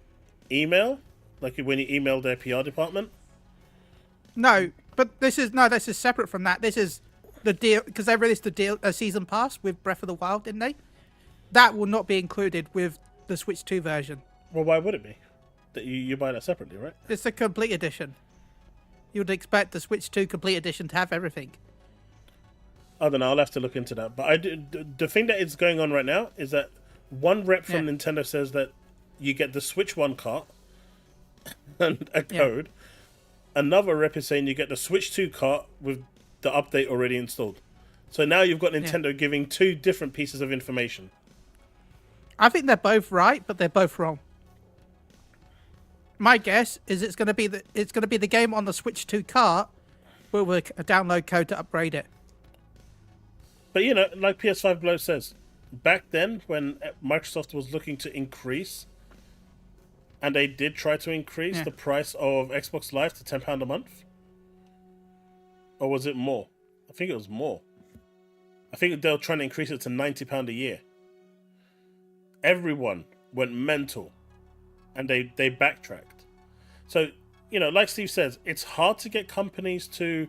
email, like when you email their PR department. No, but this is separate from that. This is the deal, because they released a season pass with Breath of the Wild, didn't they? That will not be included with the Switch 2 version. Well, why would it be? That you buy that separately, right? It's a complete edition. You would expect the Switch 2 complete edition to have everything. I don't know. I'll have to look into that. But the thing that is going on right now is that one rep from Nintendo says that you get the Switch 1 cart and a code. Another rep is saying you get the Switch 2 cart with the update already installed. So now you've got Nintendo giving two different pieces of information. I think they're both right, but they're both wrong. My guess is it's going to be the game on the Switch 2 cart with a download code to upgrade it. But you know, like PS5 Blow says, back then when Microsoft was looking to increase, and they did try to increase the price of Xbox Live to £10 a month, or was it more? I think it was more. I think they were trying to increase it to £90 a year. Everyone went mental, and they backtracked. So, you know, like Steve says, it's hard to get companies to,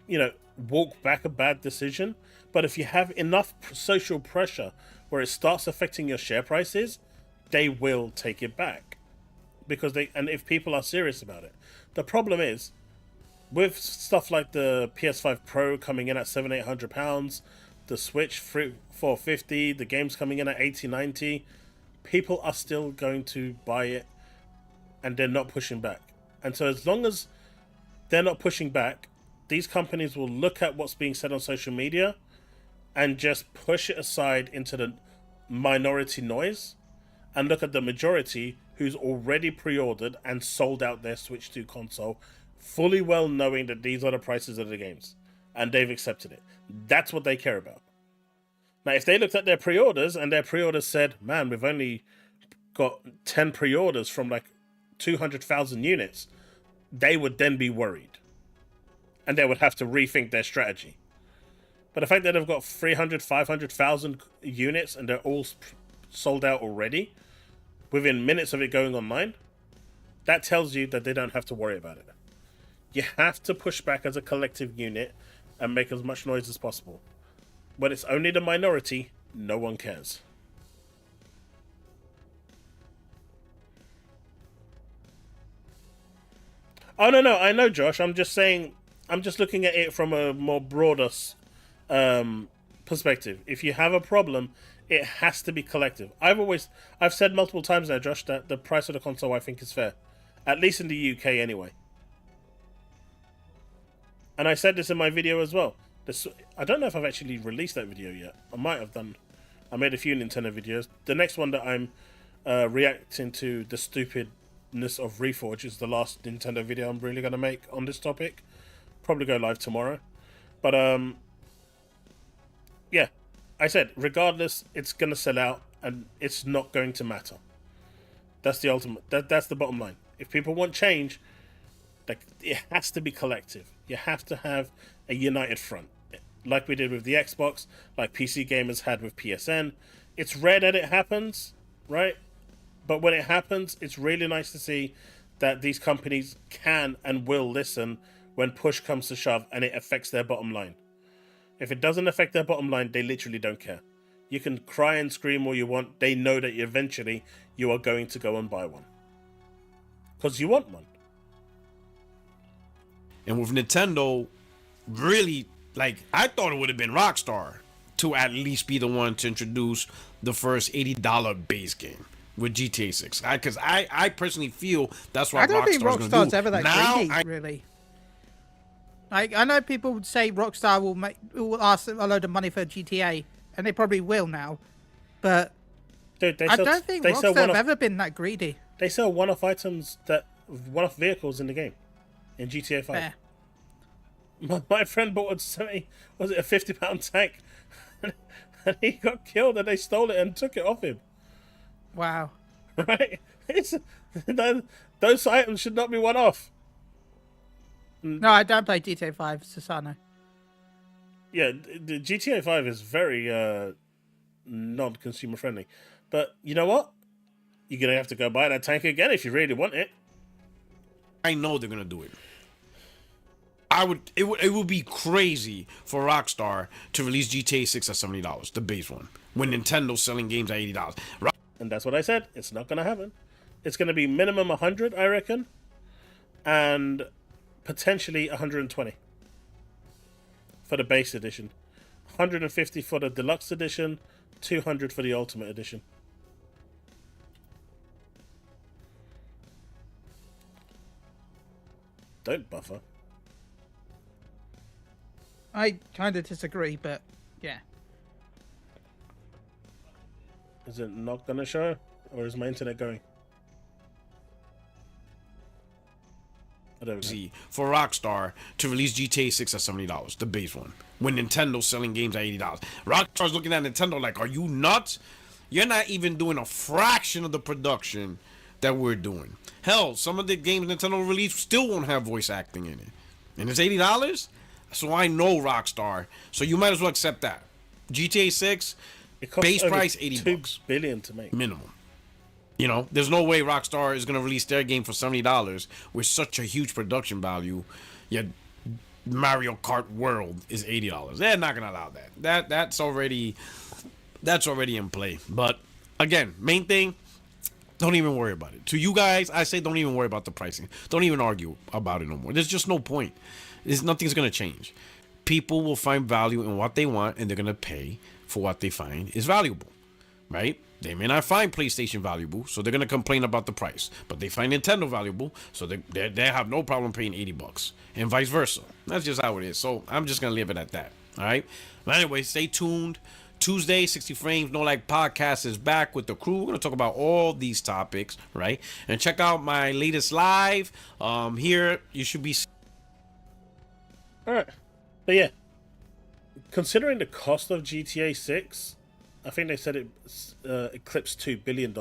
you know, walk back a bad decision. But if you have enough social pressure where it starts affecting your share prices, they will take it back. Because if people are serious about it. The problem is, with stuff like the PS5 Pro coming in at £700-800, the Switch $450, the games coming in at $80-90, people are still going to buy it, and they're not pushing back. And so as long as they're not pushing back, these companies will look at what's being said on social media and just push it aside into the minority noise and look at the majority who's already pre-ordered and sold out their Switch 2 console, fully well knowing that these are the prices of the games, and they've accepted it. That's what they care about. Now, if they looked at their pre-orders and their pre-orders said, man, we've only got 10 pre-orders from like 200,000 units, they would then be worried. And they would have to rethink their strategy. But the fact that they've got 300, 500,000 units and they're all sold out already, within minutes of it going online, that tells you that they don't have to worry about it. You have to push back as a collective unit and make as much noise as possible. When it's only the minority, no one cares. Oh, no, I know, Josh. I'm just saying, I'm just looking at it from a more broader perspective. If you have a problem, it has to be collective. I've said multiple times now, Josh, that the price of the console I think is fair. At least in the UK anyway. And I said this in my video as well. I don't know if I've actually released that video yet. I might have done. I made a few Nintendo videos. The next one that I'm reacting to the stupidness of Reforge is the last Nintendo video I'm really going to make on this topic. Probably go live tomorrow. But, yeah. I said, regardless, it's going to sell out and it's not going to matter. That's the ultimate. That's the bottom line. If people want change, it has to be collective. You have to have a united front. Like we did with the Xbox, like PC gamers had with PSN. It's rare that it happens, right? But when it happens, it's really nice to see that these companies can and will listen when push comes to shove and it affects their bottom line. If it doesn't affect their bottom line, they literally don't care. You can cry and scream all you want. They know that eventually you are going to go and buy one. Because you want one. And with Nintendo, really, like, I thought it would have been Rockstar to at least be the one to introduce the first $80 base game with GTA 6. Because I personally feel that's what Rockstar's going to do. I don't think Rockstar's ever that greedy, really. I know people would say Rockstar will ask a load of money for GTA, and they probably will now. But dude, I don't think Rockstar have ever been that greedy. They sell one-off one-off vehicles in the game, in GTA 5. Fair. My friend bought a £50 tank, and he got killed, and they stole it and took it off him. Wow. Right? Those items should not be one-off. No, I don't play GTA 5, Susano. Yeah, the GTA 5 is very non-consumer friendly. But you know what? You're going to have to go buy that tank again if you really want it. I know they're going to do it. It would be crazy for Rockstar to release GTA 6 at $70, the base one, when Nintendo's selling games at $80. And that's what I said. It's not going to happen. It's going to be minimum 100, I reckon. And potentially 120 for the base edition, 150 for the deluxe edition, 200 for the ultimate edition. Don't buffer. I kind of disagree, but yeah. Is it not going to show? Or is my internet going? I don't know. See, for Rockstar to release GTA 6 at $70, the base one, when Nintendo's selling games at $80. Rockstar's looking at Nintendo like, are you nuts? You're not even doing a fraction of the production that we're doing. Hell, some of the games Nintendo released still won't have voice acting in it. And it's $80? So I know Rockstar. So you might as well accept that. GTA 6, base price, $80. $2 billion to make. Minimum. You know, there's no way Rockstar is going to release their game for $70 with such a huge production value. Yet Mario Kart World is $80. They're not going to allow that. That's already in play. But again, main thing, don't even worry about it. To you guys, I say don't even worry about the pricing. Don't even argue about it no more. There's just no point. Nothing's going to change. People will find value in what they want, and they're going to pay for what they find is valuable, right? They may not find PlayStation valuable, so they're going to complain about the price. But they find Nintendo valuable, so they have no problem paying $80. And vice versa. That's just how it is. So I'm just going to leave it at that. All right? But anyway, stay tuned. Tuesday, 60 Frames No Lag Podcast is back with the crew. We're going to talk about all these topics, right? And check out my latest live. Here, you should be... All right. But yeah, considering the cost of GTA 6... I think they said it eclipsed $2 billion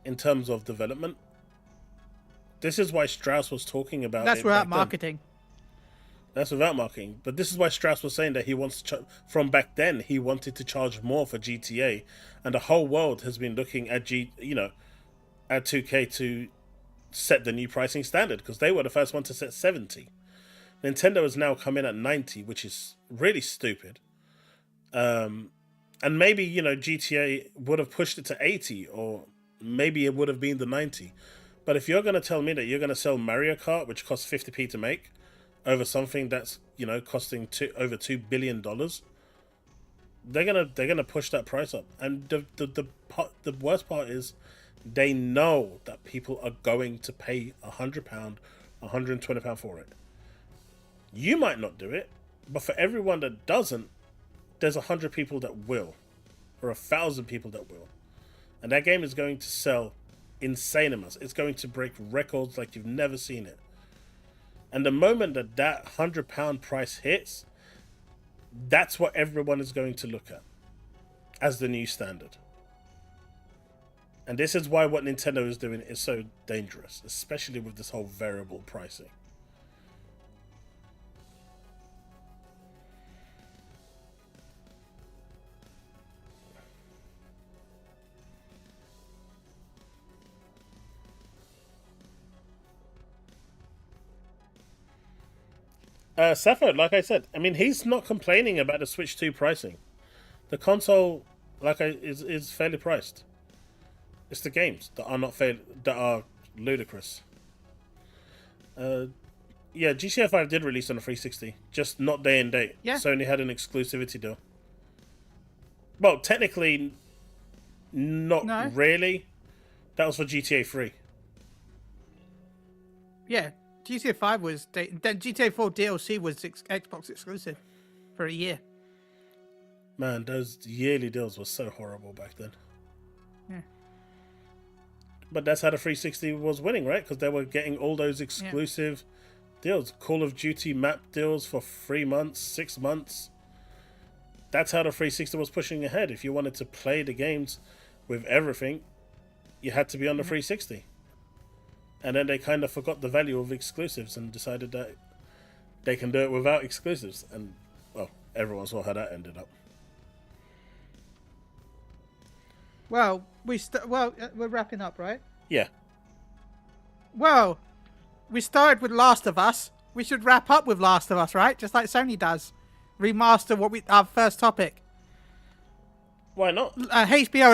in terms of development. This is why Strauss was talking about That's it without back then. marketing. That's without marketing. But this is why Strauss was saying that he wants to from back then he wanted to charge more for GTA, and the whole world has been looking at at 2K to set the new pricing standard because they were the first one to set 70. Nintendo has now come in at 90, which is really stupid. And maybe, GTA would have pushed it to 80, or maybe it would have been the 90. But if you're going to tell me that you're going to sell Mario Kart, which costs 50p to make, over something that's, costing over $2 billion, they're gonna push that price up. And the worst part is they know that people are going to pay £100, £120 for it. You might not do it, but for everyone that doesn't, there's 100 people that will, or 1,000 people that will, and that game is going to sell insane amounts. It's going to break records like you've never seen it. And the moment that £100 price hits, that's what everyone is going to look at as the new standard. And this is why what Nintendo is doing is so dangerous, especially with this whole variable pricing. Sappho, like I said, I mean, he's not complaining about the Switch 2 pricing. The console, is fairly priced. It's the games that are ludicrous. Yeah, GTA 5 did release on the 360, just not day and date. Yeah. Sony had an exclusivity deal. Well, technically, not really. That was for GTA 3. Yeah. GTA 5 was... Then GTA 4 DLC was Xbox exclusive for a year. Man, those yearly deals were so horrible back then. Yeah. But that's how the 360 was winning, right? Because they were getting all those exclusive deals. Call of Duty map deals for 3 months, 6 months. That's how the 360 was pushing ahead. If you wanted to play the games with everything, you had to be on the 360. And then they kind of forgot the value of exclusives and decided that they can do it without exclusives. And, well, everyone saw how that ended up. Well, we're wrapping up, right? Yeah. Well, we started with Last of Us. We should wrap up with Last of Us, right? Just like Sony does. Remaster our first topic. Why not? HBO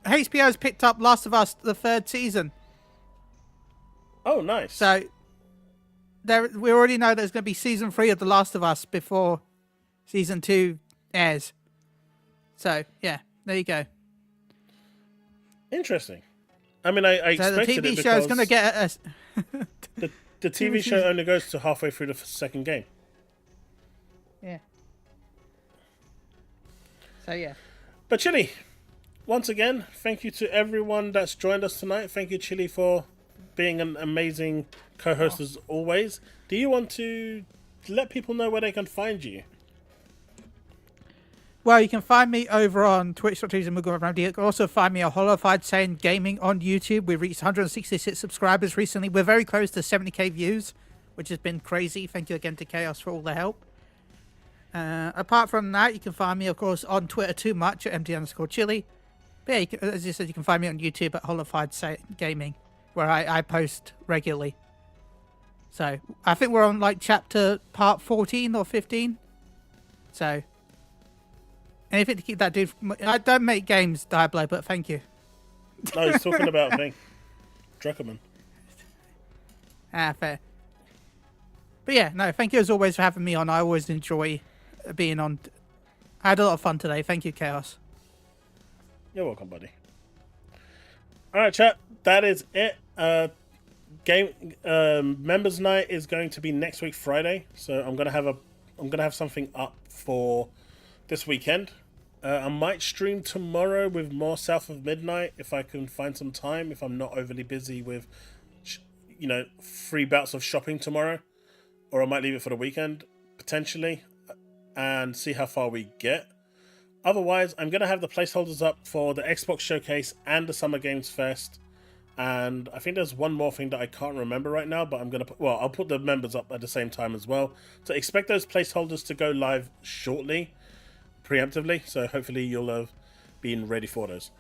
has picked up Last of Us, the 3rd season. Oh, nice. So, we already know there's going to be season 3 of The Last of Us before season 2 airs. So, yeah, there you go. Interesting. I mean, I expected it because... the TV show is going to get us. the TV show only goes to halfway through the second game. Yeah. So, yeah. But Chille, once again, thank you to everyone that's joined us tonight. Thank you, Chille, for being an amazing co-host as always. Do you want to let people know where they can find you? Well, you can find me over on Twitch.tv. You can also find me at Holified Saying Gaming on YouTube. We reached 166 subscribers recently. We're very close to 70k views, which has been crazy. Thank you again to Chaos for all the help. Apart from that, you can find me, of course, on Twitter too much at MD_Chille. But yeah, as you said, you can find me on YouTube at Holified Gaming, where I post regularly. So, I think we're on, like, chapter part 14 or 15. So, anything to keep that dude from... I don't make games, Diablo, but thank you. No, he's talking about thing. Druckerman. Fair. But yeah, no, thank you as always for having me on. I always enjoy being on. I had a lot of fun today. Thank you, Chaos. You're welcome, buddy. All right, chat. That is it. Members night is going to be next week, Friday. So I'm gonna have something up for this weekend. I might stream tomorrow with more South of Midnight if I can find some time. If I'm not overly busy with, 3 bouts of shopping tomorrow, or I might leave it for the weekend potentially, and see how far we get. Otherwise, I'm gonna have the placeholders up for the Xbox Showcase and the Summer Games Fest. And I think there's one more thing that I can't remember right now, but I'll put the members up at the same time as well. So expect those placeholders to go live shortly, preemptively. So hopefully you'll have been ready for those.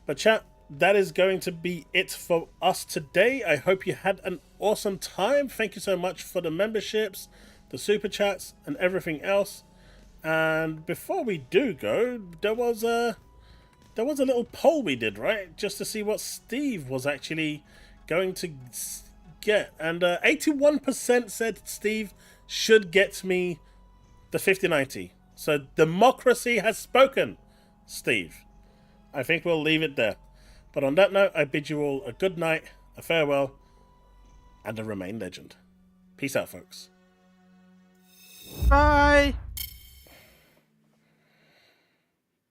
But chat, that is going to be it for us today. I hope you had an awesome time. Thank you so much for the memberships, the super chats, and everything else. And before we do go, there was a little poll we did, right? Just to see what Steve was actually going to get. And 81% said Steve should get me the 5090. So democracy has spoken, Steve. I think we'll leave it there. But on that note, I bid you all a good night, a farewell, and a remain legend. Peace out, folks. Bye.